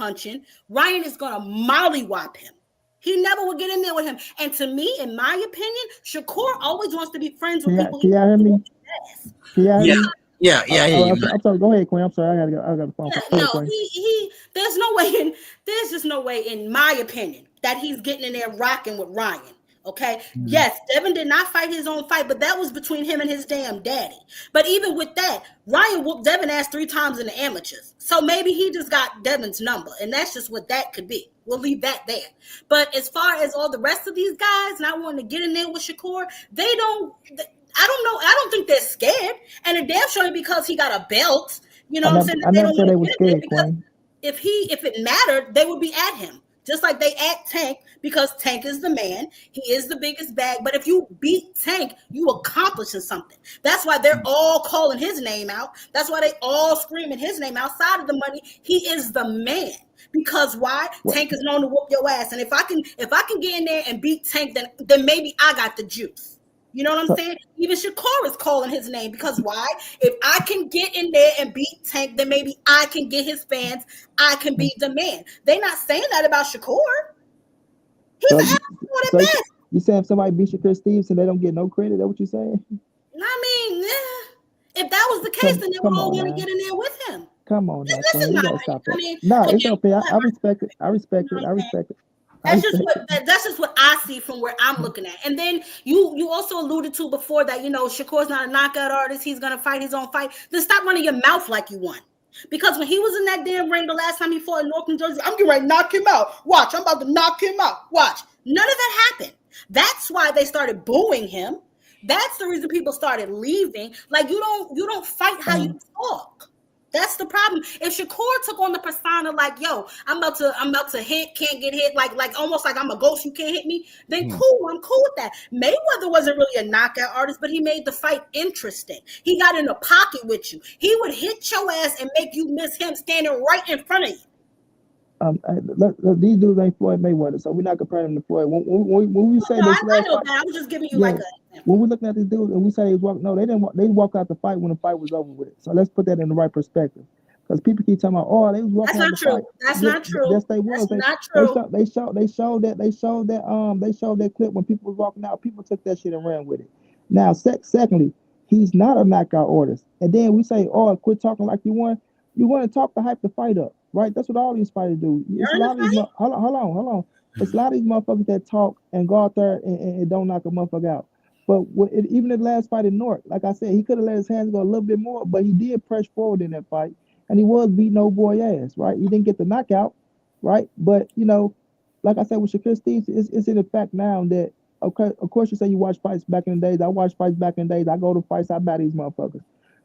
Ryan is going to mollywop him. He never will get in there with him. And to me, in my opinion, Shakur always wants to be friends with people. Can you hear me? Yeah. I'm sorry. Go ahead, Queen. I'm sorry. I got the phone. There's just no way, in my opinion, that he's getting in there rocking with Ryan. Okay. Yes, Devin did not fight his own fight, but that was between him and his damn daddy. But even with that, Ryan whooped Devin ass 3 times in the amateurs. So maybe he just got Devin's number, and that's just what that could be. We'll leave that there. But as far as all the rest of these guys not wanting to get in there with Shakur, I don't know. I don't think they're scared. And a damn sure because he got a belt. You know what I'm saying? I never said they were scared, Queen. If it mattered, they would be at him. Just like they at Tank, because Tank is the man. He is the biggest bag. But if you beat Tank, you accomplishing something. That's why they're all calling his name out. That's why they all screaming his name outside of the money. He is the man. Because why? Tank is known to whoop your ass. And if I can get in there and beat Tank, then maybe I got the juice. You know what I'm saying? Even Shakur is calling his name because why? If I can get in there and beat Tank, then maybe I can get his fans. I can be the man. They're not saying that about Shakur. He's an asshole at best. You saying if somebody beat Shakur Stevenson, they don't get no credit? That's what you're saying? I mean, if that was the case, then they would all want to get in there with him. Come on, now, Listen, you gotta stop that. I mean, no, it's okay. I respect it. I respect it. That's just what I see from where I'm looking at. And then you also alluded to before that, you know, Shakur's not a knockout artist. He's going to fight his own fight. Then stop running your mouth like you won. Because when he was in that damn ring the last time he fought in North New Jersey, I'm getting ready to knock him out. Watch, I'm about to knock him out. Watch. None of that happened. That's why they started booing him. That's the reason people started leaving. Like, you don't fight how you talk. That's the problem. If Shakur took on the persona like, yo, I'm about to hit, can't get hit, like almost like I'm a ghost, you can't hit me, then cool, I'm cool with that. Mayweather wasn't really a knockout artist, but he made the fight interesting. He got in the pocket with you. He would hit your ass and make you miss him standing right in front of you. These dudes ain't Floyd Mayweather, so we're not comparing them to Floyd. When we say this last fight, I was just giving you like a example. When we're looking at these dudes and we say they walk out the fight when the fight was over with. So let's put that in the right perspective. Because people keep talking about, oh, they was walking out the fight. That's not true. Yes, they was. That's not true. They showed that clip when people was walking out. People took that shit and ran with it. Now, secondly, he's not a knockout artist. And then we say, oh, quit talking like you won. You want to talk to hype the fight up, right? That's what all these fighters do. It's a lot of these, hold on. It's a lot of these motherfuckers that talk and go out there and don't knock a motherfucker out. But even in the last fight in North, like I said, he could have let his hands go a little bit more, but he did press forward in that fight, and he was beating old boy ass, right? He didn't get the knockout, right? But, you know, like I said, with Shakur Stevenson, it's in the fact now that, okay, of course you say you watch fights back in the days. I watch fights back in the days. I go to fights, I battle these motherfuckers.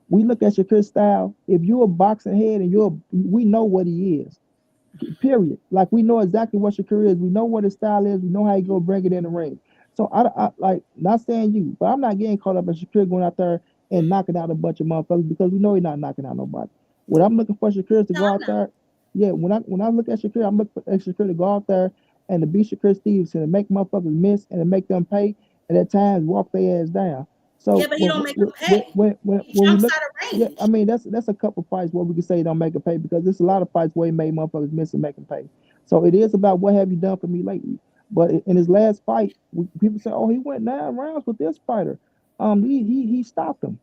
We look at Shakur's style. If you're a boxing head and we know what he is, period. Like, we know exactly what Shakur is. We know what his style is. We know how he go bring it in the ring. So I like, not saying you, but I'm not getting caught up at Shakur going out there and knocking out a bunch of motherfuckers because we know he's not knocking out nobody. What I'm looking for Shakur is to go out there. Yeah, when I look at Shakur, I'm looking for Shakur to go out there and to beat Shakur Stevenson and make motherfuckers miss and to make them pay and at times walk their ass down. So yeah, but he don't make them pay. When he jumps out of range. Yeah, I mean that's a couple fights where we can say he don't make them pay because there's a lot of fights where he made motherfuckers miss and make them pay. So it is about what have you done for me lately. But in his last fight, people say, "Oh, he went 9 rounds with this fighter." He stopped him.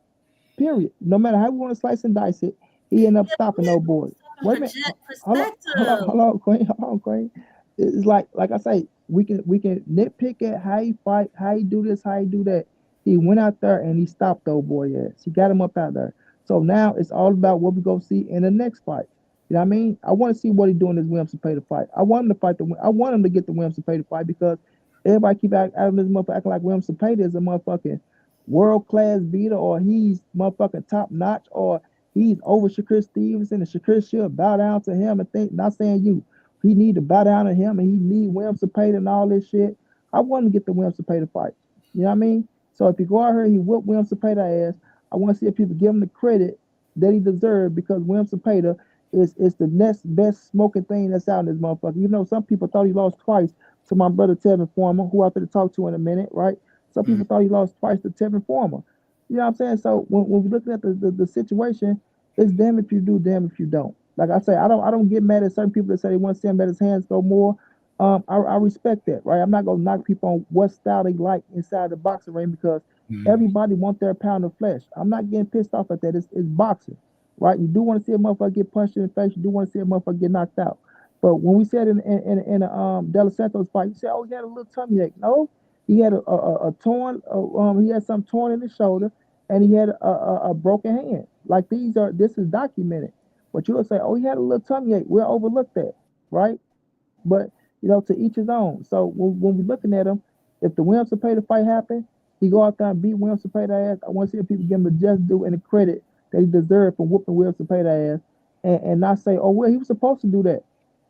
Period. No matter how we want to slice and dice it, he ended up stopping no boy. Wait a minute. Hold on, Queen. It's like I say, we can nitpick at how he fight, how he do this, how he do that. He went out there and he stopped old boy ass. He got him up out there. So now it's all about what we go see in the next fight. You know what I mean? I want to see what he's doing this Williamson pay to fight. I want him to fight I want him to get the Williamson pay to fight because everybody keep out of this motherfucker acting like Williamson Payne is a motherfucking world-class beater or he's motherfucking top-notch or he's over Shakur Stevenson and Shakur should bow down to him and think, not saying you. He need to bow down to him and he need Williamson Payne and all this shit. I want him to get the Williamson Payne to fight. You know what I mean? So if you go out here and he whip Williamson Payne ass, I want to see if people give him the credit that he deserves because Williamson Payne is the next best smoking thing that's out in this motherfucker. You know, some people thought he lost twice to my brother Tevin Former, who I'm going to talk to in a minute, right? Some people thought he lost twice to Tevin Former. You know what I'm saying? So when we're looking at the situation, it's damn if you do, damn if you don't. Like I say, I don't get mad at certain people that say they want to see him let his hands go more. I respect that, right? I'm not gonna knock people on what style they like inside the boxing ring because everybody wants their pound of flesh. I'm not getting pissed off at that. It's boxing, right? You do want to see a motherfucker get punched in the face. You do want to see a motherfucker get knocked out. But when we said in a De Los Santos fight, you said, "Oh, he had a little tummy ache." No, he had a torn. He had something torn in his shoulder, and he had a broken hand. Like this is documented. But you'll say, "Oh, he had a little tummy ache." We'll overlook that, right? But you know, to each his own. So when we're looking at him, if the Williamson Payne fight happened, he go out there and beat Williamson Payne ass. I want to see if people give him the just due and the credit that he deserved for whooping Williamson Payne ass, and not say, "Oh, well, he was supposed to do that."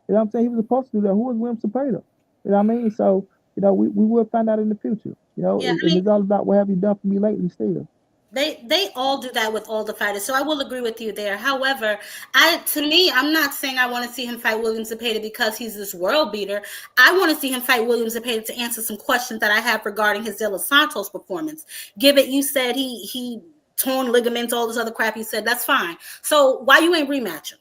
You know what I'm saying? He was supposed to do that. Who was Williamson Payne? You know what I mean? So, you know, we will find out in the future. You know, and it's all about what have you done for me lately still. They all do that with all the fighters, so I will agree with you there. However, I'm not saying I want to see him fight William Zepeda because he's this world beater. I want to see him fight William Zepeda to answer some questions that I have regarding his De Los Santos performance. Given you said he torn ligaments, all this other crap he said, that's fine. So why you ain't rematch him?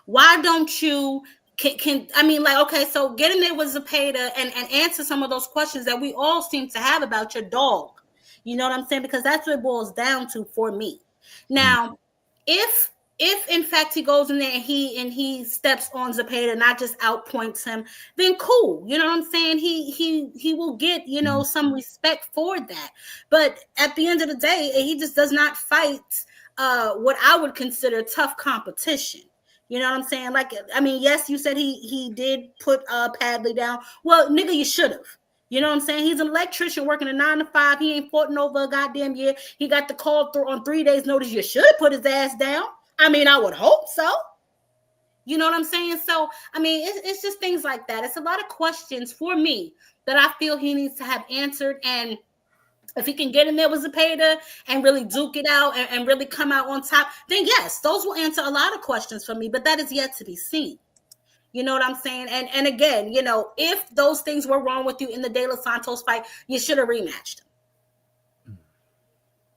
Why don't you can I mean, like, okay, so get in there with Zepeda and answer some of those questions that we all seem to have about your dog. You know what I'm saying? Because that's what it boils down to for me. Now, if in fact he goes in there and he steps on Zepeda and not just outpoints him, then cool. You know what I'm saying? He will get, you know, some respect for that. But at the end of the day, he just does not fight what I would consider tough competition. You know what I'm saying? Like, I mean, yes, you said he did put Padley down. Well, nigga, you should have. You know what I'm saying? He's an electrician working a 9 to 5. He ain't fought in over a goddamn year. He got the call through on 3 days' notice. You should have put his ass down. I mean, I would hope so. You know what I'm saying? So, I mean, it's just things like that. It's a lot of questions for me that I feel he needs to have answered. And if he can get in there with Zepeda and really duke it out and really come out on top, then yes, those will answer a lot of questions for me. But that is yet to be seen. You know what I'm saying? And again, you know, if those things were wrong with you in the De Los Santos fight, you should have rematched him.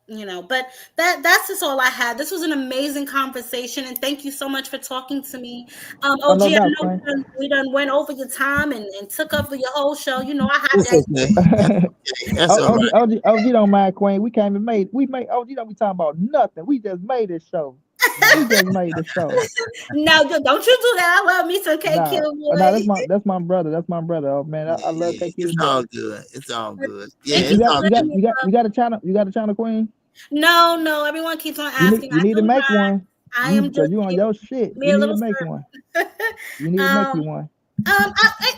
You know, but that's just all I had. This was an amazing conversation, and thank you so much for talking to me. OG, no doubt, I know we done went over your time and took up for your whole show. You know, I had that. That's all right. OG don't mind, Queen. We came and made OG don't be talking about nothing. We just made this show. We just made the show. No, don't you do that. I love me some KQ. Nah, that's my brother. That's my brother. Oh man, I love KQ. It's all good. It's all good. Yeah, you got a channel. You got a channel, Queen? No. Everyone keeps on asking. You need to make one. I am just you on your shit. You need to make one. You need to make you one.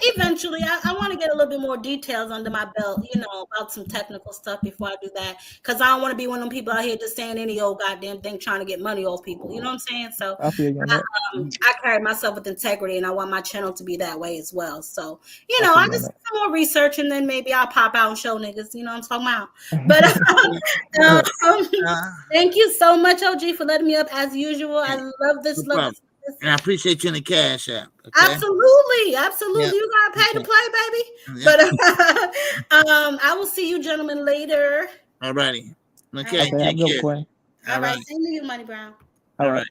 Eventually, I want to get a little bit more details under my belt, you know, about some technical stuff before I do that. Because I don't want to be one of them people out here just saying any old goddamn thing trying to get money off people. You know what I'm saying? So I carry myself with integrity, and I want my channel to be that way as well. So, you know, I just do some more research, and then maybe I'll pop out and show niggas, you know what I'm talking about. But thank you so much, OG, for letting me up as usual. I love this. And I appreciate you in the cash app. Okay? Absolutely. Yeah. You gotta pay to play, baby. Yeah. But I will see you gentlemen later. All righty. Okay. Take care. All right. Same to you, Money Brown. All right.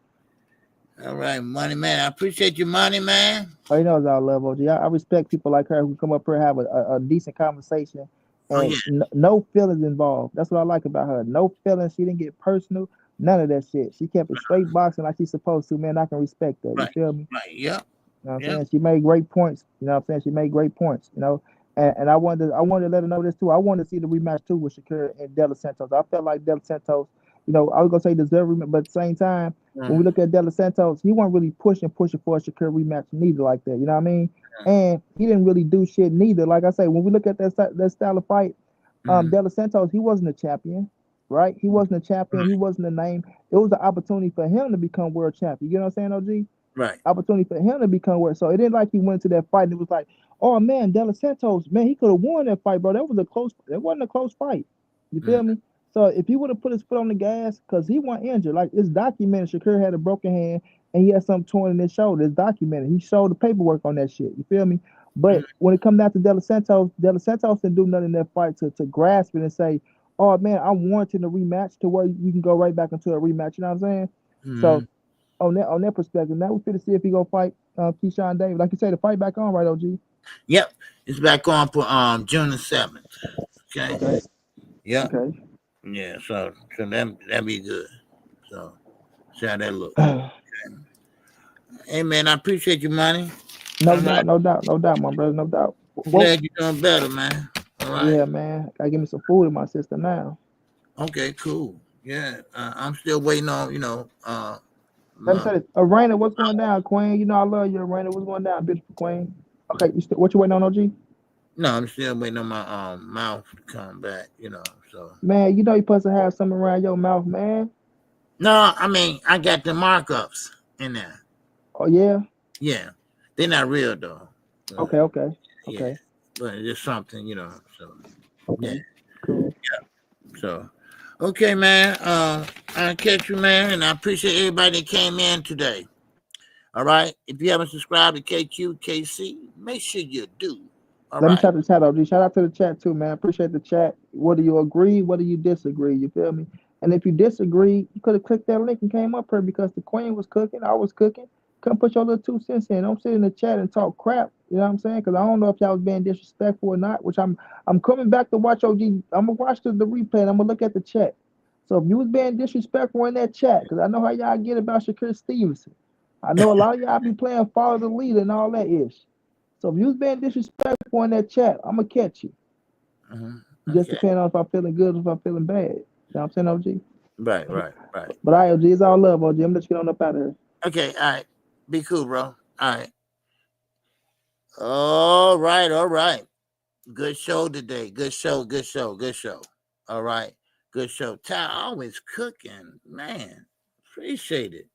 All right, Money Man. I appreciate you, Money Man. Oh, you know, I love OG. I respect people like her who come up here and have a decent conversation and no feelings involved. That's what I like about her. No feelings. She didn't get personal. None of that shit. She kept it straight boxing like she's supposed to, man. I can respect that. You feel me? Right, yeah. You know what I'm saying? She made great points. You know what I'm saying? She made great points, you know. And I wanted to let her know this too. I wanted to see the rematch too with Shakur and De Los Santos. I felt like De Los Santos, you know, I was gonna say deserve rematch, but at the same time, when we look at De Los Santos, he wasn't really pushing for a Shakur rematch neither like that. You know what I mean? And he didn't really do shit neither. Like I say, when we look at that style of fight, De Los Santos, he wasn't a champion. Right? He wasn't a champion. He wasn't a name. It was an opportunity for him to become world champion. You know what I'm saying, OG? Right. Opportunity for him to become world. So it didn't like he went to that fight and it was like, oh man, De Los Santos, man, he could have won that fight, bro. That wasn't a close fight. You feel me? So if he would have put his foot on the gas, because he wasn't injured, like it's documented, Shakur had a broken hand and he had something torn in his shoulder. It's documented. He showed the paperwork on that shit. You feel me? But when it comes down to De Los Santos didn't do nothing in that fight to grasp it and say, oh man, I'm warranting a rematch to where you can go right back into a rematch. You know what I'm saying? So on that perspective, now we're fit to see if he gonna fight Keyshawn Davis. Like you say, the fight back on, right, OG? Yep, it's back on for June the 7th. Okay. Yeah. Okay. Yeah. So that'd be good. So see how that look. Okay. Hey man, I appreciate you, Money. No doubt, my brother, no doubt. Glad you're doing better, man. All right. Yeah, man. Gotta give me some food in my system now. Okay, cool. Yeah, I'm still waiting on, you know. Let me say this. Arena, what's going down, Queen? You know I love you, Arena. What's going down, beautiful Queen? Okay, what you waiting on, OG? No, I'm still waiting on my mouth to come back, you know. So man, you know you're supposed to have something around your mouth, man. No, I mean I got the markups in there. Oh yeah? Yeah. They're not real though. Okay. Yeah. But it's just something, you know. So okay. Yeah. Cool. Yeah. So Okay, man. I'll catch you, man, and I appreciate everybody that came in today. All right. If you haven't subscribed to KQKC, make sure you do. All Let me right. shout the chat out. Shout out to the chat too, man. Appreciate the chat. Whether you agree, whether you disagree, you feel me? And if you disagree, you could have clicked that link and came up here because the queen was cooking, I was cooking. Come put your little 2 cents in. Don't sit in the chat and talk crap. You know what I'm saying? Because I don't know if y'all was being disrespectful or not. Which I'm coming back to watch OG. I'm gonna watch the replay and I'm gonna look at the chat. So if you was being disrespectful in that chat, because I know how y'all get about Shakur Stevenson. I know a lot of y'all be playing follow the leader and all that ish. So if you was being disrespectful in that chat, I'm gonna catch you. Just depending on if I'm feeling good or if I'm feeling bad. You know what I'm saying, OG? Right. But I OG, it's all love, OG. I'm gonna let you get on up out of here. Okay, all right. Be cool, bro. All right. All right. Good show today. Good show. All right. Good show. Ty always cooking. Man, appreciate it.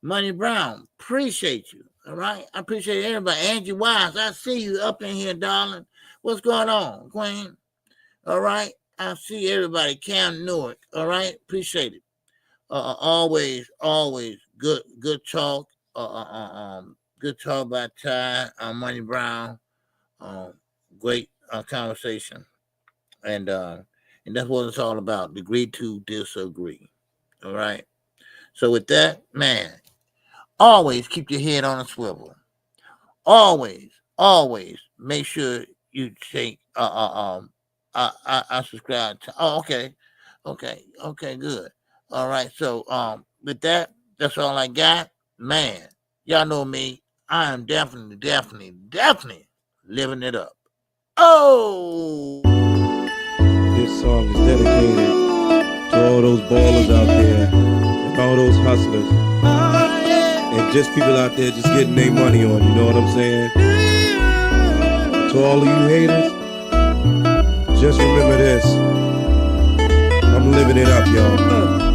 Money Brown, appreciate you. All right. I appreciate everybody. Angie Wise, I see you up in here, darling. What's going on, Queen? All right. I see everybody. Cam Newark. All right. Appreciate it. Always good talk. Good talk by Ty, Money Brown. Great conversation, and that's what it's all about. Agree to disagree. All right. So with that, man, always keep your head on a swivel. Always make sure you take. I subscribe to. Oh, okay, good. All right. So with that, that's all I got, man. Y'all know me. I am definitely living it up. Oh, this song is dedicated to all those ballers out there and all those hustlers and just people out there just getting their money on, you know what I'm saying? To all of you haters, just remember this. I'm living it up, y'all.